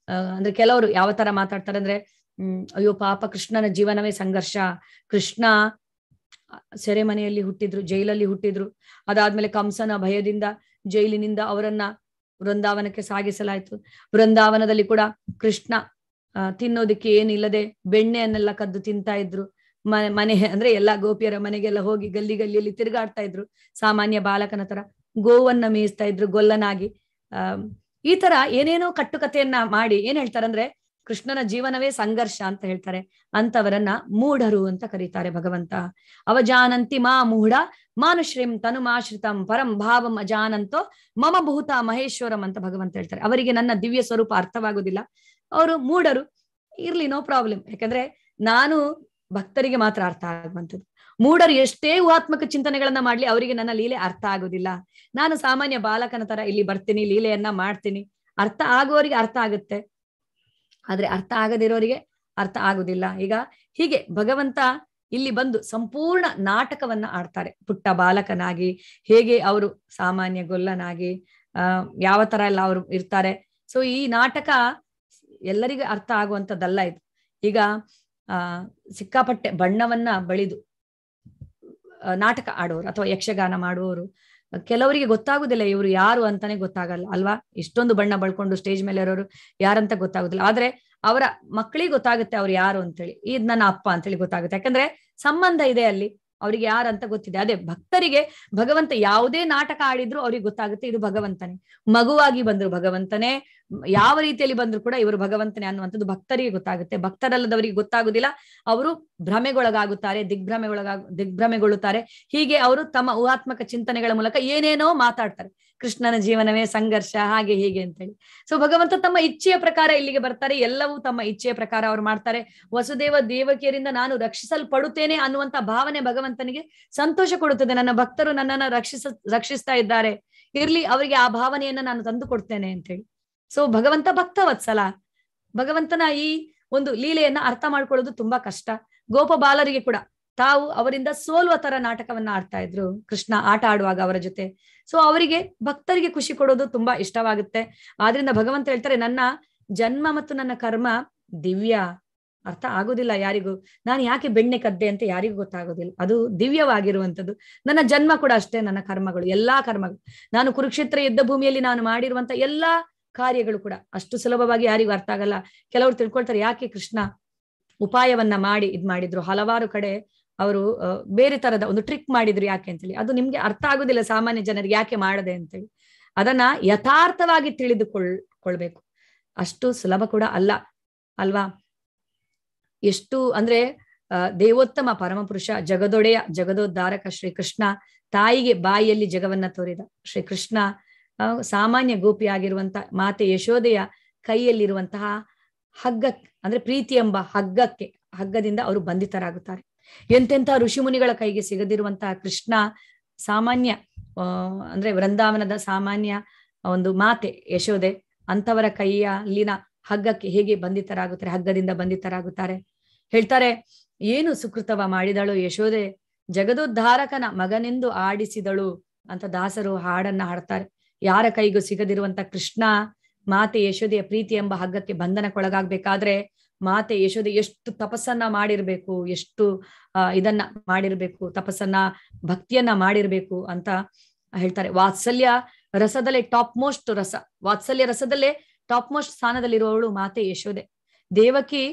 ಅಂದ್ರೆ ಕೆಲವರು ಯಾವ ತರ ಮಾತಾಡ್ತಾರೆ ಅಂದ್ರೆ ಅಯ್ಯೋ ಪಾಪ ಕೃಷ್ಣನ ಜೀವನವೇ ಸಂಘರ್ಷ, ಕೃಷ್ಣ ಸೆರೆಮನೆಯಲ್ಲಿ ಹುಟ್ಟಿದ್ರು, ಜೈಲಲ್ಲಿ ಹುಟ್ಟಿದ್ರು. ಅದಾದ್ಮೇಲೆ ಕಂಸನ ಭಯದಿಂದ ಜೈಲಿನಿಂದ ಅವರನ್ನ ವೃಂದಾವನಕ್ಕೆ ಸಾಗಿಸಲಾಯ್ತು. ವೃಂದಾವನದಲ್ಲಿ ಕೂಡ ಕೃಷ್ಣ ತಿನ್ನೋದಕ್ಕೆ ಏನಿಲ್ಲದೆ ಬೆಣ್ಣೆಯನ್ನೆಲ್ಲ ಕದ್ದು ತಿಂತಾ ಇದ್ರು. ಮನೆ ಅಂದ್ರೆ ಎಲ್ಲಾ ಗೋಪಿಯರ ಮನೆಗೆಲ್ಲ ಹೋಗಿ ಗಲ್ಲಿ ಗಲ್ಲಿಯಲ್ಲಿ ತಿರುಗಾಡ್ತಾ ಇದ್ರು, ಸಾಮಾನ್ಯ ಬಾಲಕನ ತರ ಗೋವನ್ನ ಮೇಯಿಸ್ತಾ ಇದ್ರು ಗೊಲ್ಲನಾಗಿ. ಈ ತರ ಏನೇನೋ ಕಟ್ಟುಕತೆಯನ್ನ ಮಾಡಿ ಏನ್ ಹೇಳ್ತಾರಂದ್ರೆ ಕೃಷ್ಣನ ಜೀವನವೇ ಸಂಘರ್ಷ ಅಂತ ಹೇಳ್ತಾರೆ. ಅಂತವರನ್ನ ಮೂಢರು ಅಂತ ಕರೀತಾರೆ ಭಗವಂತ. ಅವಜಾನಂತಿ ಮಾ ಮೂಢ ಮಾನುಶ್ರೀಂ ತನುಮಾಶ್ರಿತಂ ಪರಂ ಭಾವಂ ಅಜಾನಂತೋ ಮಮ ಭೂತ ಮಹೇಶ್ವರಂ ಅಂತ ಭಗವಂತ ಹೇಳ್ತಾರೆ. ಅವರಿಗೆ ನನ್ನ ದಿವ್ಯ ಸ್ವರೂಪ ಅರ್ಥವಾಗುದಿಲ್ಲ, ಅವರು ಮೂಢರು. ಇರ್ಲಿ, ನೋ ಪ್ರಾಬ್ಲಮ್. ಯಾಕಂದ್ರೆ ನಾನು ಭಕ್ತರಿಗೆ ಮಾತ್ರ ಅರ್ಥ ಆಗುವಂಥದ್ದು. ಮೂಢರು ಎಷ್ಟೇ ಊಹಾತ್ಮಕ ಚಿಂತನೆಗಳನ್ನ ಮಾಡ್ಲಿ ಅವರಿಗೆ ನನ್ನ ಲೀಲೆ ಅರ್ಥ ಆಗುದಿಲ್ಲ. ನಾನು ಸಾಮಾನ್ಯ ಬಾಲಕನ ತರ ಇಲ್ಲಿ ಬರ್ತೀನಿ, ಲೀಲೆಯನ್ನ ಮಾಡ್ತೀನಿ, ಅರ್ಥ ಆಗುವವರಿಗೆ ಅರ್ಥ ಆಗುತ್ತೆ, ಆದ್ರೆ ಅರ್ಥ ಆಗದಿರೋರಿಗೆ ಅರ್ಥ ಆಗುದಿಲ್ಲ. ಈಗ ಹೀಗೆ ಭಗವಂತ ಇಲ್ಲಿ ಬಂದು ಸಂಪೂರ್ಣ ನಾಟಕವನ್ನ ಆಡ್ತಾರೆ. ಪುಟ್ಟ ಬಾಲಕನಾಗಿ ಹೇಗೆ ಅವರು ಸಾಮಾನ್ಯ ಗೊಲ್ಲನಾಗಿ ಯಾವ ತರ ಎಲ್ಲ ಅವರು ಇರ್ತಾರೆ. ಸೊ ಈ ನಾಟಕ ಎಲ್ಲರಿಗೂ ಅರ್ಥ ಆಗುವಂಥದ್ದಲ್ಲ ಇದು. ಈಗ ಸಿಕ್ಕಾಪಟ್ಟೆ ಬಣ್ಣವನ್ನ ಬಳಿದು ನಾಟಕ ಆಡೋರು ಅಥವಾ ಯಕ್ಷಗಾನ ಮಾಡುವವರು ಕೆಲವರಿಗೆ ಗೊತ್ತಾಗುದಿಲ್ಲ ಇವರು ಯಾರು ಅಂತಾನೆ ಗೊತ್ತಾಗಲ್ಲ ಅಲ್ವಾ. ಇಷ್ಟೊಂದು ಬಣ್ಣ ಬಳ್ಕೊಂಡು ಸ್ಟೇಜ್ ಮೇಲೆ ಇರೋರು ಯಾರಂತ ಗೊತ್ತಾಗುದಿಲ್ಲ. ಆದ್ರೆ ಅವರ ಮಕ್ಕಳಿಗೆ ಗೊತ್ತಾಗುತ್ತೆ ಅವ್ರು ಯಾರು ಅಂತೇಳಿ, ಇದ್ ನನ್ನ ಅಪ್ಪ ಅಂತೇಳಿ ಗೊತ್ತಾಗುತ್ತೆ. ಯಾಕಂದ್ರೆ ಸಂಬಂಧ ಇದೆ ಅಲ್ಲಿ, ಅವ್ರಿಗೆ ಯಾರಂತ ಗೊತ್ತಿದೆ. ಅದೇ ಭಕ್ತರಿಗೆ ಭಗವಂತ ಯಾವುದೇ ನಾಟಕ ಆಡಿದ್ರು ಅವ್ರಿಗೆ ಗೊತ್ತಾಗುತ್ತೆ ಇದು ಭಗವಂತನೇ. ಮಗುವಾಗಿ ಬಂದ್ರು ಭಗವಂತನೇ, ಯಾವ ರೀತಿಯಲ್ಲಿ ಬಂದ್ರು ಕೂಡ ಇವರು ಭಗವಂತನೇ ಅನ್ನುವಂಥದ್ದು ಭಕ್ತರಿಗೆ ಗೊತ್ತಾಗುತ್ತೆ. ಭಕ್ತರಲ್ಲದವರಿಗೆ ಗೊತ್ತಾಗುದಿಲ್ಲ, ಅವರು ಭ್ರಮೆಗೊಳಗಾಗುತ್ತಾರೆ, ದಿಗ್ಭ್ರಮೆಗೊಳ್ಳುತ್ತಾರೆ. ಹೀಗೆ ಅವರು ತಮ್ಮ ಊಹಾತ್ಮಕ ಚಿಂತನೆಗಳ ಮೂಲಕ ಏನೇನೋ ಮಾತಾಡ್ತಾರೆ. ಕೃಷ್ಣನ ಜೀವನವೇ ಸಂಘರ್ಷ ಹಾಗೆ ಹೀಗೆ ಅಂತೇಳಿ. ಸೊ ಭಗವಂತ ತಮ್ಮ ಇಚ್ಛೆಯ ಪ್ರಕಾರ ಇಲ್ಲಿಗೆ ಬರ್ತಾರೆ, ಎಲ್ಲವೂ ತಮ್ಮ ಇಚ್ಛೆಯ ಪ್ರಕಾರ ಅವ್ರು ಮಾಡ್ತಾರೆ. ವಸುದೇವ ದೇವಕಿಯರಿಂದ ನಾನು ರಕ್ಷಿಸಲ್ಪಡುತ್ತೇನೆ ಅನ್ನುವಂತ ಭಾವನೆ ಭಗವಂತನಿಗೆ ಸಂತೋಷ ಕೊಡುತ್ತದೆ. ನನ್ನ ಭಕ್ತರು ನನ್ನನ್ನ ರಕ್ಷಿಸ್ತಾ ಇದ್ದಾರೆ, ಇರ್ಲಿ ಅವರಿಗೆ ಆ ಭಾವನೆಯನ್ನ ನಾನು ತಂದು ಕೊಡ್ತೇನೆ ಅಂತ ಹೇಳಿ. ಸೊ ಭಗವಂತ ಭಕ್ತವತ್ಸಲ. ಭಗವಂತನ ಈ ಒಂದು ಲೀಲೆಯನ್ನ ಅರ್ಥ ಮಾಡ್ಕೊಳ್ಳೋದು ತುಂಬಾ ಕಷ್ಟ. ಗೋಪ ಬಾಲರಿಗೆ ಕೂಡ ತಾವು ಅವರಿಂದ ಸೋಲುವ ತರ ನಾಟಕವನ್ನ ಆಡ್ತಾ ಇದ್ರು ಕೃಷ್ಣ ಆಟ ಆಡುವಾಗ ಅವರ ಜೊತೆ. ಸೊ ಅವರಿಗೆ ಭಕ್ತರಿಗೆ ಖುಷಿ ಕೊಡೋದು ತುಂಬಾ ಇಷ್ಟವಾಗುತ್ತೆ. ಆದ್ರಿಂದ ಭಗವಂತ ಹೇಳ್ತಾರೆ ನನ್ನ ಜನ್ಮ ಮತ್ತು ನನ್ನ ಕರ್ಮ ದಿವ್ಯ. ಅರ್ಥ ಆಗೋದಿಲ್ಲ ಯಾರಿಗೂ, ನಾನು ಯಾಕೆ ಬೆಣ್ಣೆ ಕದ್ದೆ ಅಂತ ಯಾರಿಗೂ ಗೊತ್ತಾಗೋದಿಲ್ಲ, ಅದು ದಿವ್ಯವಾಗಿರುವಂಥದ್ದು. ನನ್ನ ಜನ್ಮ ಕೂಡ ಅಷ್ಟೇ, ನನ್ನ ಕರ್ಮಗಳು, ಎಲ್ಲಾ ಕರ್ಮಗಳು, ನಾನು ಕುರುಕ್ಷೇತ್ರ ಯುದ್ಧ ಭೂಮಿಯಲ್ಲಿ ನಾನು ಮಾಡಿರುವಂತ ಎಲ್ಲಾ ಕಾರ್ಯಗಳು ಕೂಡ ಅಷ್ಟು ಸುಲಭವಾಗಿ ಯಾರಿಗೂ ಅರ್ಥ ಆಗಲ್ಲ. ಕೆಲವರು ತಿಳ್ಕೊಳ್ತಾರೆ ಯಾಕೆ ಕೃಷ್ಣ ಉಪಾಯವನ್ನ ಮಾಡಿ ಇದ್ ಮಾಡಿದ್ರು, ಹಲವಾರು ಕಡೆ ಅವರು ಬೇರೆ ತರದ ಒಂದು ಟ್ರಿಕ್ ಮಾಡಿದ್ರು ಯಾಕೆ ಅಂತೇಳಿ. ಅದು ಅರ್ಥ ಆಗುದಿಲ್ಲ ಸಾಮಾನ್ಯ ಜನರಿಗೆ ಯಾಕೆ ಮಾಡದೆ ಅಂತೇಳಿ. ಅದನ್ನ ಯಥಾರ್ಥವಾಗಿ ತಿಳಿದುಕೊಳ್ಬೇಕು, ಅಷ್ಟು ಸುಲಭ ಕೂಡ ಅಲ್ಲ ಅಲ್ವಾ. ಎಷ್ಟು ಅಂದ್ರೆ ದೇವೋತ್ತಮ ಪರಮಪುರುಷ ಜಗದೊಡೆಯ ಜಗದೋದ್ಧಾರಕ ಶ್ರೀಕೃಷ್ಣ ತಾಯಿಗೆ ಬಾಯಿಯಲ್ಲಿ ಜಗವನ್ನ ತೋರಿದ ಶ್ರೀಕೃಷ್ಣ ಸಾಮಾನ್ಯ ಗೋಪಿ ಆಗಿರುವಂತ ಮಾತೆ ಯಶೋದೆಯ ಕೈಯಲ್ಲಿರುವಂತಹ ಹಗ್ಗ ಅಂದ್ರೆ ಪ್ರೀತಿ ಎಂಬ ಹಗ್ಗದಿಂದ ಅವರು ಬಂಧಿತರಾಗುತ್ತಾರೆ. ಎಂತೆಂಥ ಋಷಿಮುನಿಗಳ ಕೈಗೆ ಸಿಗದಿರುವಂತಹ ಕೃಷ್ಣ ಸಾಮಾನ್ಯ ಅಂದ್ರೆ ವೃಂದಾವನದ ಸಾಮಾನ್ಯ ಒಂದು ಮಾತೆ ಯಶೋದೆ ಅಂತವರ ಕೈಯಲ್ಲಿನ ಹಗ್ಗಕ್ಕೆ ಹೇಗೆ ಬಂಧಿತರಾಗುತ್ತಾರೆ, ಹಗ್ಗದಿಂದ ಬಂಧಿತರಾಗುತ್ತಾರೆ. ಹೇಳ್ತಾರೆ ಏನು ಸುಕೃತವ ಮಾಡಿದಳು ಯಶೋದೆ, ಜಗದೋದ್ಧಾರಕನ ಮಗನೆಂದು ಆಡಿಸಿದಳು ಅಂತ ದಾಸರು ಹಾಡನ್ನ ಹಾಡ್ತಾರೆ. ಯಾರ ಕೈಗೂ ಸಿಗದಿರುವಂತ ಕೃಷ್ಣ ಮಾತೆ ಯಶೋದೆಯ ಪ್ರೀತಿ ಎಂಬ ಹಗ್ಗಕ್ಕೆ ಬಂಧನಕ್ಕೊಳಗಾಗ್ಬೇಕಾದ್ರೆ ಮಾತೆ ಯಶೋದೆ ಎಷ್ಟು ತಪಸ್ಸನ್ನ ಮಾಡಿರ್ಬೇಕು, ಎಷ್ಟು ಇದನ್ನ ಮಾಡಿರ್ಬೇಕು, ತಪಸ್ಸನ್ನ ಭಕ್ತಿಯನ್ನ ಮಾಡಿರ್ಬೇಕು ಅಂತ ಹೇಳ್ತಾರೆ. ವಾತ್ಸಲ್ಯ ರಸದಲ್ಲೇ ಟಾಪ್ ಮೋಸ್ಟ್ ರಸ, ವಾತ್ಸಲ್ಯ ರಸದಲ್ಲೇ ಟಾಪ್ ಮೋಸ್ಟ್ ಸ್ಥಾನದಲ್ಲಿರುವವಳು ಮಾತೆ ಯಶೋದೆ. ದೇವಕಿ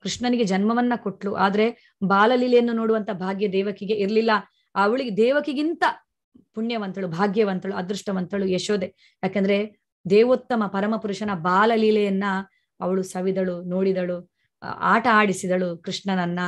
ಕೃಷ್ಣನಿಗೆ ಜನ್ಮವನ್ನ ಕೊಟ್ಲು, ಆದ್ರೆ ಬಾಲಲೀಲೆಯನ್ನು ನೋಡುವಂತ ಭಾಗ್ಯ ದೇವಕಿಗೆ ಇರ್ಲಿಲ್ಲ. ಅವಳಿಗೆ ದೇವಕಿಗಿಂತ ಪುಣ್ಯವಂತಳು, ಭಾಗ್ಯವಂತಳು, ಅದೃಷ್ಟವಂತಳು ಯಶೋದೆ. ಯಾಕಂದ್ರೆ ದೇವೋತ್ತಮ ಪರಮಪುರುಷನ ಬಾಲಲೀಲೆಯನ್ನ ಅವಳು ಸವಿದಳು, ನೋಡಿದಳು, ಆಟ ಆಡಿಸಿದಳು ಕೃಷ್ಣನನ್ನ.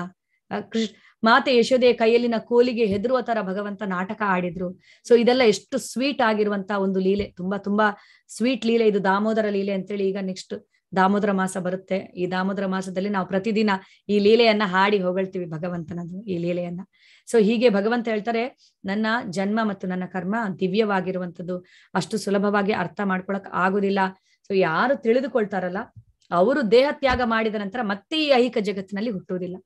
ಮಾತೆ ಯಶೋದೆಯ ಕೈಯಲ್ಲಿನ ಕೋಲಿಗೆ ಹೆದರುವ ತರ ಭಗವಂತ ನಾಟಕ ಆಡಿದ್ರು. ಸೊ ಇದೆಲ್ಲ ಎಷ್ಟು ಸ್ವೀಟ್ ಆಗಿರುವಂತ ಒಂದು ಲೀಲೆ, ತುಂಬಾ ತುಂಬಾ ಸ್ವೀಟ್ ಲೀಲೆ ಇದು, ದಾಮೋದರ ಲೀಲೆ ಅಂತೇಳಿ. ಈಗ ನೆಕ್ಸ್ಟ್ ದಾಮೋದರ ಮಾಸ ಬರುತ್ತೆ. ಈ ದಾಮೋದರ ಮಾಸದಲ್ಲಿ ನಾವು ಪ್ರತಿದಿನ ಈ ಲೀಲೆಯನ್ನ ಹಾಡಿ ಹೊಗಳ್ತೀವಿ ಭಗವಂತನದು ಈ ಲೀಲೆಯನ್ನ. ಸೊ ಹೀಗೆ ಭಗವಂತ ಹೇಳ್ತಾರೆ, ನನ್ನ ಜನ್ಮ ಮತ್ತು ನನ್ನ ಕರ್ಮ ದಿವ್ಯವಾಗಿರುವಂಥದ್ದು, ಅಷ್ಟು ಸುಲಭವಾಗಿ ಅರ್ಥ ಮಾಡ್ಕೊಳಕ್ ಆಗುದಿಲ್ಲ. ಸೊ ಯಾರು ತಿಳಿದುಕೊಳ್ತಾರಲ್ಲ ಅವರು ದೇಹ ತ್ಯಾಗ ಮಾಡಿದ ನಂತರ ಮತ್ತೆ ಈ ಐಹಿಕ ಜಗತ್ತಿನಲ್ಲಿ ಹುಟ್ಟುವುದಿಲ್ಲ,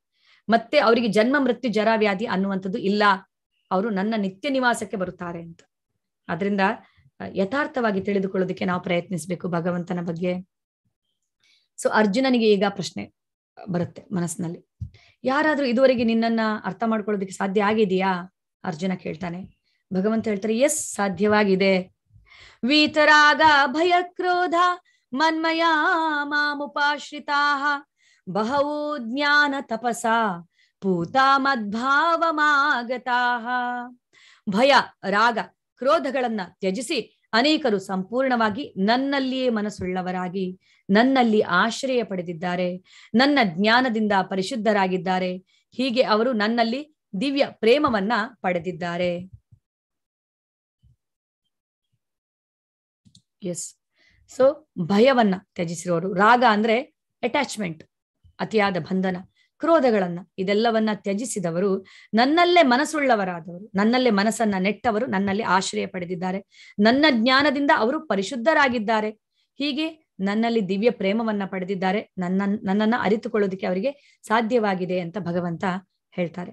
ಮತ್ತೆ ಅವರಿಗೆ ಜನ್ಮ ಮೃತ್ಯು ಜರ ವ್ಯಾಧಿ ಅನ್ನುವಂಥದ್ದು ಇಲ್ಲ, ಅವರು ನನ್ನ ನಿತ್ಯ ನಿವಾಸಕ್ಕೆ ಬರುತ್ತಾರೆ ಅಂತ. ಆದ್ರಿಂದ ಯಥಾರ್ಥವಾಗಿ ತಿಳಿದುಕೊಳ್ಳೋದಕ್ಕೆ ನಾವು ಪ್ರಯತ್ನಿಸ್ಬೇಕು ಭಗವಂತನ ಬಗ್ಗೆ. ಸೊ ಅರ್ಜುನನಿಗೆ ಈಗ ಪ್ರಶ್ನೆ ಬರುತ್ತೆ ಮನಸ್ಸಿನಲ್ಲಿ, ಯಾರಾದ್ರೂ ಇದುವರೆಗೆ ನಿನ್ನನ್ನ ಅರ್ಥ ಮಾಡ್ಕೊಳ್ಳೋದಕ್ಕೆ ಸಾಧ್ಯ ಆಗಿದೆಯಾ ಅರ್ಜುನ ಕೇಳ್ತಾನೆ. ಭಗವಂತ ಹೇಳ್ತಾರೆ, ಎಸ್, ಸಾಧ್ಯವಾಗಿದೆ. ವೀತರಾಗ ಭಯ ಕ್ರೋಧ ಮನ್ಮಯಾ ಮಾಮುಪಾಶ್ರಿತಾಃ ಬಹವೋ ಜ್ಞಾನ ತಪಸಾ ಪೂತಾ ಮದ್ಭಾವಮಾಗತಾಃ. ಭಯ, ರಾಗ, ಕ್ರೋಧಗಳನ್ನ ತ್ಯಜಿಸಿ ಅನೇಕರು ಸಂಪೂರ್ಣವಾಗಿ ನನ್ನಲ್ಲಿಯೇ ಮನಸ್ಸುಳ್ಳವರಾಗಿ ನನ್ನಲ್ಲಿ ಆಶ್ರಯ ಪಡೆದಿದ್ದಾರೆ, ನನ್ನ ಜ್ಞಾನದಿಂದ ಪರಿಶುದ್ಧರಾಗಿದ್ದಾರೆ. ಹೀಗೆ ಅವರು ನನ್ನಲ್ಲಿ ದಿವ್ಯ ಪ್ರೇಮವನ್ನ ಪಡೆದಿದ್ದಾರೆ. ಎಸ್, ಸೊ ಭಯವನ್ನ ತ್ಯಜಿಸಿರೋರು, ರಾಗ ಅಂದ್ರೆ ಅಟ್ಯಾಚ್ಮೆಂಟ್, ಅತಿಯಾದ ಬಂಧನ, ಕ್ರೋಧಗಳನ್ನ ಇದೆಲ್ಲವನ್ನ ತ್ಯಜಿಸಿದವರು, ನನ್ನಲ್ಲೇ ಮನಸ್ಸುಳ್ಳವರಾದವರು, ನನ್ನಲ್ಲೇ ಮನಸ್ಸನ್ನ ನೆಟ್ಟವರು ನನ್ನಲ್ಲಿ ಆಶ್ರಯ ಪಡೆದಿದ್ದಾರೆ, ನನ್ನ ಜ್ಞಾನದಿಂದ ಅವರು ಪರಿಶುದ್ಧರಾಗಿದ್ದಾರೆ. ಹೀಗೆ ನನ್ನಲ್ಲಿ ದಿವ್ಯ ಪ್ರೇಮವನ್ನ ಪಡೆದಿದ್ದಾರೆ, ನನ್ನನ್ನ ಅರಿತುಕೊಳ್ಳೋದಕ್ಕೆ ಅವರಿಗೆ ಸಾಧ್ಯವಾಗಿದೆ ಅಂತ ಭಗವಂತ ಹೇಳ್ತಾರೆ.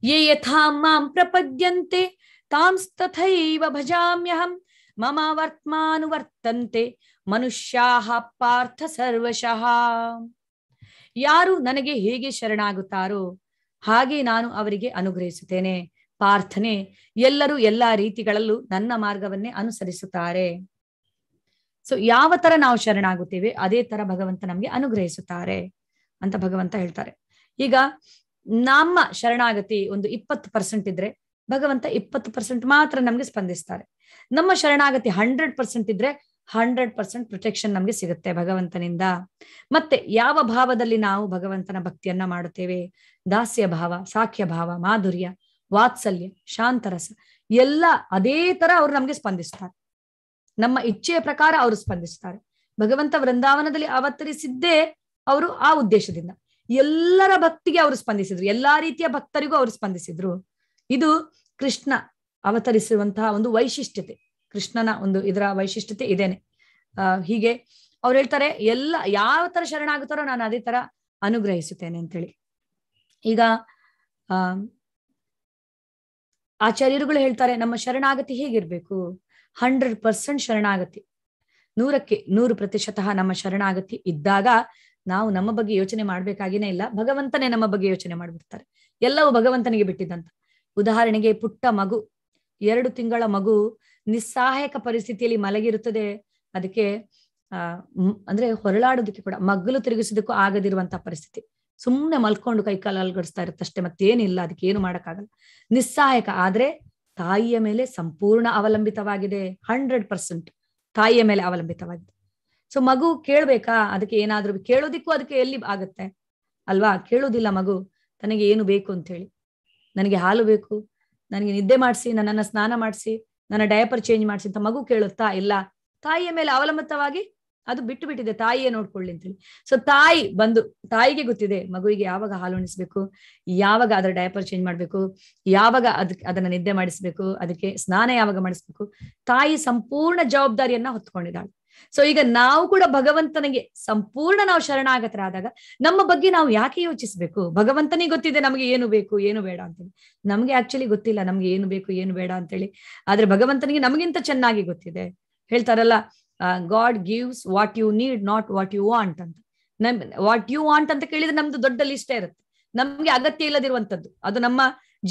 ಯೇ ಯಥಾ ಮಾಂ ಪ್ರಪದ್ಯಂತೆ ತಾಂಸ್ತಥೈವ ಭಜಾಮ್ಯಹಂ ಮಮ ವರ್ತ್ಮಾನುವರ್ತಂತೆ ಮನುಷ್ಯಾಃ ಪಾರ್ಥ ಸರ್ವಶಃ. ಯಾರು ನನಗೆ ಹೇಗೆ ಶರಣಾಗುತ್ತಾರೋ ಹಾಗೆ ನಾನು ಅವರಿಗೆ ಅನುಗ್ರಹಿಸುತ್ತೇನೆ. ಪಾರ್ಥನೆ, ಎಲ್ಲರೂ ಎಲ್ಲಾ ರೀತಿಗಳಲ್ಲೂ ನನ್ನ ಮಾರ್ಗವನ್ನೇ ಅನುಸರಿಸುತ್ತಾರೆ. ಸೊ ಯಾವ ತರ ನಾವು ಶರಣಾಗುತ್ತೇವೆ ಅದೇ ತರ ಭಗವಂತ ನಮ್ಗೆ ಅನುಗ್ರಹಿಸುತ್ತಾರೆ ಅಂತ ಭಗವಂತ ಹೇಳ್ತಾರೆ. ಈಗ ನಮ್ಮ ಶರಣಾಗತಿ ಒಂದು 20% ಇದ್ರೆ ಭಗವಂತ 20% ಮಾತ್ರ ನಮ್ಗೆ ಸ್ಪಂದಿಸ್ತಾರೆ. ನಮ್ಮ ಶರಣಾಗತಿ 100% ಇದ್ರೆ 100% ಪ್ರೊಟೆಕ್ಷನ್ ನಮ್ಗೆ ಸಿಗುತ್ತೆ ಭಗವಂತನಿಂದ. ಮತ್ತೆ ಯಾವ ಭಾವದಲ್ಲಿ ನಾವು ಭಗವಂತನ ಭಕ್ತಿಯನ್ನ ಮಾಡುತ್ತೇವೆ, ದಾಸ್ಯ ಭಾವ, ಸಾಖ್ಯ ಭಾವ, ಮಾಧುರ್ಯ, ವಾತ್ಸಲ್ಯ, ಶಾಂತರಸ, ಎಲ್ಲ ಅದೇ ತರ ಅವ್ರು ನಮ್ಗೆ ಸ್ಪಂದಿಸ್ತಾರೆ. ನಮ್ಮ ಇಚ್ಛೆಯ ಪ್ರಕಾರ ಅವರು ಸ್ಪಂದಿಸ್ತಾರೆ. ಭಗವಂತ ವೃಂದಾವನದಲ್ಲಿ ಅವತರಿಸಿದ್ದೇ ಅವರು ಆ ಉದ್ದೇಶದಿಂದ. ಎಲ್ಲರ ಭಕ್ತಿಗೆ ಅವರು ಸ್ಪಂದಿಸಿದ್ರು, ಎಲ್ಲಾ ರೀತಿಯ ಭಕ್ತರಿಗೂ ಅವರು ಸ್ಪಂದಿಸಿದ್ರು. ಇದು ಕೃಷ್ಣ ಅವತರಿಸುವಂತಹ ಒಂದು ವೈಶಿಷ್ಟ್ಯತೆ, ಕೃಷ್ಣನ ಒಂದು ಇದರ ವೈಶಿಷ್ಟ್ಯತೆ ಇದೇನೆ. ಹೀಗೆ ಅವ್ರು ಹೇಳ್ತಾರೆ, ಎಲ್ಲ ಯಾವ ತರ ಶರಣಾಗುತ್ತಾರೋ ನಾನು ಅದೇ ತರ ಅನುಗ್ರಹಿಸುತ್ತೇನೆ ಅಂತೇಳಿ. ಈಗ ಆಚಾರ್ಯರುಗಳು ಹೇಳ್ತಾರೆ, ನಮ್ಮ ಶರಣಾಗತಿ ಹೇಗಿರ್ಬೇಕು? 100% ಶರಣಾಗತಿ, 100ಕ್ಕೆ 100% ನಮ್ಮ ಶರಣಾಗತಿ ಇದ್ದಾಗ ನಾವು ನಮ್ಮ ಬಗ್ಗೆ ಯೋಚನೆ ಮಾಡ್ಬೇಕಾಗಿನೇ ಇಲ್ಲ, ಭಗವಂತನೇ ನಮ್ಮ ಬಗ್ಗೆ ಯೋಚನೆ ಮಾಡ್ಬಿಡ್ತಾರೆ. ಎಲ್ಲವೂ ಭಗವಂತನಿಗೆ ಬಿಟ್ಟಿದ್ದಂತ. ಉದಾಹರಣೆಗೆ ಪುಟ್ಟ ಮಗು, 2 ತಿಂಗಳ ಮಗು ನಿಸ್ಸಹಾಯಕ ಪರಿಸ್ಥಿತಿಯಲ್ಲಿ ಮಲಗಿರುತ್ತದೆ. ಅದಕ್ಕೆ ಅಂದ್ರೆ ಹೊರಳಾಡೋದಕ್ಕೆ ಕೂಡ, ಮಗ್ಗಲು ತಿರುಗಿಸೋದಕ್ಕೂ ಆಗದಿರುವಂತಹ ಪರಿಸ್ಥಿತಿ, ಸುಮ್ಮನೆ ಮಲ್ಕೊಂಡು ಕೈಕಾಲು ಅಲ್ಗಡಿಸ್ತಾ ಇರುತ್ತಷ್ಟೇ, ಮತ್ತೇನಿಲ್ಲ, ಅದಕ್ಕೆ ಏನು ಮಾಡಕ್ಕಾಗಲ್ಲ, ನಿಸ್ಸಹಾಯಕ. ಆದ್ರೆ ತಾಯಿಯ ಮೇಲೆ ಸಂಪೂರ್ಣ ಅವಲಂಬಿತವಾಗಿದೆ, 100% ತಾಯಿಯ ಮೇಲೆ ಅವಲಂಬಿತವಾಗಿದೆ. ಸೊ ಮಗು ಕೇಳ್ಬೇಕಾ? ಅದಕ್ಕೆ ಏನಾದ್ರೂ ಕೇಳೋದಿಕ್ಕೂ ಅದಕ್ಕೆ ಎಲ್ಲಿ ಆಗತ್ತೆ ಅಲ್ವಾ? ಕೇಳೋದಿಲ್ಲ ಮಗು ತನಗೆ ಏನು ಬೇಕು ಅಂತ ಹೇಳಿ. ನನಗೆ ಹಾಲು ಬೇಕು, ನನಗೆ ನಿದ್ದೆ ಮಾಡಿಸಿ, ನನ್ನನ್ನ ಸ್ನಾನ ಮಾಡಿಸಿ, ನನ್ನ ಡಯಪರ್ ಚೇಂಜ್ ಮಾಡಿಸಿ ಅಂತ ಮಗು ಕೇಳುತ್ತಾ? ಇಲ್ಲ, ತಾಯಿಯ ಮೇಲೆ ಅವಲಂಬಿತವಾಗಿ ಅದು ಬಿಟ್ಟು ಬಿಟ್ಟಿದೆ, ತಾಯಿಯೇ ನೋಡ್ಕೊಳ್ಳಿ ಅಂತೇಳಿ. ಸೊ ತಾಯಿ ಬಂದು, ತಾಯಿಗೆ ಗೊತ್ತಿದೆ ಮಗುವಿಗೆ ಯಾವಾಗ ಹಾಲು ಉಣಿಸ್ಬೇಕು, ಯಾವಾಗ ಅದರ ಡಯಪರ್ ಚೇಂಜ್ ಮಾಡ್ಬೇಕು, ಯಾವಾಗ ಅದನ್ನ ನಿದ್ದೆ ಮಾಡಿಸ್ಬೇಕು, ಅದಕ್ಕೆ ಸ್ನಾನ ಯಾವಾಗ ಮಾಡಿಸ್ಬೇಕು. ತಾಯಿ ಸಂಪೂರ್ಣ ಜವಾಬ್ದಾರಿಯನ್ನ ಹೊತ್ಕೊಂಡಿದ್ದಾಳೆ. ಸೊ ಈಗ ನಾವು ಕೂಡ ಭಗವಂತನಿಗೆ ಸಂಪೂರ್ಣ ನಾವು ಶರಣಾಗತರಾದಾಗ ನಮ್ಮ ಬಗ್ಗೆ ನಾವು ಯಾಕೆ ಯೋಚಿಸ್ಬೇಕು? ಭಗವಂತನಿಗೆ ಗೊತ್ತಿದೆ ನಮಗೆ ಏನು ಬೇಕು ಏನು ಬೇಡ ಅಂತೇಳಿ. ನಮ್ಗೆ ಆಕ್ಚುಲಿ ಗೊತ್ತಿಲ್ಲ ನಮ್ಗೆ ಏನು ಬೇಕು ಏನು ಬೇಡ ಅಂತೇಳಿ, ಆದ್ರೆ ಭಗವಂತನಿಗೆ ನಮಗಿಂತ ಚೆನ್ನಾಗಿ ಗೊತ್ತಿದೆ. ಹೇಳ್ತಾರಲ್ಲ, God gives what you need, not what you want ಅಂತ. ವಾಟ್ ಯು ವಾಂಟ್ ಅಂತ ಕೇಳಿದ್ರೆ ನಮ್ದು ದೊಡ್ಡ ಲಿಸ್ಟೇ ಇರುತ್ತೆ, ನಮ್ಗೆ ಅಗತ್ಯ ಇಲ್ಲದಿರುವಂತದ್ದು, ಅದು ನಮ್ಮ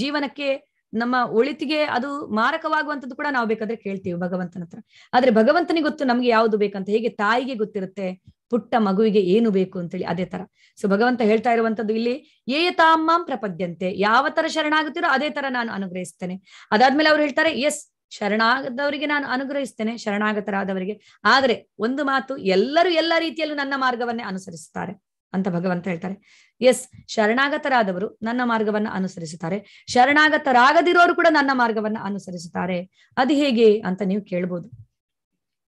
ಜೀವನಕ್ಕೆ ನಮ್ಮ ಒಳಿತಿಗೆ ಅದು ಮಾರಕವಾಗುವಂಥದ್ದು ಕೂಡ ನಾವು ಬೇಕಾದ್ರೆ ಕೇಳ್ತೀವಿ ಭಗವಂತನ ಹತ್ರ. ಆದ್ರೆ ಭಗವಂತನಿಗೆ ಗೊತ್ತು ನಮ್ಗೆ ಯಾವುದು ಬೇಕಂತ. ಹೇಗೆ ತಾಯಿಗೆ ಗೊತ್ತಿರುತ್ತೆ ಪುಟ್ಟ ಮಗುವಿಗೆ ಏನು ಬೇಕು ಅಂತೇಳಿ, ಅದೇ ತರ. ಸೊ ಭಗವಂತ ಹೇಳ್ತಾ ಇರುವಂತದ್ದು ಇಲ್ಲಿ, ಏಯತಾಮಾಂ ಪ್ರಪದ್ಯಂತೆ, ಯಾವ ತರ ಶರಣಾಗುತ್ತೀರೋ ಅದೇ ತರ ನಾನು ಅನುಗ್ರಹಿಸ್ತೇನೆ. ಅದಾದ್ಮೇಲೆ ಅವ್ರು ಹೇಳ್ತಾರೆ, ಎಸ್, ಶರಣಾಗದವರಿಗೆ ನಾನು ಅನುಗ್ರಹಿಸ್ತೇನೆ, ಶರಣಾಗತರಾದವರಿಗೆ. ಆದ್ರೆ ಒಂದು ಮಾತು, ಎಲ್ಲರೂ ಎಲ್ಲ ರೀತಿಯಲ್ಲೂ ನನ್ನ ಮಾರ್ಗವನ್ನೇ ಅನುಸರಿಸುತ್ತಾರೆ ಅಂತ ಭಗವಂತ ಹೇಳ್ತಾರೆ. ಎಸ್, ಶರಣಾಗತರಾದವರು ನನ್ನ ಮಾರ್ಗವನ್ನ ಅನುಸರಿಸುತ್ತಾರೆ, ಶರಣಾಗತರಾಗದಿರೋರು ಕೂಡ ನನ್ನ ಮಾರ್ಗವನ್ನ ಅನುಸರಿಸುತ್ತಾರೆ. ಅದು ಹೇಗೆ ಅಂತ ನೀವು ಕೇಳ್ಬೋದು.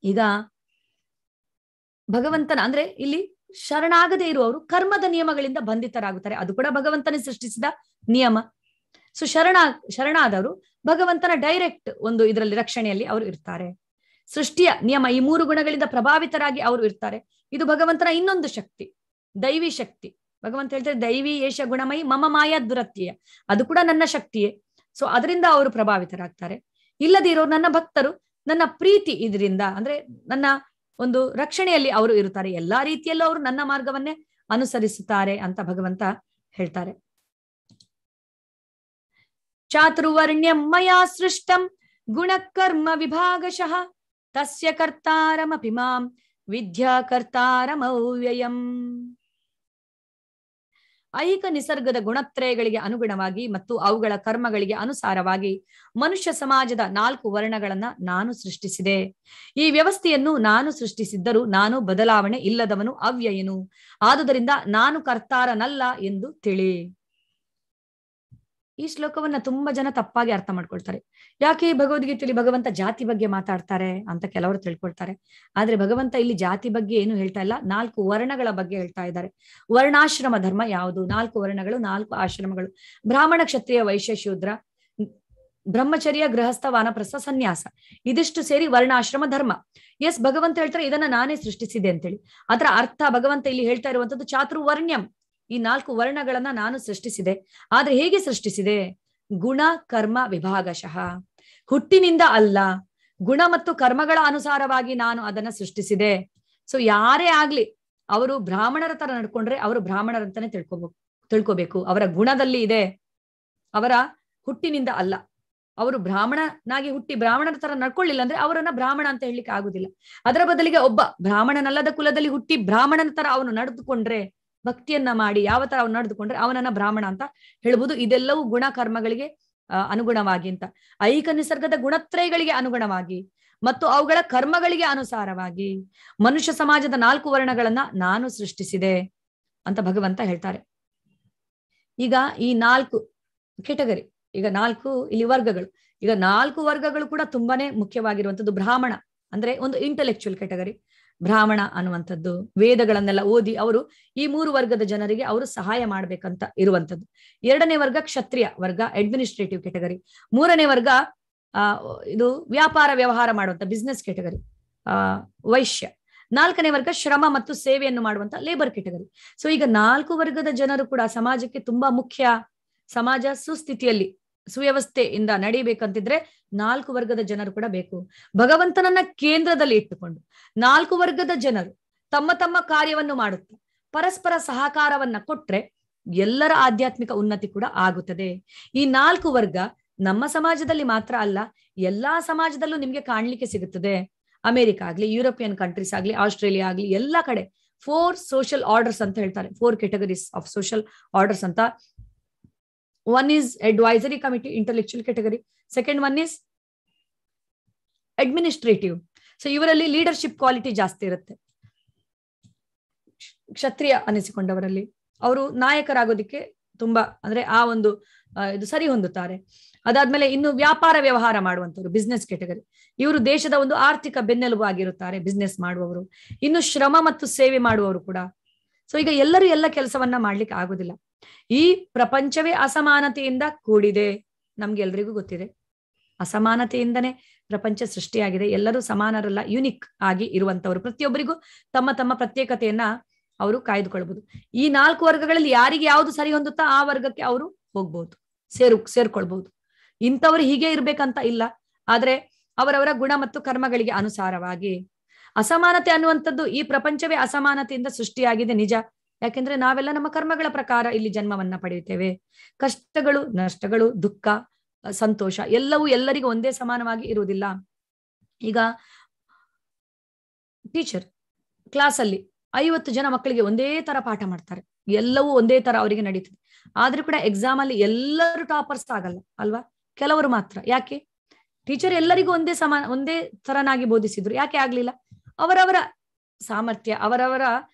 ಈಗ ಭಗವಂತನ ಅಂದ್ರೆ ಇಲ್ಲಿ ಶರಣಾಗದೇ ಇರುವವರು ಕರ್ಮದ ನಿಯಮಗಳಿಂದ ಬಂಧಿತರಾಗುತ್ತಾರೆ. ಅದು ಕೂಡ ಭಗವಂತನೇ ಸೃಷ್ಟಿಸಿದ ನಿಯಮ. ಸೊ ಶರಣಾದವರು ಭಗವಂತನ ಡೈರೆಕ್ಟ್ ಒಂದು ಇದರಲ್ಲಿ ರಕ್ಷಣೆಯಲ್ಲಿ ಅವರು ಇರ್ತಾರೆ. ಸೃಷ್ಟಿಯ ನಿಯಮ, ಈ 3 ಗುಣಗಳಿಂದ ಪ್ರಭಾವಿತರಾಗಿ ಅವರು ಇರ್ತಾರೆ. ಇದು ಭಗವಂತನ ಇನ್ನೊಂದು ಶಕ್ತಿ, ದೈವಿ ಶಕ್ತಿ. ಭಗವಂತ ಹೇಳ್ತಾರೆ, ದೈವಿ ಏಷ ಗುಣಮಯಿ ಮಮ ಮಾಯಾ ದುರತ್ಯಯ, ಅದು ಕೂಡ ನನ್ನ ಶಕ್ತಿಯೇ. ಸೊ ಅದರಿಂದ ಅವರು ಪ್ರಭಾವಿತರಾಗ್ತಾರೆ. ಇಲ್ಲದೆ ಇರೋರು ನನ್ನ ಭಕ್ತರು, ನನ್ನ ಪ್ರೀತಿ ಇದರಿಂದ ಅಂದ್ರೆ ನನ್ನ ಒಂದು ರಕ್ಷಣೆಯಲ್ಲಿ ಅವರು ಇರುತ್ತಾರೆ. ಎಲ್ಲಾ ರೀತಿಯಲ್ಲೂ ಅವರು ನನ್ನ ಮಾರ್ಗವನ್ನೇ ಅನುಸರಿಸುತ್ತಾರೆ ಅಂತ ಭಗವಂತ ಹೇಳ್ತಾರೆ. ಚಾತುರ್ವರ್ಣ್ಯಂ ಮಯಾ ಸೃಷ್ಟಂ ಗುಣಕರ್ಮ ವಿಭಾಗಶಃ ತಸ್ಯ ಕರ್ತಾರಮಪಿ ಮಾಂ ವಿದ್ಯಾ ಕರ್ತಾರಮವ್ಯಯಂ. ಐಹಿಕ ನಿಸರ್ಗದ ಗುಣತ್ರಯಗಳಿಗೆ ಅನುಗುಣವಾಗಿ ಮತ್ತು ಅವುಗಳ ಕರ್ಮಗಳಿಗೆ ಅನುಸಾರವಾಗಿ ಮನುಷ್ಯ ಸಮಾಜದ 4 ವರ್ಣಗಳನ್ನ ನಾನು ಸೃಷ್ಟಿಸಿದೆ. ಈ ವ್ಯವಸ್ಥೆಯನ್ನು ನಾನು ಸೃಷ್ಟಿಸಿದ್ದರೂ ನಾನು ಬದಲಾವಣೆ ಇಲ್ಲದವನು, ಅವ್ಯಯನು. ಆದುದರಿಂದ ನಾನು ಕರ್ತಾರನಲ್ಲ ಎಂದು ತಿಳಿ. ಈ ಶ್ಲೋಕವನ್ನ ತುಂಬಾ ಜನ ತಪ್ಪಾಗಿ ಅರ್ಥ ಮಾಡ್ಕೊಳ್ತಾರೆ. ಯಾಕೆ ಭಗವದ್ಗೀತೆಯಲ್ಲಿ ಭಗವಂತ ಜಾತಿ ಬಗ್ಗೆ ಮಾತಾಡ್ತಾರೆ ಅಂತ ಕೆಲವರು ತಿಳ್ಕೊಳ್ತಾರೆ. ಆದ್ರೆ ಭಗವಂತ ಇಲ್ಲಿ ಜಾತಿ ಬಗ್ಗೆ ಏನು ಹೇಳ್ತಾ ಇಲ್ಲ, 4 ವರ್ಣಗಳ ಬಗ್ಗೆ ಹೇಳ್ತಾ ಇದ್ದಾರೆ. ವರ್ಣಾಶ್ರಮ ಧರ್ಮ ಯಾವುದು? 4 ವರ್ಣಗಳು, 4 ಆಶ್ರಮಗಳು: ಬ್ರಾಹ್ಮಣ, ಕ್ಷತ್ರಿಯ, ವೈಶ್ಯ, ಶೂದ್ರ, ಬ್ರಹ್ಮಚರ್ಯ, ಗೃಹಸ್ಥ, ವಾನಪ್ರಸ್ಥ, ಸನ್ಯಾಸ. ಇದಿಷ್ಟು ಸೇರಿ ವರ್ಣಾಶ್ರಮ ಧರ್ಮ. ಎಸ್, ಭಗವಂತ ಹೇಳ್ತಾರೆ ಇದನ್ನ ನಾನೇ ಸೃಷ್ಟಿಸಿದೆ ಅಂತೇಳಿ. ಅದರ ಅರ್ಥ ಭಗವಂತ ಇಲ್ಲಿ ಹೇಳ್ತಾ ಇರುವಂತದ್ದು ಚಾತುರ್ವರ್ಣ್ಯಂ, ಈ 4 ವರ್ಣಗಳನ್ನ ನಾನು ಸೃಷ್ಟಿಸಿದೆ. ಆದ್ರೆ ಹೇಗೆ ಸೃಷ್ಟಿಸಿದೆ? ಗುಣ ಕರ್ಮ ವಿಭಾಗಶಃ, ಹುಟ್ಟಿನಿಂದ ಅಲ್ಲ, ಗುಣ ಮತ್ತು ಕರ್ಮಗಳ ಅನುಸಾರವಾಗಿ ನಾನು ಅದನ್ನ ಸೃಷ್ಟಿಸಿದೆ. ಸೊ ಯಾರೇ ಆಗ್ಲಿ ಅವರು ಬ್ರಾಹ್ಮಣರ ತರ ನಡ್ಕೊಂಡ್ರೆ ಅವರು ಬ್ರಾಹ್ಮಣರಂತಾನೆ ತಿಳ್ಕೋಬೇಕು. ಅವರ ಗುಣದಲ್ಲಿ ಇದೆ, ಅವರ ಹುಟ್ಟಿನಿಂದ ಅಲ್ಲ. ಅವರು ಬ್ರಾಹ್ಮಣನಾಗಿ ಹುಟ್ಟಿ ಬ್ರಾಹ್ಮಣರ ತರ ನಡ್ಕೊಳ್ಳಿಲ್ಲ ಅಂದ್ರೆ ಅವರನ್ನ ಬ್ರಾಹ್ಮಣ ಅಂತ ಹೇಳಲಿಕ್ಕೆ ಆಗುದಿಲ್ಲ. ಅದರ ಬದಲಿಗೆ ಒಬ್ಬ ಬ್ರಾಹ್ಮಣನಲ್ಲದ ಕುಲದಲ್ಲಿ ಹುಟ್ಟಿ ಬ್ರಾಹ್ಮಣನ ತರ ಅವನು ನಡೆದುಕೊಂಡ್ರೆ, ಭಕ್ತಿಯನ್ನ ಮಾಡಿ ಯಾವ ತರ ಅವನು ನಡೆದುಕೊಂಡ್ರೆ ಅವನನ್ನ ಬ್ರಾಹ್ಮಣ ಅಂತ ಹೇಳ್ಬೋದು. ಇದೆಲ್ಲವೂ ಗುಣ ಕರ್ಮಗಳಿಗೆ ಅನುಗುಣವಾಗಿ ಅಂತ, ಐಹಿಕ ನಿಸರ್ಗದ ಗುಣತ್ರಯಗಳಿಗೆ ಅನುಗುಣವಾಗಿ ಮತ್ತು ಅವುಗಳ ಕರ್ಮಗಳಿಗೆ ಅನುಸಾರವಾಗಿ ಮನುಷ್ಯ ಸಮಾಜದ 4 ವರ್ಣಗಳನ್ನ ನಾನು ಸೃಷ್ಟಿಸಿದೆ ಅಂತ ಭಗವಂತ ಹೇಳ್ತಾರೆ. ಈಗ ಈ 4 ಕೆಟಗರಿ, ಈಗ 4 ಇಲ್ಲಿ ವರ್ಗಗಳು, ಈಗ 4 ವರ್ಗಗಳು ಕೂಡ ತುಂಬಾನೇ ಮುಖ್ಯವಾಗಿರುವಂತದ್ದು. ಬ್ರಾಹ್ಮಣ ಅಂದ್ರೆ ಒಂದು ಇಂಟೆಲೆಕ್ಚುಯಲ್ ಕೆಟಗರಿ. ಬ್ರಾಹ್ಮಣ ಅನ್ನುವಂಥದ್ದು ವೇದಗಳನ್ನೆಲ್ಲ ಓದಿ ಅವರು ಈ 3 ವರ್ಗದ ಜನರಿಗೆ ಅವರು ಸಹಾಯ ಮಾಡ್ಬೇಕಂತ ಇರುವಂತದ್ದು. 2ನೇ ವರ್ಗ ಕ್ಷತ್ರಿಯ ವರ್ಗ, ಅಡ್ಮಿನಿಸ್ಟ್ರೇಟಿವ್ ಕೆಟಗರಿ. 3ನೇ ವರ್ಗ ಇದು ವ್ಯಾಪಾರ ವ್ಯವಹಾರ ಮಾಡುವಂತ ಬಿಸ್ನೆಸ್ ಕೆಟಗರಿ, ವೈಶ್ಯ. 4ನೇ ವರ್ಗ ಶ್ರಮ ಮತ್ತು ಸೇವೆಯನ್ನು ಮಾಡುವಂತ ಲೇಬರ್ ಕೆಟಗರಿ. ಸೊ ಈಗ 4 ವರ್ಗದ ಜನರು ಕೂಡ ಸಮಾಜಕ್ಕೆ ತುಂಬಾ ಮುಖ್ಯ. ಸಮಾಜ ಸುಸ್ಥಿತಿಯಲ್ಲಿ ಸುವ್ಯವಸ್ಥೆಯಿಂದ ನಡೀಬೇಕಂತಿದ್ರೆ 4 ವರ್ಗದ ಜನರು ಕೂಡ ಬೇಕು. ಭಗವಂತನನ್ನ ಕೇಂದ್ರದಲ್ಲಿ ಇಟ್ಟುಕೊಂಡು 4 ವರ್ಗದ ಜನರು ತಮ್ಮ ತಮ್ಮ ಕಾರ್ಯವನ್ನು ಮಾಡುತ್ತಾ ಪರಸ್ಪರ ಸಹಕಾರವನ್ನ ಕೊಟ್ರೆ ಎಲ್ಲರ ಆಧ್ಯಾತ್ಮಿಕ ಉನ್ನತಿ ಕೂಡ ಆಗುತ್ತದೆ. ಈ 4 ವರ್ಗ ನಮ್ಮ ಸಮಾಜದಲ್ಲಿ ಮಾತ್ರ ಅಲ್ಲ, ಎಲ್ಲಾ ಸಮಾಜದಲ್ಲೂ ನಿಮ್ಗೆ ಕಾಣ್ಲಿಕ್ಕೆ ಸಿಗುತ್ತದೆ. ಅಮೆರಿಕ ಆಗ್ಲಿ, ಯುರೋಪಿಯನ್ ಕಂಟ್ರೀಸ್ ಆಗ್ಲಿ, ಆಸ್ಟ್ರೇಲಿಯಾ ಆಗ್ಲಿ, ಎಲ್ಲಾ ಕಡೆ 4 ಸೋಷಿಯಲ್ ಆರ್ಡರ್ಸ್ ಅಂತ ಹೇಳ್ತಾರೆ. 4 ಕೆಟಗರೀಸ್ ಆಫ್ ಸೋಷಿಯಲ್ ಆರ್ಡರ್ಸ್ ಅಂತ. 1 is advisory committee, intellectual category. Second one is administrative. So ಇವರಲ್ಲಿ ಲೀಡರ್ಶಿಪ್ ಕ್ವಾಲಿಟಿ ಜಾಸ್ತಿ ಇರುತ್ತೆ. ಕ್ಷತ್ರಿಯ ಅನಿಸಿಕೊಂಡವರಲ್ಲಿ ಅವರು ನಾಯಕರಾಗೋದಿಕ್ಕೆ ತುಂಬಾ ಅಂದ್ರೆ ಆ ಒಂದು ಇದು ಸರಿ ಹೊಂದುತ್ತಾರೆ. ಅದಾದ್ಮೇಲೆ ಇನ್ನು ವ್ಯಾಪಾರ ವ್ಯವಹಾರ ಮಾಡುವಂತವ್ರು, ಬಿಸ್ನೆಸ್ ಕೆಟಗರಿ. ಇವರು ದೇಶದ ಒಂದು ಆರ್ಥಿಕ ಬೆನ್ನೆಲುಬು ಆಗಿರುತ್ತಾರೆ, ಬಿಸ್ನೆಸ್ ಮಾಡುವವರು. ಇನ್ನು ಶ್ರಮ ಮತ್ತು ಸೇವೆ ಮಾಡುವವರು ಕೂಡ. ಸೊ ಈಗ ಎಲ್ಲರೂ ಎಲ್ಲ ಕೆಲಸವನ್ನ ಮಾಡ್ಲಿಕ್ಕೆ ಆಗುದಿಲ್ಲ. ಈ ಪ್ರಪಂಚವೇ ಅಸಮಾನತೆಯಿಂದ ಕೂಡಿದೆ, ನಮ್ಗೆಲ್ರಿಗೂ ಗೊತ್ತಿದೆ. ಅಸಮಾನತೆಯಿಂದನೇ ಪ್ರಪಂಚ ಸೃಷ್ಟಿಯಾಗಿದೆ. ಎಲ್ಲರೂ ಸಮಾನರಲ್ಲ, ಯುನಿಕ್ ಆಗಿ ಇರುವಂತವ್ರು. ಪ್ರತಿಯೊಬ್ಬರಿಗೂ ತಮ್ಮ ತಮ್ಮ ಪ್ರತ್ಯೇಕತೆಯನ್ನ ಅವರು ಕಾಯ್ದುಕೊಳ್ಬಹುದು. ಈ 4 ವರ್ಗಗಳಲ್ಲಿ ಯಾರಿಗೆ ಯಾವುದು ಸರಿ ಹೊಂದುತ್ತಾ ಆ ವರ್ಗಕ್ಕೆ ಅವರು ಹೋಗ್ಬಹುದು, ಸೇರ್ಕೊಳ್ಬಹುದು. ಇಂಥವ್ರು ಹೀಗೆ ಇರ್ಬೇಕಂತ ಇಲ್ಲ, ಆದ್ರೆ ಅವರವರ ಗುಣ ಮತ್ತು ಕರ್ಮಗಳಿಗೆ ಅನುಸಾರವಾಗಿ. ಅಸಮಾನತೆ ಅನ್ನುವಂಥದ್ದು, ಈ ಪ್ರಪಂಚವೇ ಅಸಮಾನತೆಯಿಂದ ಸೃಷ್ಟಿಯಾಗಿದೆ ನಿಜ. ಯಾಕೆಂದ್ರೆ ನಾವೆಲ್ಲ ನಮ್ಮ ಕರ್ಮಗಳ ಪ್ರಕಾರ ಇಲ್ಲಿ ಜನ್ಮವನ್ನ ಪಡೆಯುತ್ತೇವೆ. ಕಷ್ಟಗಳು, ನಷ್ಟಗಳು, ದುಃಖ, ಸಂತೋಷ, ಎಲ್ಲವೂ ಎಲ್ಲರಿಗೂ ಒಂದೇ ಸಮಾನವಾಗಿ ಇರುವುದಿಲ್ಲ. ಈಗ ಟೀಚರ್ ಕ್ಲಾಸಲ್ಲಿ 50 ಜನ ಮಕ್ಕಳಿಗೆ ಒಂದೇ ತರ ಪಾಠ ಮಾಡ್ತಾರೆ, ಎಲ್ಲವೂ ಒಂದೇ ತರ ಅವರಿಗೆ ನಡೀತದೆ. ಆದ್ರೂ ಕೂಡ ಎಕ್ಸಾಮ್ ಅಲ್ಲಿ ಎಲ್ಲರೂ ಟಾಪರ್ಸ್ ಆಗಲ್ಲ ಅಲ್ವಾ, ಕೆಲವರು ಮಾತ್ರ. ಯಾಕೆ? ಟೀಚರ್ ಎಲ್ಲರಿಗೂ ಒಂದೇ ತರನಾಗಿ ಬೋಧಿಸಿದ್ರು, ಯಾಕೆ ಆಗ್ಲಿಲ್ಲ? ಅವರವರ ಸಾಮರ್ಥ್ಯ, ಅವರವರ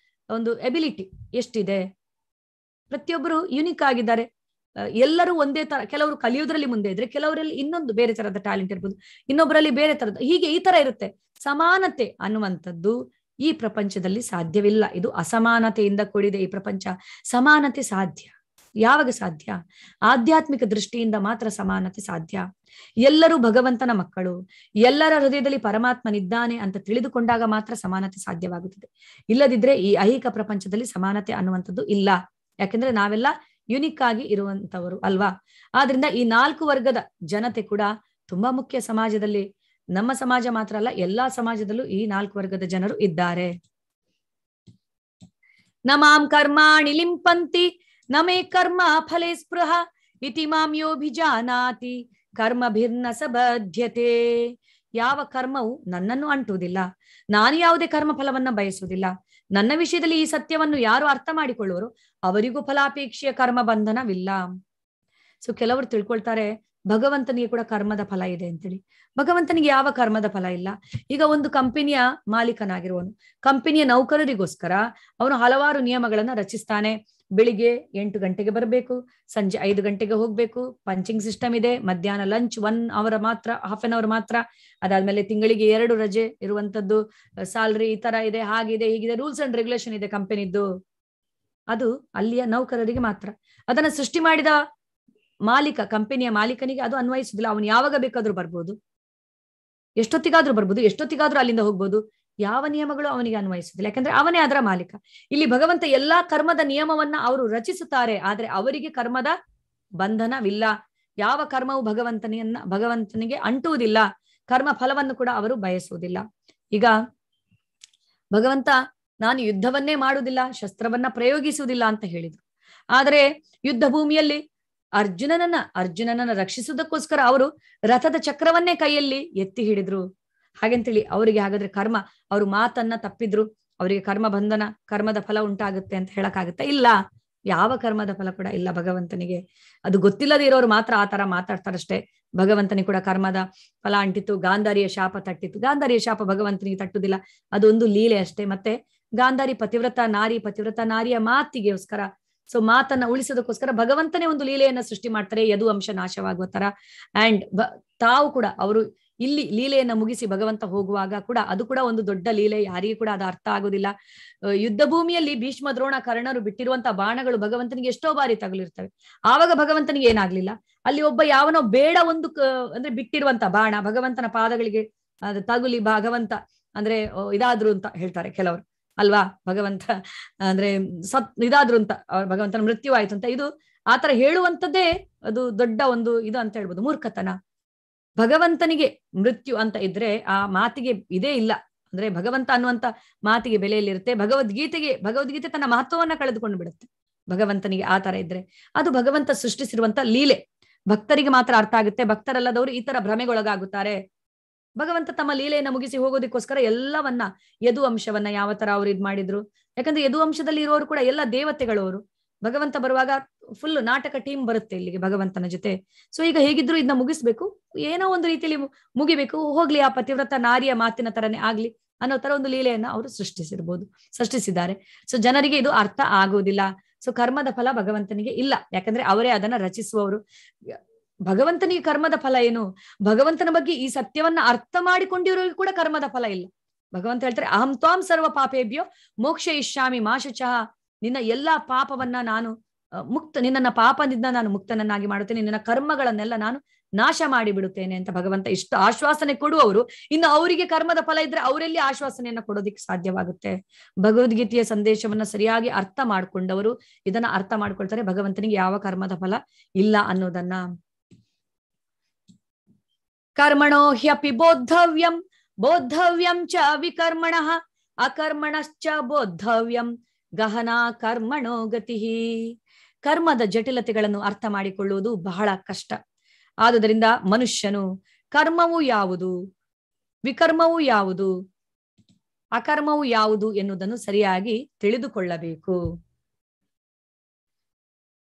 ಒಂದು ಎಬಿಲಿಟಿ ಎಷ್ಟಿದೆ, ಪ್ರತಿಯೊಬ್ಬರು ಯುನಿಕ್ ಆಗಿದ್ದಾರೆ. ಎಲ್ಲರೂ ಒಂದೇ ತರ, ಕೆಲವರು ಕಲಿಯೋದ್ರಲ್ಲಿ ಮುಂದೆ ಇದ್ರೆ ಕೆಲವರಲ್ಲಿ ಇನ್ನೊಂದು ಬೇರೆ ತರದ ಟ್ಯಾಲೆಂಟ್ ಇರ್ಬೋದು, ಇನ್ನೊಬ್ಬರಲ್ಲಿ ಬೇರೆ ತರದ, ಹೀಗೆ ಈ ತರ ಇರುತ್ತೆ. ಸಮಾನತೆ ಅನ್ನುವಂಥದ್ದು ಈ ಪ್ರಪಂಚದಲ್ಲಿ ಸಾಧ್ಯವಿಲ್ಲ. ಇದು ಅಸಮಾನತೆಯಿಂದ ಕೂಡಿದೆ ಈ ಪ್ರಪಂಚ. ಸಮಾನತೆ ಸಾಧ್ಯ ಯಾವಾಗ ಸಾಧ್ಯ? ಆಧ್ಯಾತ್ಮಿಕ ದೃಷ್ಟಿಯಿಂದ ಮಾತ್ರ ಸಮಾನತೆ ಸಾಧ್ಯ. ಎಲ್ಲರೂ ಭಗವಂತನ ಮಕ್ಕಳು, ಎಲ್ಲರ ಹೃದಯದಲ್ಲಿ ಪರಮಾತ್ಮನಿದ್ದಾನೆ ಅಂತ ತಿಳಿದುಕೊಂಡಾಗ ಮಾತ್ರ ಸಮಾನತೆ ಸಾಧ್ಯವಾಗುತ್ತದೆ. ಇಲ್ಲದಿದ್ರೆ ಈ ಐಹಿಕ ಪ್ರಪಂಚದಲ್ಲಿ ಸಮಾನತೆ ಅನ್ನುವಂಥದ್ದು ಇಲ್ಲ. ಯಾಕೆಂದ್ರೆ ನಾವೆಲ್ಲ ಯುನಿಕ್ ಆಗಿ ಇರುವಂತವರು ಅಲ್ವಾ. ಆದ್ರಿಂದ ಈ 4 ವರ್ಗದ ಜನತೆ ಕೂಡ ತುಂಬಾ ಮುಖ್ಯ ಸಮಾಜದಲ್ಲಿ. ನಮ್ಮ ಸಮಾಜ ಮಾತ್ರ ಅಲ್ಲ, ಎಲ್ಲಾ ಸಮಾಜದಲ್ಲೂ ಈ 4 ವರ್ಗದ ಜನರು ಇದ್ದಾರೆ. ನಮಾಂ ಕರ್ಮಾಣಿ ಲಿಂಪಂತಿ ನಮೇ ಕರ್ಮ ಫಲೇ ಸ್ಪೃಹ ಇತಿ ಮಾಂ ಯೋಭಿಜಾನಾತಿ ಕರ್ಮಭಿರ್ನ ಸಬಧ್ಯತೆ. ಯಾವ ಕರ್ಮವು ನನ್ನನ್ನು ಅಂಟುವುದಿಲ್ಲ, ನಾನು ಯಾವುದೇ ಕರ್ಮ ಫಲವನ್ನ ಬಯಸುವುದಿಲ್ಲ. ನನ್ನ ವಿಷಯದಲ್ಲಿ ಈ ಸತ್ಯವನ್ನು ಯಾರು ಅರ್ಥ ಮಾಡಿಕೊಳ್ಳುವರು ಅವರಿಗೂ ಫಲಾಪೇಕ್ಷೆಯ ಕರ್ಮ ಬಂಧನವಿಲ್ಲ. ಸೊ ಕೆಲವರು ತಿಳ್ಕೊಳ್ತಾರೆ ಭಗವಂತನಿಗೆ ಕೂಡ ಕರ್ಮದ ಫಲ ಇದೆ ಅಂತೇಳಿ. ಭಗವಂತನಿಗೆ ಯಾವ ಕರ್ಮದ ಫಲ ಇಲ್ಲ. ಈಗ ಒಂದು ಕಂಪನಿಯ ಮಾಲೀಕನಾಗಿರುವನು, ಕಂಪನಿಯ ನೌಕರರಿಗೋಸ್ಕರ ಅವನು ಹಲವಾರು ನಿಯಮಗಳನ್ನ ರಚಿಸ್ತಾನೆ. ಬೆಳಿಗ್ಗೆ 8 ಗಂಟೆಗೆ ಬರಬೇಕು, ಸಂಜೆ 5 ಗಂಟೆಗೆ ಹೋಗ್ಬೇಕು, ಪಂಚಿಂಗ್ ಸಿಸ್ಟಮ್ ಇದೆ, ಮಧ್ಯಾಹ್ನ ಲಂಚ್ 1 ಅವರ್ ಮಾತ್ರ, ಹಾಫ್ ಅನ್ ಅವರ್ ಮಾತ್ರ, ಅದಾದ್ಮೇಲೆ ತಿಂಗಳಿಗೆ 2 ರಜೆ ಇರುವಂತದ್ದು, ಸ್ಯಾಲರಿ ಈ ತರ ಇದೆ, ಹಾಗಿದೆ ಹೀಗಿದೆ, ರೂಲ್ಸ್ ಅಂಡ್ ರೆಗ್ಯುಲೇಷನ್ ಇದೆ ಕಂಪನಿದ್ದು. ಅದು ಅಲ್ಲಿಯ ನೌಕರರಿಗೆ ಮಾತ್ರ. ಅದನ್ನ ಸೃಷ್ಟಿ ಮಾಡಿದ ಮಾಲೀಕ, ಕಂಪನಿಯ ಮಾಲೀಕನಿಗೆ ಅದು ಅನ್ವಯಿಸುದಿಲ್ಲ. ಅವನು ಯಾವಾಗ ಬೇಕಾದ್ರೂ ಬರ್ಬೋದು, ಎಷ್ಟೊತ್ತಿಗಾದ್ರೂ ಬರ್ಬೋದು, ಎಷ್ಟೊತ್ತಿಗಾದ್ರೂ ಅಲ್ಲಿಂದ ಹೋಗ್ಬೋದು. ಯಾವ ನಿಯಮಗಳು ಅವನಿಗೆ ಅನ್ವಯಿಸುದಿಲ್ಲ, ಯಾಕಂದ್ರೆ ಅವನೇ ಅದರ ಮಾಲೀಕ. ಇಲ್ಲಿ ಭಗವಂತ ಎಲ್ಲಾ ಕರ್ಮದ ನಿಯಮವನ್ನ ಅವರು ರಚಿಸುತ್ತಾರೆ, ಆದ್ರೆ ಅವರಿಗೆ ಕರ್ಮದ ಬಂಧನವಿಲ್ಲ. ಯಾವ ಕರ್ಮವು ಭಗವಂತನಿಗೆ ಅಂಟುವುದಿಲ್ಲ, ಕರ್ಮ ಫಲವನ್ನು ಕೂಡ ಅವರು ಬಯಸುವುದಿಲ್ಲ. ಈಗ ಭಗವಂತ ನಾನು ಯುದ್ಧವನ್ನೇ ಮಾಡುವುದಿಲ್ಲ, ಶಸ್ತ್ರವನ್ನ ಪ್ರಯೋಗಿಸುವುದಿಲ್ಲ ಅಂತ ಹೇಳಿದ್ರು. ಆದರೆ ಯುದ್ಧ ಭೂಮಿಯಲ್ಲಿ ಅರ್ಜುನನನ್ನ ರಕ್ಷಿಸುವುದಕ್ಕೋಸ್ಕರ ಅವರು ರಥದ ಚಕ್ರವನ್ನೇ ಕೈಯಲ್ಲಿ ಎತ್ತಿ ಹಿಡಿದ್ರು. ಹಾಗೆಂತೇಳಿ ಅವರಿಗೆ ಹಾಗಾದ್ರೆ ಕರ್ಮ, ಅವರು ಮಾತನ್ನ ತಪ್ಪಿದ್ರು, ಅವರಿಗೆ ಕರ್ಮ ಬಂಧನ, ಕರ್ಮದ ಫಲ ಉಂಟಾಗುತ್ತೆ ಅಂತ ಹೇಳಕ್ಕಾಗತ್ತೆ? ಇಲ್ಲ, ಯಾವ ಕರ್ಮದ ಫಲ ಕೂಡ ಇಲ್ಲ ಭಗವಂತನಿಗೆ. ಅದು ಗೊತ್ತಿಲ್ಲದೆ ಇರೋರು ಮಾತ್ರ ಆ ತರ ಮಾತಾಡ್ತಾರಷ್ಟೇ. ಭಗವಂತನಿಗೆ ಕೂಡ ಕರ್ಮದ ಫಲ ಅಂಟಿತು, ಗಾಂಧಾರಿಯ ಶಾಪ ತಟ್ಟಿತು. ಗಾಂಧಾರಿಯ ಶಾಪ ಭಗವಂತನಿಗೆ ತಟ್ಟುದಿಲ್ಲ, ಅದೊಂದು ಲೀಲೆ ಅಷ್ಟೇ. ಮತ್ತೆ ಗಾಂಧಾರಿ ಪತಿವ್ರತ ನಾರಿಯ ಮಾತಿಗೆಗೋಸ್ಕರ, ಸೊ ಮಾತನ್ನ ಉಳಿಸೋದಕ್ಕೋಸ್ಕರ ಭಗವಂತನೇ ಒಂದು ಲೀಲೆಯನ್ನ ಸೃಷ್ಟಿ ಮಾಡ್ತಾರೆ, ಯದು ಅಂಶ ನಾಶವಾಗುವ ತರ. ಅಂಡ್ ತಾವು ಕೂಡ ಅವರು ಇಲ್ಲಿ ಲೀಲೆಯನ್ನ ಮುಗಿಸಿ ಭಗವಂತ ಹೋಗುವಾಗ ಕೂಡ ಅದು ಕೂಡ ಒಂದು ದೊಡ್ಡ ಲೀಲೆ, ಯಾರಿಗೂ ಕೂಡ ಅದು ಅರ್ಥ ಆಗುದಿಲ್ಲ. ಯುದ್ಧ ಭೂಮಿಯಲ್ಲಿ ಭೀಷ್ಮ ದ್ರೋಣ ಕರ್ಣರು ಬಿಟ್ಟಿರುವಂತ ಬಾಣಗಳು ಭಗವಂತನಿಗೆ ಎಷ್ಟೋ ಬಾರಿ ತಗುಲಿರ್ತವೆ, ಆವಾಗ ಭಗವಂತನಿಗೆ ಏನಾಗ್ಲಿಲ್ಲ. ಅಲ್ಲಿ ಒಬ್ಬ ಯಾವನೋ ಬೇಡ ಒಂದು ಅಂದ್ರೆ ಬಿಟ್ಟಿರುವಂತ ಬಾಣ ಭಗವಂತನ ಪಾದಗಳಿಗೆ ತಗುಲಿ ಭಗವಂತ ಅಂದ್ರೆ ಇದಾದ್ರು ಅಂತ ಹೇಳ್ತಾರೆ ಕೆಲವರು ಅಲ್ವಾ. ಭಗವಂತ ಅಂದ್ರೆ ಇದಾದ್ರು ಅಂತ, ಭಗವಂತನ ಮೃತ್ಯು ಆಯ್ತು ಅಂತ, ಇದು ಆತರ ಹೇಳುವಂತದ್ದೇ ಅದು ದೊಡ್ಡ ಒಂದು ಇದು ಅಂತ ಹೇಳ್ಬೋದು, ಮೂರ್ಖತನ. ಭಗವಂತನಿಗೆ ಮೃತ್ಯು ಅಂತ ಇದ್ರೆ ಆ ಮಾತಿಗೆ ಇದೇ ಇಲ್ಲ. ಅಂದ್ರೆ ಭಗವಂತ ಅನ್ನುವಂತ ಮಾತಿಗೆ ಬೆಲೆಯಲ್ಲಿರುತ್ತೆ. ಭಗವದ್ಗೀತೆ ತನ್ನ ಮಹತ್ವವನ್ನ ಕಳೆದುಕೊಂಡು ಬಿಡುತ್ತೆ ಭಗವಂತನಿಗೆ ಆ ತರ ಇದ್ರೆ. ಅದು ಭಗವಂತ ಸೃಷ್ಟಿಸಿರುವಂತ ಲೀಲೆ, ಭಕ್ತರಿಗೆ ಮಾತ್ರ ಅರ್ಥ ಆಗುತ್ತೆ. ಭಕ್ತರಲ್ಲದವರು ಈ ತರ ಭ್ರಮೆಗೊಳಗಾಗುತ್ತಾರೆ. ಭಗವಂತ ತಮ್ಮ ಲೀಲೆಯನ್ನ ಮುಗಿಸಿ ಹೋಗೋದಕ್ಕೋಸ್ಕರ ಎಲ್ಲವನ್ನ, ಯದು ಅಂಶವನ್ನ ಯಾವ ತರ ಅವ್ರು ಇದ್ ಮಾಡಿದ್ರು. ಯಾಕಂದ್ರೆ ಯದು ಅಂಶದಲ್ಲಿ ಇರೋರು ಕೂಡ ಎಲ್ಲ ದೇವತೆಗಳವರು. ಭಗವಂತ ಬರುವಾಗ ಫುಲ್ ನಾಟಕ ಟೀಮ್ ಬರುತ್ತೆ ಇಲ್ಲಿಗೆ ಭಗವಂತನ ಜೊತೆ. ಸೊ ಈಗ ಹೇಗಿದ್ರು ಇದನ್ನ ಮುಗಿಸ್ಬೇಕು, ಏನೋ ಒಂದು ರೀತಿಯಲ್ಲಿ ಮುಗಿಬೇಕು, ಹೋಗ್ಲಿ ಆ ಪತಿವ್ರತ ನಾರಿಯ ಮಾತಿನ ತರನೇ ಆಗ್ಲಿ ಅನ್ನೋ ತರ ಒಂದು ಲೀಲೆಯನ್ನ ಅವರು ಸೃಷ್ಟಿಸಿದ್ದಾರೆ. ಸೊ ಜನರಿಗೆ ಇದು ಅರ್ಥ ಆಗುವುದಿಲ್ಲ. ಸೊ ಕರ್ಮದ ಫಲ ಭಗವಂತನಿಗೆ ಇಲ್ಲ, ಯಾಕಂದ್ರೆ ಅವರೇ ಅದನ್ನ ರಚಿಸುವವರು. ಭಗವಂತನಿಗೆ ಕರ್ಮದ ಫಲ ಏನು? ಭಗವಂತನ ಬಗ್ಗೆ ಈ ಸತ್ಯವನ್ನ ಅರ್ಥ ಮಾಡಿಕೊಂಡಿರೋರಿಗೆ ಕೂಡ ಕರ್ಮದ ಫಲ ಇಲ್ಲ. ಭಗವಂತ ಹೇಳ್ತಾರೆ, ಅಹಂ ತ್ವಾಂ ಸರ್ವ ಪಾಪೇಭ್ಯೋ ಮೋಕ್ಷ ಇಷ್ಯಾಮಿ ಮಾ ಶುಚಃ. ನಿನ್ನ ಎಲ್ಲಾ ಪಾಪವನ್ನ ನಾನು ನಿನ್ನ ಪಾಪದಿಂದ ನಾನು ಮುಕ್ತನನ್ನಾಗಿ ಮಾಡುತ್ತೇನೆ, ನಿನ್ನ ಕರ್ಮಗಳನ್ನೆಲ್ಲ ನಾನು ನಾಶ ಮಾಡಿ ಬಿಡುತ್ತೇನೆ ಅಂತ ಭಗವಂತ ಇಷ್ಟು ಆಶ್ವಾಸನೆ ಕೊಡುವವರು, ಇನ್ನು ಅವರಿಗೆ ಕರ್ಮದ ಫಲ ಇದ್ರೆ ಅವರೆಲ್ಲಿ ಆಶ್ವಾಸನೆಯನ್ನ ಕೊಡೋದಿಕ್ಕೆ ಸಾಧ್ಯವಾಗುತ್ತೆ? ಭಗವದ್ಗೀತೆಯ ಸಂದೇಶವನ್ನ ಸರಿಯಾಗಿ ಅರ್ಥ ಮಾಡ್ಕೊಂಡವರು ಇದನ್ನ ಅರ್ಥ ಮಾಡ್ಕೊಳ್ತಾರೆ, ಭಗವಂತನಿಗೆ ಯಾವ ಕರ್ಮದ ಫಲ ಇಲ್ಲ ಅನ್ನೋದನ್ನ. ಕರ್ಮಣೋ ಹ್ಯಪಿ ಬೋದ್ಧವ್ಯಂ ಚ ವಿಕರ್ಮಣಃ ಅಕರ್ಮಣಶ್ಚ ಬೋದ್ಧವ್ಯಂ ಗಹನಾ ಕರ್ಮಣೋ ಗತಿ. ಕರ್ಮದ ಜಟಿಲತೆಗಳನ್ನು ಅರ್ಥ ಮಾಡಿಕೊಳ್ಳುವುದು ಬಹಳ ಕಷ್ಟ. ಆದುದರಿಂದ ಮನುಷ್ಯನು ಕರ್ಮವು ಯಾವುದು, ವಿಕರ್ಮವು ಯಾವುದು, ಅಕರ್ಮವು ಯಾವುದು ಎನ್ನುವುದನ್ನು ಸರಿಯಾಗಿ ತಿಳಿದುಕೊಳ್ಳಬೇಕು.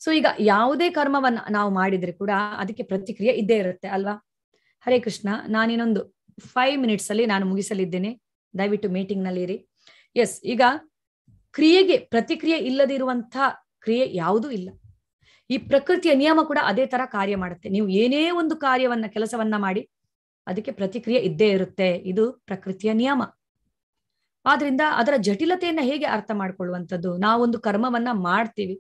ಸೊ ಈಗ ಯಾವುದೇ ಕರ್ಮವನ್ನ ನಾವು ಮಾಡಿದ್ರೆ ಕೂಡ ಅದಕ್ಕೆ ಪ್ರತಿಕ್ರಿಯೆ ಇದ್ದೇ ಇರುತ್ತೆ ಅಲ್ವಾ. ಹರೇ ಕೃಷ್ಣ. ನಾನಿನ್ನೊಂದು 5 minutes ಅಲ್ಲಿ ನಾನು ಮುಗಿಸಲಿದ್ದೇನೆ, ದಯವಿಟ್ಟು ಮೀಟಿಂಗ್ ನಲ್ಲಿ ಇರಿ. ಎಸ್, ಈಗ ಕ್ರಿಯೆಗೆ ಪ್ರತಿಕ್ರಿಯೆ ಇಲ್ಲದಿರುವಂತ ಕ್ರಿಯೆ ಯಾವುದೂ ಇಲ್ಲ. ಈ ಪ್ರಕೃತಿಯ ನಿಯಮ ಕೂಡ ಅದೇ ತರ ಕಾರ್ಯ ಮಾಡುತ್ತೆ. ನೀವು ಏನೇ ಒಂದು ಕಾರ್ಯವನ್ನ ಕೆಲಸವನ್ನ ಮಾಡಿ ಅದಕ್ಕೆ ಪ್ರತಿಕ್ರಿಯೆ ಇದ್ದೇ ಇರುತ್ತೆ. ಇದು ಪ್ರಕೃತಿಯ ನಿಯಮ. ಆದ್ರಿಂದ ಅದರ ಜಟಿಲತೆಯನ್ನ ಹೇಗೆ ಅರ್ಥ ಮಾಡ್ಕೊಳ್ಳುವಂಥದ್ದು, ನಾವೊಂದು ಕರ್ಮವನ್ನ ಮಾಡ್ತೀವಿ,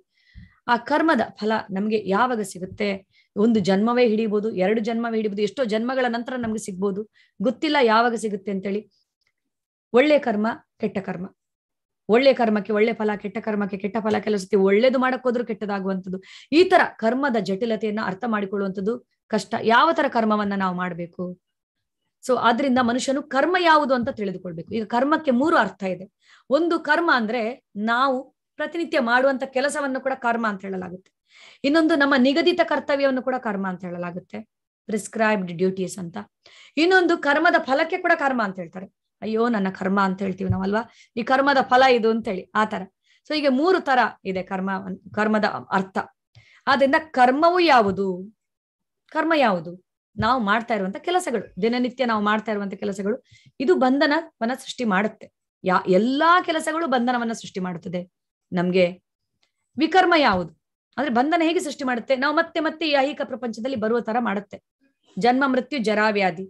ಆ ಕರ್ಮದ ಫಲ ನಮ್ಗೆ ಯಾವಾಗ ಸಿಗುತ್ತೆ, ಒಂದು ಜನ್ಮವೇ ಹಿಡಿಬಹುದು, 2 ಜನ್ಮವೇ ಹಿಡಿಬಹುದು, ಎಷ್ಟೋ ಜನ್ಮಗಳ ನಂತರ ನಮ್ಗೆ ಸಿಗ್ಬೋದು, ಗೊತ್ತಿಲ್ಲ ಯಾವಾಗ ಸಿಗುತ್ತೆ ಅಂತೇಳಿ. ಒಳ್ಳೆ ಕರ್ಮ, ಕೆಟ್ಟ ಕರ್ಮ, ಒಳ್ಳೆ ಕರ್ಮಕ್ಕೆ ಒಳ್ಳೆ ಫಲ, ಕೆಟ್ಟ ಕರ್ಮಕ್ಕೆ ಕೆಟ್ಟ ಫಲ. ಕೆಲವು ಸತಿ ಒಳ್ಳೇದು ಮಾಡಕ್ ಹೋದ್ರೂ ಕೆಟ್ಟದಾಗುವಂಥದ್ದು. ಈ ತರ ಕರ್ಮದ ಜಟಿಲತೆಯನ್ನ ಅರ್ಥ ಮಾಡಿಕೊಳ್ಳುವಂಥದ್ದು ಕಷ್ಟ. ಯಾವ ತರ ಕರ್ಮವನ್ನ ನಾವು ಮಾಡ್ಬೇಕು. ಸೊ ಆದ್ರಿಂದ ಮನುಷ್ಯನು ಕರ್ಮ ಯಾವುದು ಅಂತ ತಿಳಿದುಕೊಳ್ಬೇಕು. ಈಗ ಕರ್ಮಕ್ಕೆ 3 ಅರ್ಥ ಇದೆ. ಒಂದು ಕರ್ಮ ಅಂದ್ರೆ ನಾವು ಪ್ರತಿನಿತ್ಯ ಮಾಡುವಂತ ಕೆಲಸವನ್ನು ಕೂಡ ಕರ್ಮ ಅಂತ ಹೇಳಲಾಗುತ್ತೆ. ಇನ್ನೊಂದು ನಮ್ಮ ನಿಗದಿತ ಕರ್ತವ್ಯವನ್ನು ಕೂಡ ಕರ್ಮ ಅಂತ ಹೇಳಲಾಗುತ್ತೆ, ಪ್ರಿಸ್ಕ್ರೈಬ್ಡ್ ಡ್ಯೂಟೀಸ್ ಅಂತ. ಇನ್ನೊಂದು ಕರ್ಮದ ಫಲಕ್ಕೆ ಕೂಡ ಕರ್ಮ ಅಂತ ಹೇಳ್ತಾರೆ. ಅಯ್ಯೋ ನನ್ನ ಕರ್ಮ ಅಂತ ಹೇಳ್ತೀವಿ ನಾವಲ್ವಾ, ಈ ಕರ್ಮದ ಫಲ ಇದು ಅಂತ ಹೇಳಿ ಆ ತರ. ಸೊ ಈಗ 3 ತರ ಇದೆ ಕರ್ಮದ ಅರ್ಥ. ಆದ್ರಿಂದ ಕರ್ಮವು ಯಾವುದು, ಕರ್ಮ ಯಾವುದು, ನಾವು ಮಾಡ್ತಾ ಇರುವಂತ ಕೆಲಸಗಳು, ದಿನನಿತ್ಯ ನಾವು ಮಾಡ್ತಾ ಇರುವಂತ ಕೆಲಸಗಳು, ಇದು ಬಂಧನವನ್ನ ಸೃಷ್ಟಿ ಮಾಡುತ್ತೆ. ಎಲ್ಲಾ ಕೆಲಸಗಳು ಬಂಧನವನ್ನ ಸೃಷ್ಟಿ ಮಾಡುತ್ತದೆ ನಮ್ಗೆ. ವಿಕರ್ಮ ಯಾವುದು ಅಂದ್ರೆ ಬಂಧನ ಹೇಗೆ ಸೃಷ್ಟಿ ಮಾಡುತ್ತೆ, ನಾವು ಮತ್ತೆ ಮತ್ತೆ ಈ ಐಹಿಕ ಪ್ರಪಂಚದಲ್ಲಿ ಬರುವ ತರ ಮಾಡುತ್ತೆ. ಜನ್ಮ, ಮೃತ್ಯು, ಜರಾ, ವ್ಯಾಧಿ.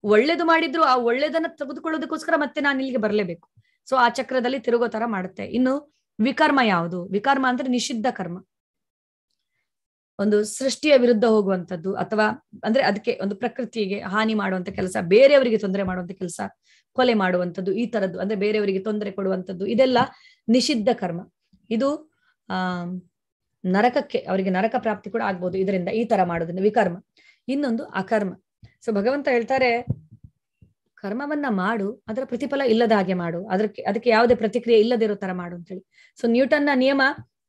ಒಳ್ಳೇದು ಮಾಡಿದ್ರು ಆ ಒಳ್ಳೇದನ್ನ ತೆಗೆದುಕೊಳ್ಳೋದಕ್ಕೋಸ್ಕರ ಮತ್ತೆ ನಾನು ಇಲ್ಲಿಗೆ ಬರ್ಲೇಬೇಕು. ಸೊ ಆ ಚಕ್ರದಲ್ಲಿ ತಿರುಗೋ ತರ ಮಾಡುತ್ತೆ. ಇನ್ನು ವಿಕರ್ಮ ಯಾವುದು, ವಿಕರ್ಮ ಅಂದ್ರೆ ನಿಷಿದ್ಧ ಕರ್ಮ, ಒಂದು ಸೃಷ್ಟಿಯ ವಿರುದ್ಧ ಹೋಗುವಂಥದ್ದು, ಅಥವಾ ಅಂದ್ರೆ ಅದಕ್ಕೆ ಒಂದು ಪ್ರಕೃತಿಗೆ ಹಾನಿ ಮಾಡುವಂತ ಕೆಲಸ, ಬೇರೆಯವರಿಗೆ ತೊಂದರೆ ಮಾಡುವಂತ ಕೆಲಸ, ಕೊಲೆ ಮಾಡುವಂಥದ್ದು, ಈ ತರದ್ದು ಅಂದ್ರೆ ಬೇರೆಯವರಿಗೆ ತೊಂದರೆ ಕೊಡುವಂಥದ್ದು, ಇದೆಲ್ಲ ನಿಷಿದ್ಧ ಕರ್ಮ. ಇದು ನರಕಕ್ಕೆ, ಅವರಿಗೆ ನರಕ ಪ್ರಾಪ್ತಿ ಕೂಡ ಆಗ್ಬೋದು ಇದರಿಂದ, ಈ ತರ ಮಾಡೋದ್ರಿಂದ ವಿಕರ್ಮ. ಇನ್ನೊಂದು ಅಕರ್ಮ. ಸೊ ಭಗವಂತ ಹೇಳ್ತಾರೆ, ಕರ್ಮವನ್ನ ಮಾಡು, ಅದರ ಪ್ರತಿಫಲ ಇಲ್ಲದ ಹಾಗೆ ಮಾಡು, ಅದಕ್ಕೆ ಯಾವುದೇ ಪ್ರತಿಕ್ರಿಯೆ ಇಲ್ಲದಿರೋ ತರ ಮಾಡು ಅಂತ ಹೇಳಿ. ಸೊ ನ್ಯೂಟನ್ನ ನಿಯಮ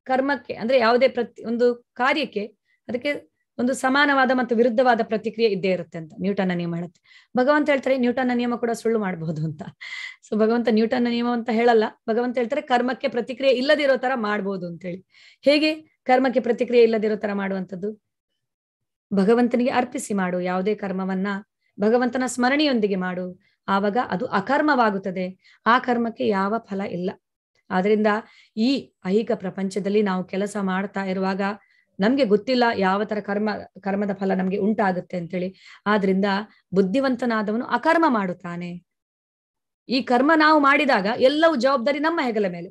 ಕರ್ಮಕ್ಕೆ ಅಂದ್ರೆ ಯಾವುದೇ ಒಂದು ಕಾರ್ಯಕ್ಕೆ ಅದಕ್ಕೆ ಒಂದು ಸಮಾನವಾದ ಮತ್ತು ವಿರುದ್ಧವಾದ ಪ್ರತಿಕ್ರಿಯೆ ಇದ್ದೇ ಇರುತ್ತೆ ಅಂತ ನ್ಯೂಟನ್ನ ನಿಯಮ ಹೇಳುತ್ತೆ. ಭಗವಂತ ಹೇಳ್ತಾರೆ ನ್ಯೂಟನ್ನ ನಿಯಮ ಕೂಡ ಸುಳ್ಳು ಮಾಡಬಹುದು ಅಂತ. ಸೊ ಭಗವಂತ ನ್ಯೂಟನ್ನ ನಿಯಮ ಅಂತ ಹೇಳಲ್ಲ, ಭಗವಂತ ಹೇಳ್ತಾರೆ ಕರ್ಮಕ್ಕೆ ಪ್ರತಿಕ್ರಿಯೆ ಇಲ್ಲದಿರೋ ತರ ಮಾಡ್ಬೋದು ಅಂತ ಹೇಳಿ. ಹೇಗೆ ಕರ್ಮಕ್ಕೆ ಪ್ರತಿಕ್ರಿಯೆ ಇಲ್ಲದಿರೋ ತರ ಮಾಡುವಂಥದ್ದು, ಭಗವಂತನಿಗೆ ಅರ್ಪಿಸಿ ಮಾಡು. ಯಾವುದೇ ಕರ್ಮವನ್ನ ಭಗವಂತನ ಸ್ಮರಣೆಯೊಂದಿಗೆ ಮಾಡು, ಆವಾಗ ಅದು ಅಕರ್ಮವಾಗುತ್ತದೆ. ಆ ಕರ್ಮಕ್ಕೆ ಯಾವ ಫಲ ಇಲ್ಲ. ಆದ್ರಿಂದ ಈ ಐಹಿಕ ಪ್ರಪಂಚದಲ್ಲಿ ನಾವು ಕೆಲಸ ಮಾಡ್ತಾ ಇರುವಾಗ ನಮ್ಗೆ ಗೊತ್ತಿಲ್ಲ ಯಾವ ತರ ಕರ್ಮದ ಫಲ ನಮ್ಗೆ ಉಂಟಾಗುತ್ತೆ ಅಂತೇಳಿ. ಆದ್ರಿಂದ ಬುದ್ಧಿವಂತನಾದವನು ಅಕರ್ಮ ಮಾಡುತ್ತಾನೆ. ಈ ಕರ್ಮ ನಾವು ಮಾಡಿದಾಗ ಎಲ್ಲವೂ ಜವಾಬ್ದಾರಿ ನಮ್ಮ ಹೆಗಲ ಮೇಲೆ,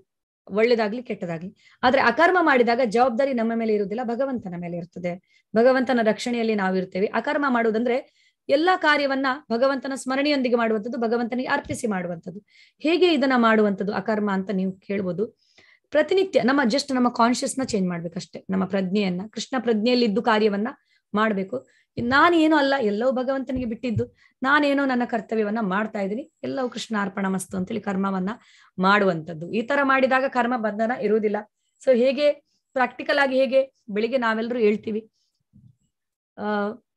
ಒಳ್ಳೇದಾಗ್ಲಿ ಕೆಟ್ಟದಾಗ್ಲಿ. ಆದ್ರೆ ಅಕರ್ಮ ಮಾಡಿದಾಗ ಜವಾಬ್ದಾರಿ ನಮ್ಮ ಮೇಲೆ ಇರುವುದಿಲ್ಲ, ಭಗವಂತನ ಮೇಲೆ ಇರ್ತದೆ. ಭಗವಂತನ ರಕ್ಷಣೆಯಲ್ಲಿ ನಾವು ಇರ್ತೇವೆ. ಅಕರ್ಮ ಮಾಡುವುದಂದ್ರೆ ಎಲ್ಲಾ ಕಾರ್ಯವನ್ನ ಭಗವಂತನ ಸ್ಮರಣೆಯೊಂದಿಗೆ ಮಾಡುವಂಥದ್ದು, ಭಗವಂತನಿಗೆ ಅರ್ಪಿಸಿ ಮಾಡುವಂಥದ್ದು. ಹೇಗೆ ಇದನ್ನ ಮಾಡುವಂಥದ್ದು ಅಕರ್ಮ ಅಂತ ನೀವು ಕೇಳ್ಬೋದು. ಪ್ರತಿನಿತ್ಯ ನಮ್ಮ ಕಾನ್ಶಿಯಸ್ನ ಚೇಂಜ್ ಮಾಡ್ಬೇಕಷ್ಟೇ, ನಮ್ಮ ಪ್ರಜ್ಞೆಯನ್ನ, ಕೃಷ್ಣ ಪ್ರಜ್ಞೆಯಲ್ಲಿ ಇದ್ದು ಕಾರ್ಯವನ್ನ ಮಾಡ್ಬೇಕು. ನಾನೇನೋ ಅಲ್ಲ, ಎಲ್ಲವೂ ಭಗವಂತನಿಗೆ ಬಿಟ್ಟಿದ್ದು, ನಾನೇನೋ ನನ್ನ ಕರ್ತವ್ಯವನ್ನ ಮಾಡ್ತಾ ಇದ್ದೀನಿ, ಎಲ್ಲವೂ ಕೃಷ್ಣ ಅರ್ಪಣ ಮಸ್ತು ಅಂತೇಳಿ ಕರ್ಮವನ್ನ ಮಾಡುವಂಥದ್ದು. ಈ ತರ ಮಾಡಿದಾಗ ಕರ್ಮ ಬಂಧನ ಇರುವುದಿಲ್ಲ. ಸೊ ಹೇಗೆ ಪ್ರಾಕ್ಟಿಕಲ್ ಆಗಿ ಹೇಗೆ ಬೆಳಿಗ್ಗೆ ನಾವೆಲ್ಲರೂ ಹೇಳ್ತೀವಿ,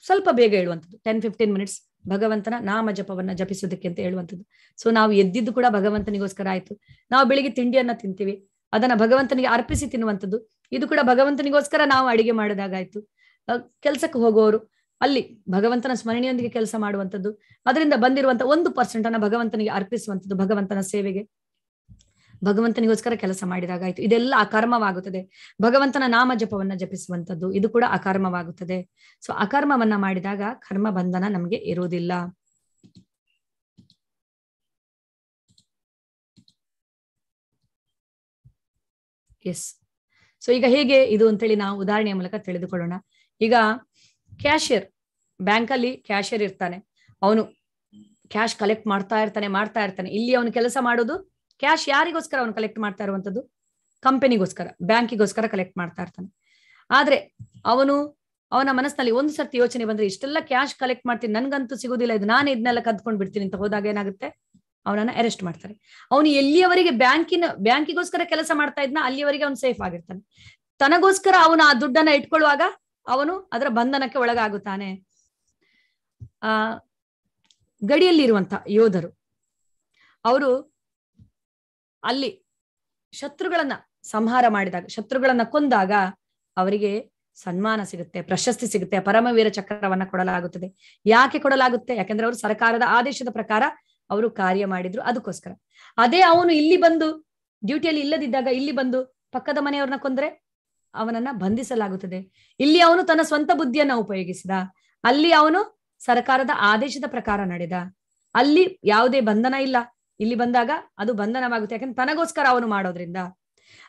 ಸ್ವಲ್ಪ ಬೇಗ ಹೇಳುವಂಥದ್ದು, 10-15 minutes ಭಗವಂತನ ನಾಮ ಜಪವನ್ನ ಜಪಿಸೋದಕ್ಕೆ ಅಂತ ಹೇಳುವಂಥದ್ದು. ಸೊ ನಾವು ಎದ್ದಿದ್ದು ಕೂಡ ಭಗವಂತನಿಗೋಸ್ಕರ ಆಯ್ತು. ನಾವು ಬೆಳಿಗ್ಗೆ ತಿಂಡಿಯನ್ನ ತಿಂತೀವಿ, ಅದನ್ನ ಭಗವಂತನಿಗೆ ಅರ್ಪಿಸಿ ತಿನ್ನುವಂಥದ್ದು, ಇದು ಕೂಡ ಭಗವಂತನಿಗೋಸ್ಕರ ನಾವು ಅಡಿಗೆ ಮಾಡಿದಾಗಾಯ್ತು. ಕೆಲ್ಸಕ್ಕೆ ಹೋಗುವವರು ಅಲ್ಲಿ ಭಗವಂತನ ಸ್ಮರಣೆಯೊಂದಿಗೆ ಕೆಲಸ ಮಾಡುವಂಥದ್ದು, ಅದರಿಂದ ಬಂದಿರುವಂತ 1% ಅನ್ನ ಭಗವಂತನಿಗೆ ಅರ್ಪಿಸುವಂಥದ್ದು, ಭಗವಂತನ ಸೇವೆಗೆ, ಭಗವಂತನಿಗೋಸ್ಕರ ಕೆಲಸ ಮಾಡಿದಾಗಾಯ್ತು. ಇದೆಲ್ಲ ಅಕರ್ಮವಾಗುತ್ತದೆ. ಭಗವಂತನ ನಾಮ ಜಪವನ್ನ ಜಪಿಸುವಂಥದ್ದು, ಇದು ಕೂಡ ಅಕರ್ಮವಾಗುತ್ತದೆ. ಸೊ ಅಕರ್ಮವನ್ನ ಮಾಡಿದಾಗ ಕರ್ಮ ಬಂಧನ ನಮ್ಗೆ ಇರುವುದಿಲ್ಲ. ಎಸ್. ಸೊ ಈಗ ಹೇಗೆ ಇದು ಅಂತೇಳಿ ನಾವು ಉದಾಹರಣೆಯ ಮೂಲಕ ತಿಳಿದುಕೊಳ್ಳೋಣ. ಈಗ ಕ್ಯಾಶಿಯರ್, ಬ್ಯಾಂಕಲ್ಲಿ ಕ್ಯಾಶಿಯರ್ ಇರ್ತಾನೆ, ಅವನು ಕ್ಯಾಶ್ ಕಲೆಕ್ಟ್ ಮಾಡ್ತಾ ಇರ್ತಾನೆ. ಇಲ್ಲಿ ಅವನು ಕೆಲಸ ಮಾಡೋದು ಕ್ಯಾಶ್ ಯಾರಿಗೋಸ್ಕರ ಅವನು ಕಲೆಕ್ಟ್ ಮಾಡ್ತಾ ಇರುವಂತದ್ದು, ಕಂಪನಿಗೋಸ್ಕರ, ಬ್ಯಾಂಕಿಗೋಸ್ಕರ ಕಲೆಕ್ಟ್ ಮಾಡ್ತಾ ಇರ್ತಾನೆ. ಆದ್ರೆ ಅವನ ಮನಸ್ಸಿನಲ್ಲಿ ಒಂದು ಸರ್ತಿ ಯೋಚನೆ ಬಂದ್ರೆ, ಇಷ್ಟೆಲ್ಲ ಕ್ಯಾಶ್ ಕಲೆಕ್ಟ್ ಮಾಡ್ತೀನಿ, ನನ್ಗಂತೂ ಸಿಗುದಿಲ್ಲ ಇದು, ನಾನು ಇದನ್ನೆಲ್ಲ ಕದ್ಕೊಂಡ್ ಬಿಡ್ತೀನಿ ಅಂತ ಹೋದಾಗ ಏನಾಗುತ್ತೆ, ಅವನನ್ನ ಅರೆಸ್ಟ್ ಮಾಡ್ತಾರೆ. ಅವನು ಎಲ್ಲಿಯವರೆಗೆ ಬ್ಯಾಂಕಿಗೋಸ್ಕರ ಕೆಲಸ ಮಾಡ್ತಾ ಇದ್ನ ಅಲ್ಲಿಯವರೆಗೆ ಅವನು ಸೇಫ್ ಆಗಿರ್ತಾನೆ. ತನಗೋಸ್ಕರ ಅವನು ಆ ದುಡ್ಡನ್ನ ಇಟ್ಕೊಳ್ಳುವಾಗ ಅವನು ಅದರ ಬಂಧನಕ್ಕೆ ಒಳಗಾಗುತ್ತಾನೆ. ಆ ಗಡಿಯಲ್ಲಿರುವಂತ ಯೋಧರು ಅವರು ಅಲ್ಲಿ ಶತ್ರುಗಳನ್ನ ಸಂಹಾರ ಮಾಡಿದಾಗ, ಶತ್ರುಗಳನ್ನ ಕೊಂದಾಗ ಅವರಿಗೆ ಸನ್ಮಾನ ಸಿಗುತ್ತೆ, ಪ್ರಶಸ್ತಿ ಸಿಗುತ್ತೆ, ಪರಮವೀರ ಚಕ್ರವನ್ನ ಕೊಡಲಾಗುತ್ತದೆ. ಯಾಕೆ ಕೊಡಲಾಗುತ್ತೆ? ಯಾಕಂದ್ರೆ ಅವರು ಸರ್ಕಾರದ ಆದೇಶದ ಪ್ರಕಾರ ಅವರು ಕಾರ್ಯ ಮಾಡಿದ್ರು, ಅದಕ್ಕೋಸ್ಕರ. ಅದೇ ಅವನು ಇಲ್ಲಿ ಬಂದು ಡ್ಯೂಟಿಯಲ್ಲಿ ಇಲ್ಲದಿದ್ದಾಗ ಇಲ್ಲಿ ಬಂದು ಪಕ್ಕದ ಮನೆಯವ್ರನ್ನ ಕೊಂದ್ರೆ ಅವನನ್ನ ಬಂಧಿಸಲಾಗುತ್ತದೆ. ಇಲ್ಲಿ ಅವನು ತನ್ನ ಸ್ವಂತ ಬುದ್ಧಿಯನ್ನ ಉಪಯೋಗಿಸಿದ, ಅಲ್ಲಿ ಅವನು ಸರ್ಕಾರದ ಆದೇಶದ ಪ್ರಕಾರ ನಡೆದ, ಅಲ್ಲಿ ಯಾವುದೇ ಬಂಧನ ಇಲ್ಲ. ಇಲ್ಲಿ ಬಂದಾಗ ಅದು ಬಂಧನವಾಗುತ್ತೆ, ಯಾಕಂದ್ರೆ ತನಗೋಸ್ಕರ ಅವನು ಮಾಡೋದ್ರಿಂದ.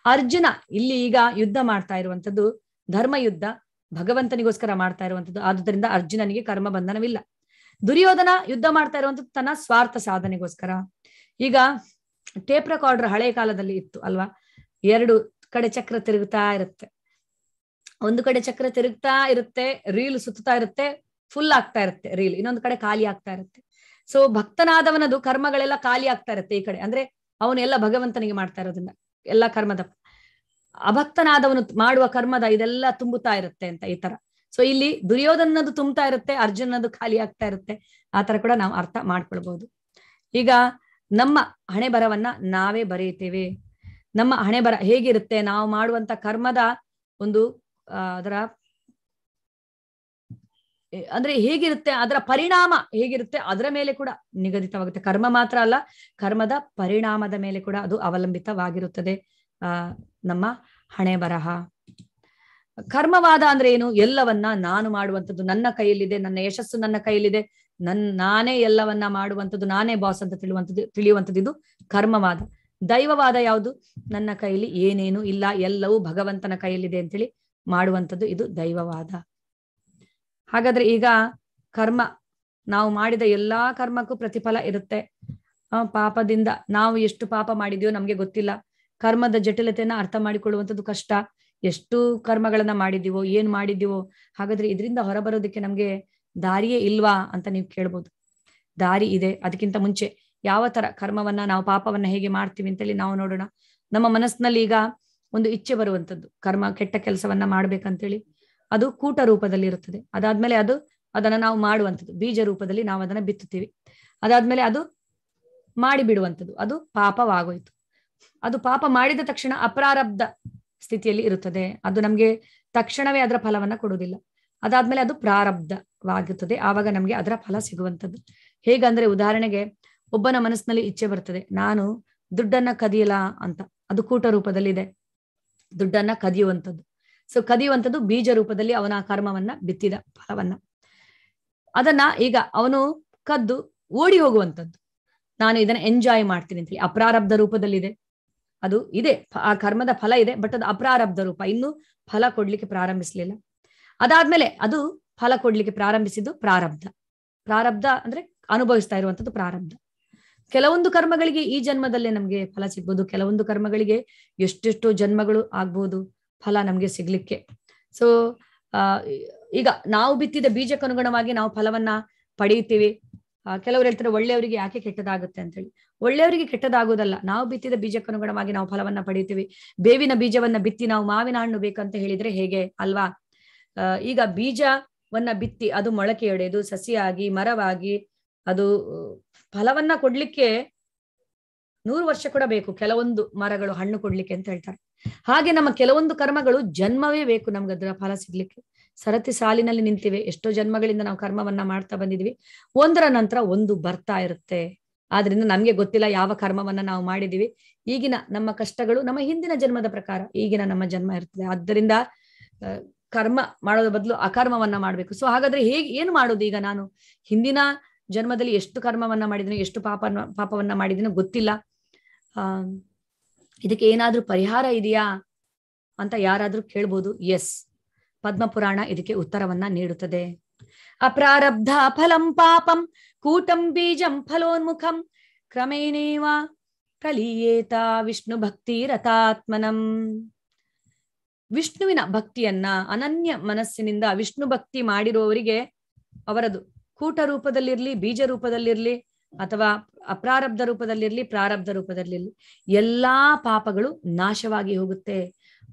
ಅರ್ಜುನ ಇಲ್ಲಿ ಈಗ ಯುದ್ಧ ಮಾಡ್ತಾ ಇರುವಂತದ್ದು ಧರ್ಮ ಯುದ್ಧ, ಭಗವಂತನಿಗೋಸ್ಕರ ಮಾಡ್ತಾ ಇರುವಂತದ್ದು. ಆದುದರಿಂದ ಅರ್ಜುನನಿಗೆ ಕರ್ಮ ಬಂಧನವಿಲ್ಲ. ದುರ್ಯೋಧನ ಯುದ್ಧ ಮಾಡ್ತಾ ಇರುವಂತದ್ದು ತನ್ನ ಸ್ವಾರ್ಥ ಸಾಧನೆಗೋಸ್ಕರ. ಈಗ ಟೇಪ್ ರೆಕಾರ್ಡರ್ ಹಳೆ ಕಾಲದಲ್ಲಿ ಇತ್ತು ಅಲ್ವಾ, 2 ಕಡೆ ಚಕ್ರ ತಿರುಗ್ತಾ ಇರುತ್ತೆ, ಒಂದು ಕಡೆ ಚಕ್ರ ತಿರುಗ್ತಾ ಇರುತ್ತೆ, ರೀಲ್ ಸುತ್ತಾ ಇರುತ್ತೆ, ಫುಲ್ ಆಗ್ತಾ ಇರುತ್ತೆ ರೀಲ್, ಇನ್ನೊಂದು ಕಡೆ ಖಾಲಿ ಆಗ್ತಾ ಇರುತ್ತೆ. ಸೊ ಭಕ್ತನಾದವನದು ಕರ್ಮಗಳೆಲ್ಲ ಖಾಲಿ ಆಗ್ತಾ ಇರುತ್ತೆ ಈ ಕಡೆ, ಅಂದ್ರೆ ಅವನೆಲ್ಲ ಭಗವಂತನಿಗೆ ಮಾಡ್ತಾ ಇರೋದ್ರಿಂದ ಎಲ್ಲ ಕರ್ಮದ. ಅಭಕ್ತನಾದವನು ಮಾಡುವ ಕರ್ಮದ ಇದೆಲ್ಲ ತುಂಬುತ್ತಾ ಇರುತ್ತೆ ಅಂತ ಈ ತರ. ಸೊ ಇಲ್ಲಿ ದುರ್ಯೋಧನದು ತುಂಬುತ್ತಾ ಇರುತ್ತೆ, ಅರ್ಜುನದು ಖಾಲಿ ಆಗ್ತಾ ಇರುತ್ತೆ. ಆ ತರ ಕೂಡ ನಾವು ಅರ್ಥ ಮಾಡ್ಕೊಳ್ಬಹುದು. ಈಗ ನಮ್ಮ ಹಣೆ ಬರವನ್ನ ನಾವೇ ಬರೆಯುತ್ತೇವೆ. ನಮ್ಮ ಹಣೆ ಬರ ಹೇಗಿರುತ್ತೆ, ನಾವು ಮಾಡುವಂತ ಕರ್ಮದ ಒಂದು ಅದರ ಅಂದ್ರೆ ಹೇಗಿರುತ್ತೆ, ಅದರ ಪರಿಣಾಮ ಹೇಗಿರುತ್ತೆ ಅದರ ಮೇಲೆ ಕೂಡ ನಿಗದಿತವಾಗುತ್ತೆ. ಕರ್ಮ ಮಾತ್ರ ಅಲ್ಲ, ಕರ್ಮದ ಪರಿಣಾಮದ ಮೇಲೆ ಕೂಡ ಅದು ಅವಲಂಬಿತವಾಗಿರುತ್ತದೆ ನಮ್ಮ ಹಣೆ ಬರಹ. ಕರ್ಮವಾದ ಅಂದ್ರೆ ಏನು? ಎಲ್ಲವನ್ನ ನಾನು ಮಾಡುವಂಥದ್ದು, ನನ್ನ ಕೈಯಲ್ಲಿದೆ, ನನ್ನ ಯಶಸ್ಸು ನನ್ನ ಕೈಯಲ್ಲಿದೆ, ನಾನೇ ಎಲ್ಲವನ್ನ ಮಾಡುವಂಥದ್ದು, ನಾನೇ ಬಾಸ್ ಅಂತ ತಿಳಿಯುವಂಥದ್ದು ಇದು ಕರ್ಮವಾದ. ದೈವವಾದ ಯಾವುದು? ನನ್ನ ಕೈಯಲ್ಲಿ ಏನೇನು ಇಲ್ಲ, ಎಲ್ಲವೂ ಭಗವಂತನ ಕೈಯಲ್ಲಿದೆ ಅಂತೇಳಿ ಮಾಡುವಂಥದ್ದು ಇದು ದೈವವಾದ. ಹಾಗಾದ್ರೆ ಈಗ ಕರ್ಮ, ನಾವು ಮಾಡಿದ ಎಲ್ಲಾ ಕರ್ಮಕ್ಕೂ ಪ್ರತಿಫಲ ಇರುತ್ತೆ. ಪಾಪದಿಂದ ನಾವು ಎಷ್ಟು ಪಾಪ ಮಾಡಿದ್ಯೋ ನಮ್ಗೆ ಗೊತ್ತಿಲ್ಲ. ಕರ್ಮದ ಜಟಿಲತೆಯನ್ನ ಅರ್ಥ ಮಾಡಿಕೊಳ್ಳುವಂಥದ್ದು ಕಷ್ಟ. ಎಷ್ಟು ಕರ್ಮಗಳನ್ನ ಮಾಡಿದೀವೋ, ಏನ್ ಮಾಡಿದೀವೋ, ಹಾಗಾದ್ರೆ ಇದರಿಂದ ಹೊರಬರೋದಕ್ಕೆ ನಮ್ಗೆ ದಾರಿಯೇ ಇಲ್ವಾ ಅಂತ ನೀವು ಕೇಳ್ಬೋದು. ದಾರಿ ಇದೆ. ಅದಕ್ಕಿಂತ ಮುಂಚೆ ಯಾವ ತರ ಕರ್ಮವನ್ನ, ನಾವು ಪಾಪವನ್ನ ಹೇಗೆ ಮಾಡ್ತೀವಿ ಅಂತೇಳಿ ನಾವು ನೋಡೋಣ. ನಮ್ಮ ಮನಸ್ಸಿನಲ್ಲಿ ಈಗ ಒಂದು ಇಚ್ಛೆ ಬರುವಂಥದ್ದು, ಕರ್ಮ ಕೆಟ್ಟ ಕೆಲಸವನ್ನ ಮಾಡ್ಬೇಕಂತೇಳಿ. ಅದು ಕೂಟ ರೂಪದಲ್ಲಿ ಇರುತ್ತದೆ. ಅದಾದ್ಮೇಲೆ ಅದನ್ನ ನಾವು ಮಾಡುವಂಥದ್ದು ಬೀಜ ರೂಪದಲ್ಲಿ ನಾವು ಅದನ್ನ ಬಿತ್ತುತ್ತೀವಿ. ಅದಾದ್ಮೇಲೆ ಅದು ಮಾಡಿ ಬಿಡುವಂಥದ್ದು, ಅದು ಪಾಪವಾಗೋಯ್ತು. ಅದು ಪಾಪ ಮಾಡಿದ ತಕ್ಷಣ ಅಪ್ರಾರಬ್ಧ ಸ್ಥಿತಿಯಲ್ಲಿ ಇರುತ್ತದೆ. ಅದು ನಮ್ಗೆ ತಕ್ಷಣವೇ ಅದರ ಫಲವನ್ನ ಕೊಡುವುದಿಲ್ಲ. ಅದಾದ್ಮೇಲೆ ಅದು ಪ್ರಾರಬ್ಧವಾಗುತ್ತದೆ. ಆವಾಗ ನಮ್ಗೆ ಅದರ ಫಲ ಸಿಗುವಂಥದ್ದು. ಹೇಗಂದ್ರೆ, ಉದಾಹರಣೆಗೆ ಒಬ್ಬನ ಮನಸ್ಸಿನಲ್ಲಿ ಇಚ್ಛೆ ಬರ್ತದೆ, ನಾನು ದುಡ್ಡನ್ನ ಕದಿಯಲ್ಲ ಅಂತ. ಅದು ಕೂಟ ರೂಪದಲ್ಲಿ ಇದೆ, ದುಡ್ಡನ್ನ ಕದಿಯುವಂಥದ್ದು. ಸೊ ಕದಿಯುವಂಥದ್ದು ಬೀಜ ರೂಪದಲ್ಲಿ ಅವನ ಕರ್ಮವನ್ನ ಬಿತ್ತಿದ ಫಲವನ್ನ. ಅದನ್ನ ಈಗ ಅವನು ಕದ್ದು ಓಡಿ ಹೋಗುವಂಥದ್ದು, ನಾನು ಇದನ್ನ ಎಂಜಾಯ್ ಮಾಡ್ತೀನಿ ಅಂತೇಳಿ ಅಪ್ರಾರಬ್ಧ ರೂಪದಲ್ಲಿದೆ. ಅದು ಇದೆ, ಆ ಕರ್ಮದ ಫಲ ಇದೆ, ಬಟ್ ಅದು ಅಪ್ರಾರಬ್ಧ ರೂಪ, ಇನ್ನು ಫಲ ಕೊಡ್ಲಿಕ್ಕೆ ಪ್ರಾರಂಭಿಸ್ಲಿಲ್ಲ. ಅದಾದ್ಮೇಲೆ ಅದು ಫಲ ಕೊಡ್ಲಿಕ್ಕೆ ಪ್ರಾರಂಭಿಸಿದ್ದು ಪ್ರಾರಬ್ಧ. ಪ್ರಾರಬ್ಧ ಅಂದ್ರೆ ಅನುಭವಿಸ್ತಾ ಇರುವಂಥದ್ದು ಪ್ರಾರಬ್ಧ. ಕೆಲವೊಂದು ಕರ್ಮಗಳಿಗೆ ಈ ಜನ್ಮದಲ್ಲೇ ನಮ್ಗೆ ಫಲ ಸಿಗ್ಬೋದು, ಕೆಲವೊಂದು ಕರ್ಮಗಳಿಗೆ ಎಷ್ಟೆಷ್ಟೋ ಜನ್ಮಗಳು ಆಗ್ಬೋದು ಫಲ ನಮ್ಗೆ ಸಿಗ್ಲಿಕ್ಕೆ. ಸೊ ಈಗ ನಾವು ಬಿತ್ತಿದ ಬೀಜಕ್ಕನುಗುಣವಾಗಿ ನಾವು ಫಲವನ್ನ ಪಡೆಯುತ್ತೀವಿ. ಕೆಲವರು ಹೇಳ್ತಾರೆ ಒಳ್ಳೆಯವರಿಗೆ ಯಾಕೆ ಕೆಟ್ಟದಾಗುತ್ತೆ ಅಂತ ಹೇಳಿ. ಒಳ್ಳೆಯವರಿಗೆ ಕೆಟ್ಟದಾಗೋದಲ್ಲ, ನಾವು ಬಿತ್ತಿದ ಬೀಜಕ್ಕನುಗುಣವಾಗಿ ನಾವು ಫಲವನ್ನ ಪಡೆಯುತ್ತೀವಿ. ಬೇವಿನ ಬೀಜವನ್ನ ಬಿತ್ತಿ ನಾವು ಮಾವಿನ ಹಣ್ಣು ಬೇಕಂತ ಹೇಳಿದ್ರೆ ಹೇಗೆ ಅಲ್ವಾ? ಈಗ ಬೀಜವನ್ನ ಬಿತ್ತಿ ಅದು ಮೊಳಕೆ ಒಡೆದು ಸಸಿಯಾಗಿ ಮರವಾಗಿ ಅದು ಫಲವನ್ನ ಕೊಡ್ಲಿಕ್ಕೆ 100 ವರ್ಷ ಕೂಡ ಬೇಕು, ಕೆಲವೊಂದು ಮರಗಳು ಹಣ್ಣು ಕೊಡ್ಲಿಕ್ಕೆ ಅಂತ ಹೇಳ್ತಾರೆ. ಹಾಗೆ ನಮ್ಮ ಕೆಲವೊಂದು ಕರ್ಮಗಳು ಜನ್ಮವೇ ಬೇಕು ನಮ್ಗೆ ಅದರ ಫಲ ಸಿಗ್ಲಿಕ್ಕೆ. ಸರತಿ ಸಾಲಿನಲ್ಲಿ ನಿಂತಿವೆ, ಎಷ್ಟೋ ಜನ್ಮಗಳಿಂದ ನಾವು ಕರ್ಮವನ್ನ ಮಾಡ್ತಾ ಬಂದಿದ್ವಿ, ಒಂದರ ನಂತರ ಒಂದು ಬರ್ತಾ ಇರುತ್ತೆ. ಆದ್ರಿಂದ ನಮ್ಗೆ ಗೊತ್ತಿಲ್ಲ ಯಾವ ಕರ್ಮವನ್ನ ನಾವು ಮಾಡಿದೀವಿ. ಈಗಿನ ನಮ್ಮ ಕಷ್ಟಗಳು ನಮ್ಮ ಹಿಂದಿನ ಜನ್ಮದ ಪ್ರಕಾರ ಈಗಿನ ನಮ್ಮ ಜನ್ಮ ಇರ್ತದೆ. ಆದ್ದರಿಂದ ಕರ್ಮ ಮಾಡೋದ್ರ ಬದಲು ಅಕರ್ಮವನ್ನ ಮಾಡ್ಬೇಕು. ಸೊ ಹಾಗಾದ್ರೆ ಏನು ಮಾಡೋದು? ಈಗ ನಾನು ಹಿಂದಿನ ಜನ್ಮದಲ್ಲಿ ಎಷ್ಟು ಕರ್ಮವನ್ನ ಮಾಡಿದೀನಿ, ಎಷ್ಟು ಪಾಪವನ್ನ ಮಾಡಿದೀನೋ ಗೊತ್ತಿಲ್ಲ. ಇದಕ್ಕೆ ಏನಾದ್ರೂ ಪರಿಹಾರ ಇದೆಯಾ ಅಂತ ಯಾರಾದ್ರೂ ಕೇಳ್ಬೋದು. ಎಸ್, ಪದ್ಮಪುರಾಣ ಇದಕ್ಕೆ ಉತ್ತರವನ್ನ ನೀಡುತ್ತದೆ. ಅಪ್ರಾರಬ್ಧ ಫಲಂ ಪಾಪಂ ಕೂಟಂ ಬೀಜಂ ಫಲೋನ್ಮುಖಂ ಕ್ರಮೇಣೇವ ಕಲಿಯೇತ ವಿಷ್ಣು ಭಕ್ತಿ ರತಾತ್ಮನಂ. ವಿಷ್ಣುವಿನ ಭಕ್ತಿಯನ್ನ ಅನನ್ಯ ಮನಸ್ಸಿನಿಂದ ವಿಷ್ಣು ಭಕ್ತಿ ಮಾಡಿರುವವರಿಗೆ ಅವರದು ಕೂಟ ರೂಪದಲ್ಲಿರ್ಲಿ, ಬೀಜ ರೂಪದಲ್ಲಿರ್ಲಿ, ಅಥವಾ ಅಪ್ರಾರಬ್ಧ ರೂಪದಲ್ಲಿರ್ಲಿ, ಪ್ರಾರಬ್ಧ ರೂಪದಲ್ಲಿರ್ಲಿ, ಎಲ್ಲಾ ಪಾಪಗಳು ನಾಶವಾಗಿ ಹೋಗುತ್ತೆ.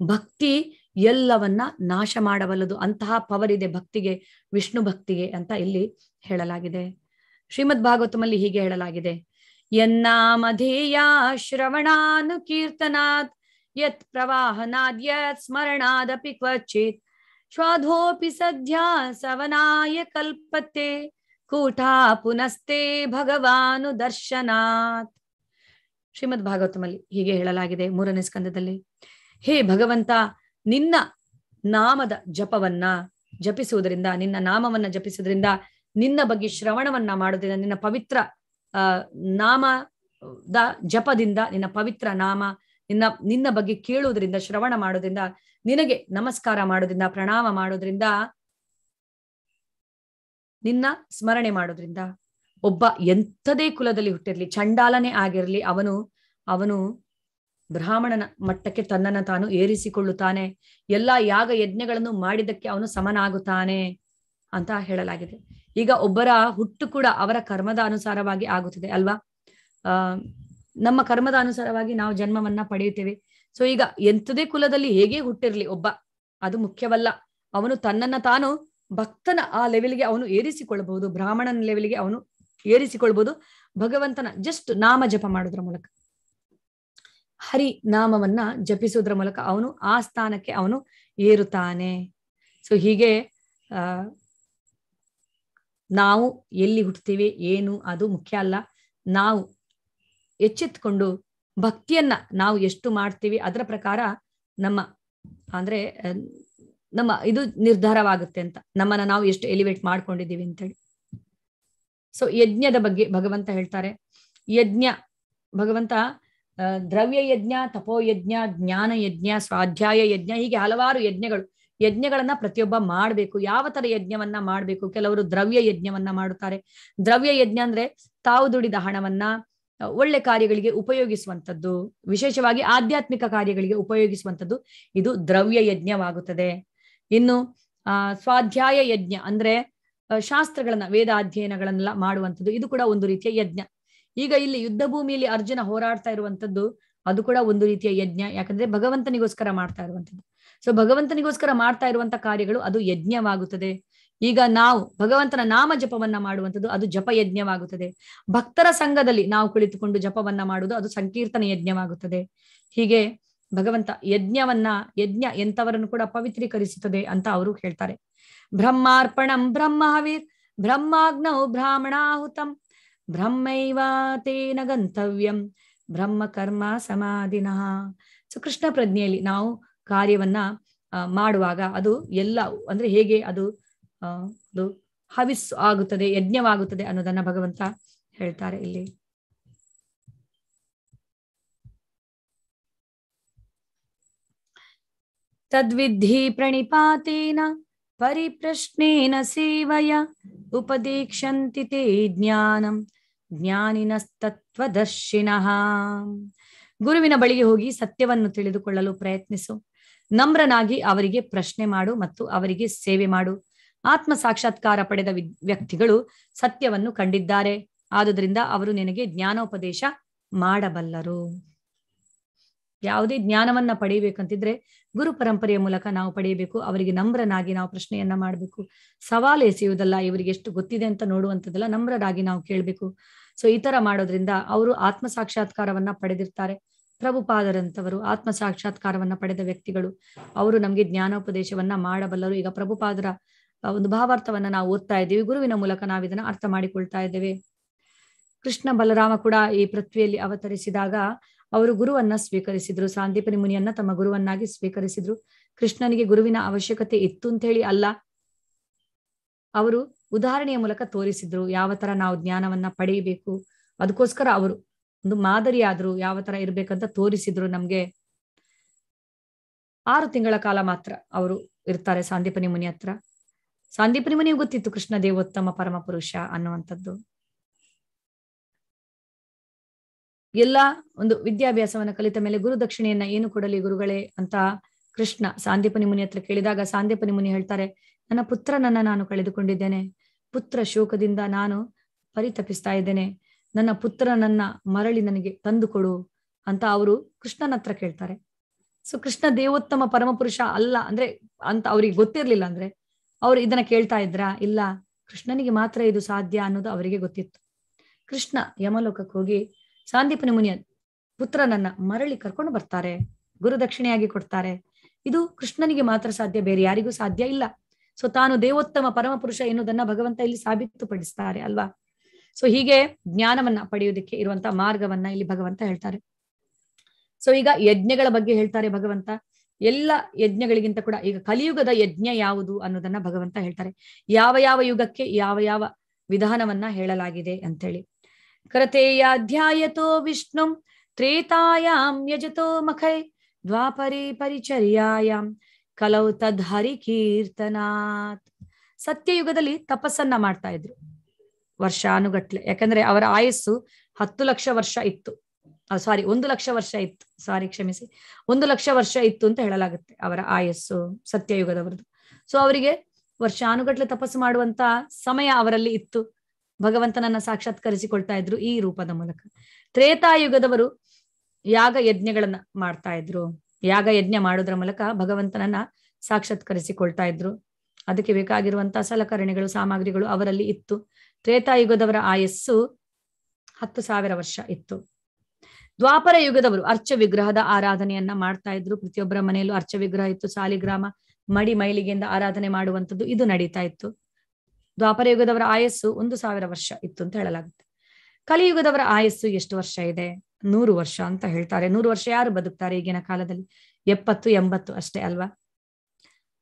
ಭಕ್ತಿ ಎಲ್ಲವನ್ನ ನಾಶ ಮಾಡಬಲ್ಲದು. ಅಂತಹ ಪವರ್ ಇದೆ ಭಕ್ತಿಗೆ, ವಿಷ್ಣು ಭಕ್ತಿಗೆ ಅಂತ ಇಲ್ಲಿ ಹೇಳಲಾಗಿದೆ. ಶ್ರೀಮದ್ ಭಾಗವತಮಲ್ಲಿ ಹೀಗೆ ಹೇಳಲಾಗಿದೆ, ಯನ್ನಾಮಧೇಯ ಶ್ರವಣಾನು ಕೀರ್ತನಾತ್ ಯತ್ ಪ್ರವಾಹನಾದ್ ಯತ್ ಸ್ಮರಣಾದಪಿ ಕ್ವಚಿತ್ ಶ್ವಾಧೋಪಿ ಸದ್ಯ ಸವನಾಯ ಕಲ್ಪತೆ ಕೂಠಾ ಪುನಸ್ತೆ ಭಗವಾನು ದರ್ಶನಾತ್. ಶ್ರೀಮದ್ ಭಾಗವತಮಲ್ಲಿ ಹೀಗೆ ಹೇಳಲಾಗಿದೆ 3ನೇ ಸ್ಕಂದದಲ್ಲಿ, ಹೇ ಭಗವಂತ, ನಿನ್ನ ನಾಮದ ಜಪವನ್ನ ಜಪಿಸುವುದರಿಂದ, ನಿನ್ನ ನಾಮವನ್ನ ಜಪಿಸುವುದರಿಂದ, ನಿನ್ನ ಬಗ್ಗೆ ಶ್ರವಣವನ್ನ ಮಾಡೋದ್ರಿಂದ, ನಿನ್ನ ಪವಿತ್ರ ನಾಮದ ಜಪದಿಂದ, ನಿನ್ನ ಪವಿತ್ರ ನಾಮ, ನಿನ್ನ ಬಗ್ಗೆ ಕೇಳುವುದರಿಂದ, ಶ್ರವಣ ಮಾಡೋದ್ರಿಂದ, ನಿನಗೆ ನಮಸ್ಕಾರ ಮಾಡೋದ್ರಿಂದ, ಪ್ರಣಾಮ ಮಾಡೋದ್ರಿಂದ, ನಿನ್ನ ಸ್ಮರಣೆ ಮಾಡೋದ್ರಿಂದ, ಒಬ್ಬ ಎಂಥದೇ ಕುಲದಲ್ಲಿ ಹುಟ್ಟಿರ್ಲಿ, ಚಂಡಾಲನೇ ಆಗಿರ್ಲಿ, ಅವನು ಬ್ರಾಹ್ಮಣನ ಮಟ್ಟಕ್ಕೆ ತನ್ನನ್ನು ತಾನು ಏರಿಸಿಕೊಳ್ಳುತ್ತಾನೆ, ಎಲ್ಲಾ ಯಾಗ ಯಜ್ಞಗಳನ್ನು ಮಾಡಿದ್ದಕ್ಕೆ ಅವನು ಸಮನಾಗುತ್ತಾನೆ ಅಂತ ಹೇಳಲಾಗಿದೆ. ಈಗ ಒಬ್ಬರ ಹುಟ್ಟು ಕೂಡ ಅವರ ಕರ್ಮದ ಅನುಸಾರವಾಗಿ ಆಗುತ್ತದೆ ಅಲ್ವಾ. ನಮ್ಮ ಕರ್ಮದ ಅನುಸಾರವಾಗಿ ನಾವು ಜನ್ಮವನ್ನ ಪಡೆಯುತ್ತೇವೆ. ಸೊ ಈಗ ಎಂಥದೇ ಕುಲದಲ್ಲಿ ಹೇಗೆ ಹುಟ್ಟಿರ್ಲಿ ಒಬ್ಬ, ಅದು ಮುಖ್ಯವಲ್ಲ. ಅವನು ತನ್ನನ್ನ ತಾನು ಭಕ್ತನ ಆ ಲೆವೆಲ್ಗೆ ಅವನು ಏರಿಸಿಕೊಳ್ಳಬಹುದು, ಬ್ರಾಹ್ಮಣನ ಲೆವೆಲ್ಗೆ ಅವನು ಏರಿಸಿಕೊಳ್ಬಹುದು ಭಗವಂತನ ಜಸ್ಟ್ ನಾಮ ಜಪ ಮಾಡೋದ್ರ ಮೂಲಕ, ಹರಿ ನಾಮವನ್ನ ಜಪಿಸುವುದರ ಮೂಲಕ ಅವನು ಆ ಸ್ಥಾನಕ್ಕೆ ಅವನು ಏರುತ್ತಾನೆ. ಸೊ ಹೀಗೆ ನಾವು ಎಲ್ಲಿ ಹುಟ್ಟುತ್ತೀವಿ ಏನು ಅದು ಮುಖ್ಯ ಅಲ್ಲ. ನಾವು ಎಚ್ಚೆತ್ತುಕೊಂಡು ಭಕ್ತಿಯನ್ನ ನಾವು ಎಷ್ಟು ಮಾಡ್ತೀವಿ ಅದರ ಪ್ರಕಾರ ನಮ್ಮ ಇದು ನಿರ್ಧಾರವಾಗುತ್ತೆ ಅಂತ, ನಮ್ಮನ್ನ ನಾವು ಎಷ್ಟು ಎಲಿವೇಟ್ ಮಾಡ್ಕೊಂಡಿದ್ದೀವಿ ಅಂತೇಳಿ. ಸೊ ಯಜ್ಞದ ಬಗ್ಗೆ ಭಗವಂತ ಹೇಳ್ತಾರೆ. ಯಜ್ಞ ಭಗವಂತ ದ್ರವ್ಯ ಯಜ್ಞ, ತಪೋಯಜ್ಞ, ಜ್ಞಾನ ಯಜ್ಞ, ಸ್ವಾಧ್ಯಾಯ ಯಜ್ಞ, ಹೀಗೆ ಹಲವಾರು ಯಜ್ಞಗಳನ್ನ ಪ್ರತಿಯೊಬ್ಬ ಮಾಡ್ಬೇಕು. ಯಾವ ತರ ಯಜ್ಞವನ್ನ ಮಾಡ್ಬೇಕು? ಕೆಲವರು ದ್ರವ್ಯ ಯಜ್ಞವನ್ನ ಮಾಡುತ್ತಾರೆ. ದ್ರವ್ಯ ಯಜ್ಞ ಅಂದ್ರೆ ತಾವು ದುಡಿದ ಹಣವನ್ನ ಒಳ್ಳೆ ಕಾರ್ಯಗಳಿಗೆ ಉಪಯೋಗಿಸುವಂಥದ್ದು, ವಿಶೇಷವಾಗಿ ಆಧ್ಯಾತ್ಮಿಕ ಕಾರ್ಯಗಳಿಗೆ ಉಪಯೋಗಿಸುವಂಥದ್ದು, ಇದು ದ್ರವ್ಯ ಯಜ್ಞವಾಗುತ್ತದೆ. ಇನ್ನು ಸ್ವಾಧ್ಯಾಯ ಯಜ್ಞ ಅಂದ್ರೆ ಶಾಸ್ತ್ರಗಳನ್ನ, ವೇದ ಅಧ್ಯಯನಗಳನ್ನೆಲ್ಲ ಮಾಡುವಂಥದ್ದು, ಇದು ಕೂಡ ಒಂದು ರೀತಿಯ ಯಜ್ಞ. ಈಗ ಇಲ್ಲಿ ಯುದ್ಧ ಭೂಮಿಯಲ್ಲಿ ಅರ್ಜುನ ಹೋರಾಡ್ತಾ ಇರುವಂತದ್ದು ಅದು ಕೂಡ ಒಂದು ರೀತಿಯ ಯಜ್ಞ, ಯಾಕಂದ್ರೆ ಭಗವಂತನಿಗೋಸ್ಕರ ಮಾಡ್ತಾ ಇರುವಂತದ್ದು. ಸೊ ಭಗವಂತನಿಗೋಸ್ಕರ ಮಾಡ್ತಾ ಇರುವಂತ ಕಾರ್ಯಗಳು ಅದು ಯಜ್ಞವಾಗುತ್ತದೆ. ಈಗ ನಾವು ಭಗವಂತನ ನಾಮ ಜಪವನ್ನ ಮಾಡುವಂಥದ್ದು ಅದು ಜಪ ಯಜ್ಞವಾಗುತ್ತದೆ. ಭಕ್ತರ ಸಂಘದಲ್ಲಿ ನಾವು ಕುಳಿತುಕೊಂಡು ಜಪವನ್ನ ಮಾಡುವುದು ಅದು ಸಂಕೀರ್ತನ ಯಜ್ಞವಾಗುತ್ತದೆ. ಹೀಗೆ ಭಗವಂತ ಯಜ್ಞ ಎಂತವರನ್ನು ಕೂಡ ಪವಿತ್ರೀಕರಿಸುತ್ತದೆ ಅಂತ ಅವರು ಹೇಳ್ತಾರೆ. ಬ್ರಹ್ಮಾರ್ಪಣಂ ಬ್ರಹ್ಮ ಹವಿರ್ ಬ್ರಹ್ಮಾಗ್ನೌ ಬ್ರಾಹ್ಮಣಾಹುತಂ ಬ್ರಹ್ಮೈವ ತೇನ ಗಂತವ್ಯಂ ಬ್ರಹ್ಮ ಕರ್ಮ ಸಮಾಧಿನಃ. ಸೊ ಕೃಷ್ಣ ಪ್ರಜ್ಞೆಯಲ್ಲಿ ನಾವು ಕಾರ್ಯವನ್ನ ಮಾಡುವಾಗ ಅದು ಎಲ್ಲ ಅಂದ್ರೆ ಹೇಗೆ ಅದು ಹವಿಸ್ ಆಗುತ್ತದೆ, ಯಜ್ಞವಾಗುತ್ತದೆ ಅನ್ನೋದನ್ನ ಭಗವಂತ ಹೇಳ್ತಾರೆ ಇಲ್ಲಿ. ತದ್ವಿಧಿ ಪ್ರಣಿಪಾತೇನ ಪರಿಪ್ರಶ್ನೇನ ಸೇವಯ ಉಪದೇಕ್ಷಂತಿ ತೇ ಜ್ಞಾನಂ ಜ್ಞಾನಿನಸ್ತತ್ವದರ್ಶಿನಃ. ಗುರುವಿನ ಬಳಿಗೆ ಹೋಗಿ ಸತ್ಯವನ್ನು ತಿಳಿದುಕೊಳ್ಳಲು ಪ್ರಯತ್ನಿಸು, ನಮ್ರನಾಗಿ ಅವರಿಗೆ ಪ್ರಶ್ನೆ ಮಾಡು ಮತ್ತು ಅವರಿಗೆ ಸೇವೆ ಮಾಡು. ಆತ್ಮ ಸಾಕ್ಷಾತ್ಕಾರ ಪಡೆದ ವ್ಯಕ್ತಿಗಳು ಸತ್ಯವನ್ನು ಕಂಡಿದ್ದಾರೆ, ಆದುದರಿಂದ ಅವರು ನಿನಗೆ ಜ್ಞಾನೋಪದೇಶ ಮಾಡಬಲ್ಲರು. ಯಾವುದೇ ಜ್ಞಾನವನ್ನ ಪಡೆಯಬೇಕಂತಿದ್ರೆ ಗುರು ಪರಂಪರೆಯ ಮೂಲಕ ನಾವು ಪಡೆಯಬೇಕು. ಅವರಿಗೆ ನಮ್ರನಾಗಿ ನಾವು ಪ್ರಶ್ನೆಯನ್ನ ಮಾಡಬೇಕು, ಸವಾಲು ಎಸೆಯುವುದಲ್ಲ, ಇವರಿಗೆ ಎಷ್ಟು ಗೊತ್ತಿದೆ ಅಂತ ನೋಡುವಂಥದ್ದಲ್ಲ, ನಮ್ರರಾಗಿ ನಾವು ಕೇಳಬೇಕು. ಸೊ ಈ ತರ ಮಾಡೋದ್ರಿಂದ ಅವರು ಆತ್ಮ ಸಾಕ್ಷಾತ್ಕಾರವನ್ನ ಪಡೆದಿರ್ತಾರೆ. ಪ್ರಭುಪಾದರಂತವರು ಆತ್ಮ ಸಾಕ್ಷಾತ್ಕಾರವನ್ನ ಪಡೆದ ವ್ಯಕ್ತಿಗಳು, ಅವರು ನಮ್ಗೆ ಜ್ಞಾನೋಪದೇಶವನ್ನ ಮಾಡಬಲ್ಲರು. ಈಗ ಪ್ರಭುಪಾದರ ಒಂದು ಭಾವಾರ್ಥವನ್ನ ನಾವು ಓದ್ತಾ ಇದ್ದೀವಿ, ಗುರುವಿನ ಮೂಲಕ ನಾವು ಇದನ್ನ ಅರ್ಥ ಮಾಡಿಕೊಳ್ತಾ ಇದ್ದೇವೆ. ಕೃಷ್ಣ ಬಲರಾಮ ಕೂಡ ಈ ಪೃಥ್ವಿಯಲ್ಲಿ ಅವತರಿಸಿದಾಗ ಅವರು ಗುರುವನ್ನ ಸ್ವೀಕರಿಸಿದ್ರು, ಸಾಂದೀಪನಿ ಮುನಿಯನ್ನ ತಮ್ಮ ಗುರುವನ್ನಾಗಿ ಸ್ವೀಕರಿಸಿದ್ರು. ಕೃಷ್ಣನಿಗೆ ಗುರುವಿನ ಅವಶ್ಯಕತೆ ಇತ್ತು ಅಂತ ಹೇಳಿ ಅಲ್ಲ, ಅವರು ಉದಾಹರಣೆಯ ಮೂಲಕ ತೋರಿಸಿದ್ರು ಯಾವ ತರ ನಾವು ಜ್ಞಾನವನ್ನ ಪಡೆಯಬೇಕು. ಅದಕ್ಕೋಸ್ಕರ ಅವರು ಒಂದು ಮಾದರಿ ಆದ್ರು, ಯಾವ ತರ ಇರ್ಬೇಕಂತ ತೋರಿಸಿದ್ರು ನಮ್ಗೆ. 6 ತಿಂಗಳ ಕಾಲ ಮಾತ್ರ ಅವರು ಇರ್ತಾರೆ ಸಾಂದೀಪನಿ ಮುನಿ ಹತ್ರ. ಸಾಂದೀಪನಿ ಮುನಿಗೂ ಗೊತ್ತಿತ್ತು ಕೃಷ್ಣ ದೇವೋತ್ತಮ ಪರಮ ಪುರುಷ ಅನ್ನುವಂಥದ್ದು. ಎಲ್ಲ ಒಂದು ವಿದ್ಯಾಭ್ಯಾಸವನ್ನ ಕಲಿತ ಮೇಲೆ ಗುರು ದಕ್ಷಿಣೆಯನ್ನ ಏನು ಕೊಡಲಿ ಗುರುಗಳೇ ಅಂತ ಕೃಷ್ಣ ಸಾಂದೀಪನಿ ಮುನಿ ಹತ್ರ ಕೇಳಿದಾಗ ಸಾಂದೀಪನಿ ಮುನಿ ಹೇಳ್ತಾರೆ, ನನ್ನ ಪುತ್ರನನ್ನ ನಾನು ಕಳೆದುಕೊಂಡಿದ್ದೇನೆ, ಪುತ್ರ ಶೋಕದಿಂದ ನಾನು ಪರಿತಪಿಸ್ತಾ ಇದ್ದೇನೆ, ನನ್ನ ಪುತ್ರನನ್ನ ಮರಳಿ ನನಗೆ ತಂದು ಕೊಡು ಅಂತ ಅವರು ಕೃಷ್ಣನ ಹತ್ರ ಕೇಳ್ತಾರೆ. ಸೊ ಕೃಷ್ಣ ದೇವೋತ್ತಮ ಪರಮಪುರುಷ ಅಲ್ಲ ಅಂದ್ರೆ ಅಂತ ಅವ್ರಿಗೆ ಗೊತ್ತಿರ್ಲಿಲ್ಲ ಅಂದ್ರೆ ಅವ್ರು ಇದನ್ನ ಕೇಳ್ತಾ ಇದ್ರ? ಇಲ್ಲ, ಕೃಷ್ಣನಿಗೆ ಮಾತ್ರ ಇದು ಸಾಧ್ಯ ಅನ್ನೋದು ಅವರಿಗೆ ಗೊತ್ತಿತ್ತು. ಕೃಷ್ಣ ಯಮಲೋಕಕ್ಕೆ ಹೋಗಿ ಸಾಂದೀಪನಿ ಮುನಿಯ ಪುತ್ರನನ್ನ ಮರಳಿ ಕರ್ಕೊಂಡು ಬರ್ತಾರೆ, ಗುರುದಕ್ಷಿಣೆಯಾಗಿ ಕೊಡ್ತಾರೆ. ಇದು ಕೃಷ್ಣನಿಗೆ ಮಾತ್ರ ಸಾಧ್ಯ, ಬೇರೆ ಯಾರಿಗೂ ಸಾಧ್ಯ ಇಲ್ಲ. ಸೊ ತಾನು ದೇವೋತ್ತಮ ಪರಮಪುರುಷ ಎನ್ನುವುದನ್ನ ಭಗವಂತ ಇಲ್ಲಿ ಸಾಬೀತುಪಡಿಸ್ತಾರೆ ಅಲ್ವಾ. ಸೊ ಹೀಗೆ ಜ್ಞಾನವನ್ನ ಪಡೆಯುವುದಕ್ಕೆ ಇರುವಂತಹ ಮಾರ್ಗವನ್ನ ಇಲ್ಲಿ ಭಗವಂತ ಹೇಳ್ತಾರೆ. ಸೊ ಈಗ ಯಜ್ಞಗಳ ಬಗ್ಗೆ ಹೇಳ್ತಾರೆ ಭಗವಂತ. ಎಲ್ಲ ಯಜ್ಞಗಳಿಗಿಂತ ಕೂಡ ಈಗ ಕಲಿಯುಗದ ಯಜ್ಞ ಯಾವುದು ಅನ್ನೋದನ್ನ ಭಗವಂತ ಹೇಳ್ತಾರೆ. ಯಾವ ಯಾವ ಯುಗಕ್ಕೆ ಯಾವ ಯಾವ ವಿಧಾನವನ್ನ ಹೇಳಲಾಗಿದೆ ಅಂತೇಳಿ. ಕರತೇಯಾಧ್ಯಾಯತೋ ವಿಷ್ಣುಂ ತ್ರೇತಾಯಾಂ ಯಜತೋ ಮಖೈ ದ್ವಾಪರೇ ಪರಿಚರ್ಯಾಯಾಂ ಕಲೌ ತದ್ ಹರಿಕೀರ್ತನಾತ್. ಸತ್ಯಯುಗದಲ್ಲಿ ತಪಸ್ಸನ್ನ ಮಾಡ್ತಾ ಇದ್ರು ವರ್ಷಾನುಗಟ್ಲೆ. ಯಾಕಂದ್ರೆ ಅವರ ಆಯಸ್ಸು 10 ಲಕ್ಷ ವರ್ಷ ಇತ್ತು. 1 ಲಕ್ಷ ವರ್ಷ ಇತ್ತು. ಕ್ಷಮಿಸಿ, 1 ಲಕ್ಷ ವರ್ಷ ಇತ್ತು ಅಂತ ಹೇಳಲಾಗುತ್ತೆ ಅವರ ಆಯಸ್ಸು ಸತ್ಯಯುಗದವರದು. ಸೊ ಅವರಿಗೆ ವರ್ಷಾನುಗಟ್ಲೆ ತಪಸ್ಸು ಮಾಡುವಂತ ಸಮಯ ಅವರಲ್ಲಿ ಇತ್ತು. ಭಗವಂತನನ್ನ ಸಾಕ್ಷಾತ್ಕರಿಸಿಕೊಳ್ತಾ ಇದ್ರು ಈ ರೂಪದ ಮೂಲಕ. ತ್ರೇತಾಯುಗದವರು ಯಾಗ ಯಜ್ಞಗಳನ್ನ ಮಾಡ್ತಾ ಇದ್ರು. ಯಾಗ ಯಜ್ಞ ಮಾಡೋದ್ರ ಮೂಲಕ ಭಗವಂತನನ್ನ ಸಾಕ್ಷಾತ್ಕರಿಸಿಕೊಳ್ತಾ ಇದ್ರು. ಅದಕ್ಕೆ ಬೇಕಾಗಿರುವಂತಹ ಸಲಕರಣೆಗಳು, ಸಾಮಗ್ರಿಗಳು ಅವರಲ್ಲಿ ಇತ್ತು. ತ್ರೇತಾಯುಗದವರ ಆಯಸ್ಸು 10,000 ವರ್ಷ ಇತ್ತು. ದ್ವಾಪರ ಯುಗದವರು ಅರ್ಚ ವಿಗ್ರಹದ ಆರಾಧನೆಯನ್ನ ಮಾಡ್ತಾ ಇದ್ರು. ಪ್ರತಿಯೊಬ್ಬರ ಮನೆಯಲ್ಲೂ ಅರ್ಚ ವಿಗ್ರಹ ಇತ್ತು. ಸಾಲಿಗ್ರಾಮ, ಮಡಿ ಮೈಲಿಗೆಯಿಂದ ಆರಾಧನೆ ಮಾಡುವಂಥದ್ದು ಇದು ನಡೀತಾ ಇತ್ತು. ದ್ವಾಪರ ಯುಗದವರ ಆಯಸ್ಸು 1,000 ವರ್ಷ ಇತ್ತು ಅಂತ ಹೇಳಲಾಗುತ್ತೆ. ಕಲಿಯುಗದವರ ಆಯಸ್ಸು ಎಷ್ಟು ವರ್ಷ ಇದೆ? 100 ವರ್ಷ ಅಂತ ಹೇಳ್ತಾರೆ. 100 ವರ್ಷ ಯಾರು ಬದುಕ್ತಾರೆ ಈಗಿನ ಕಾಲದಲ್ಲಿ? 70-80 ಅಷ್ಟೇ ಅಲ್ವಾ.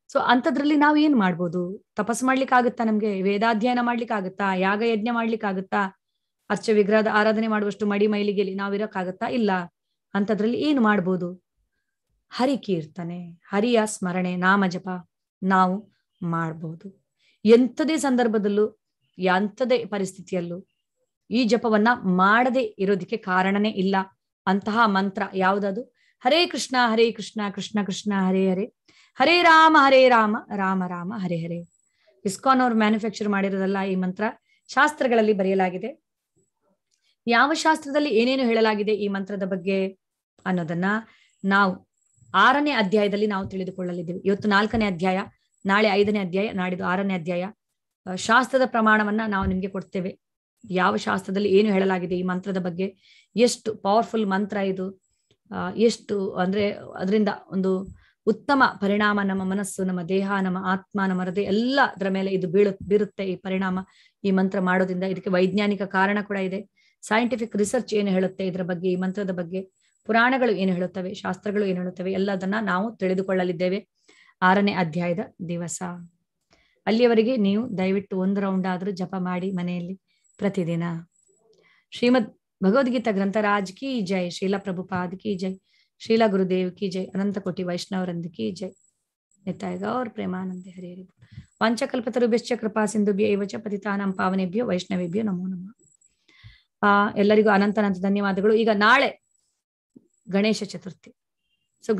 ಸೊ ಅಂಥದ್ರಲ್ಲಿ ನಾವು ಏನ್ ಮಾಡ್ಬೋದು? ತಪಸ್ಸು ಮಾಡ್ಲಿಕ್ಕಾಗುತ್ತಾ? ನಮ್ಗೆ ವೇದಾಧ್ಯಯನ ಮಾಡ್ಲಿಕ್ಕಾಗುತ್ತಾ? ಯಾಗ ಯಜ್ಞ ಮಾಡ್ಲಿಕ್ಕಾಗುತ್ತಾ? ಅರ್ಚ ವಿಗ್ರಹದ ಆರಾಧನೆ ಮಾಡುವಷ್ಟು ಮಡಿ ಮೈಲಿಗೆಯಲ್ಲಿ ನಾವಿರಕ್ಕಾಗತ್ತಾ? ಇಲ್ಲ. ಅಂಥದ್ರಲ್ಲಿ ಏನು ಮಾಡ್ಬೋದು? ಹರಿಕೀರ್ತನೆ, ಹರಿಯ ಸ್ಮರಣೆ, ನಾಮ ಜಪ ನಾವು ಮಾಡ್ಬೋದು. ಎಂಥದೇ ಸಂದರ್ಭದಲ್ಲೂ, ಎಂಥದೇ ಪರಿಸ್ಥಿತಿಯಲ್ಲೂ ಈ ಜಪವನ್ನ ಮಾಡದೆ ಇರೋದಕ್ಕೆ ಕಾರಣನೇ ಇಲ್ಲ. ಅಂತಹ ಮಂತ್ರ ಯಾವುದದು? ಹರೇ ಕೃಷ್ಣ ಕೃಷ್ಣ ಕೃಷ್ಣ ಹರೇ ಹರೇ, ಹರೇ ರಾಮ ರಾಮ ರಾಮ ಹರೇ ಹರೇ. ಇಸ್ಕಾನ್ ಅವ್ರು ಮ್ಯಾನುಫ್ಯಾಕ್ಚರ್ ಮಾಡಿರೋದಲ್ಲ ಈ ಮಂತ್ರ, ಶಾಸ್ತ್ರಗಳಲ್ಲಿ ಬರೆಯಲಾಗಿದೆ. ಯಾವ ಶಾಸ್ತ್ರದಲ್ಲಿ ಏನೇನು ಹೇಳಲಾಗಿದೆ ಈ ಮಂತ್ರದ ಬಗ್ಗೆ ಅನ್ನೋದನ್ನ ನಾವು 6ನೇ ಅಧ್ಯಾಯದಲ್ಲಿ ನಾವು ತಿಳಿದುಕೊಳ್ಳಲಿದ್ದೇವೆ. ಇವತ್ತು 4ನೇ ಅಧ್ಯಾಯ, ನಾಳೆ 5ನೇ ಅಧ್ಯಾಯ, ನಾಡಿದ್ದು 6ನೇ ಅಧ್ಯಾಯ. ಶಾಸ್ತ್ರದ ಪ್ರಮಾಣವನ್ನ ನಾವು ನಿಮ್ಗೆ ಕೊಡ್ತೇವೆ. ಯಾವ ಶಾಸ್ತ್ರದಲ್ಲಿ ಏನು ಹೇಳಲಾಗಿದೆ ಈ ಮಂತ್ರದ ಬಗ್ಗೆ, ಎಷ್ಟು ಪವರ್ಫುಲ್ ಮಂತ್ರ ಇದು, ಎಷ್ಟು ಅಂದ್ರೆ ಅದರಿಂದ ಒಂದು ಉತ್ತಮ ಪರಿಣಾಮ ನಮ್ಮ ಮನಸ್ಸು, ನಮ್ಮ ದೇಹ, ನಮ್ಮ ಆತ್ಮ, ನಮ್ಮ ಹೃದಯ ಎಲ್ಲ ಅದರ ಮೇಲೆ ಇದು ಬೀರುತ್ತೆ ಈ ಪರಿಣಾಮ ಈ ಮಂತ್ರ ಮಾಡೋದ್ರಿಂದ. ಇದಕ್ಕೆ ವೈಜ್ಞಾನಿಕ ಕಾರಣ ಕೂಡ ಇದೆ. ಸೈಂಟಿಫಿಕ್ ರಿಸರ್ಚ್ ಏನು ಹೇಳುತ್ತೆ ಇದರ ಬಗ್ಗೆ, ಈ ಮಂತ್ರದ ಬಗ್ಗೆ, ಪುರಾಣಗಳು ಏನು ಹೇಳುತ್ತವೆ, ಶಾಸ್ತ್ರಗಳು ಏನು ಹೇಳುತ್ತವೆ, ಎಲ್ಲದನ್ನ ನಾವು ತಿಳಿದುಕೊಳ್ಳಲಿದ್ದೇವೆ 6ನೇ ಅಧ್ಯಾಯದ ದಿವಸ. ಅಲ್ಲಿಯವರೆಗೆ ನೀವು ದಯವಿಟ್ಟು 1 ರೌಂಡ್ ಆದ್ರೂ ಜಪ ಮಾಡಿ ಮನೆಯಲ್ಲಿ ಪ್ರತಿದಿನ. ಶ್ರೀಮದ್ ಭಗವದ್ಗೀತಾ ಗ್ರಂಥರಾಜ್ ಕಿ ಜೈ, ಶ್ರೀಲ ಪ್ರಭುಪಾದ್ ಕಿ ಜೈ, ಶ್ರೀಲ ಗುರುದೇವ್ ಕಿ ಜೈ, ಅನಂತ ಕೋಟಿ ವೈಷ್ಣವರಂದ್ ಕಿ ಜೈ. ನಿತಾಯ ಗೌರ್ ಪ್ರೇಮಾನಂದೆ ಹರಿ ಹರಿ. ವಾಂಚಕಲ್ಪತರುಭ್ಯಶ್ಚ ಕೃಪಾ ಸಿಂಧುಭ್ಯ ಏವ ಚ ಪತಿತಾನಾಂ ಪಾವನೇಭ್ಯೋ ವೈಷ್ಣವೇಭ್ಯೋ ನಮೋ ನಮಃ. ಎಲ್ಲರಿಗೂ ಅನಂತ ಧನ್ಯವಾದಗಳು. ಈಗ ನಾಳೆ ಗಣೇಶ ಚತುರ್ಥಿ. ಸೊ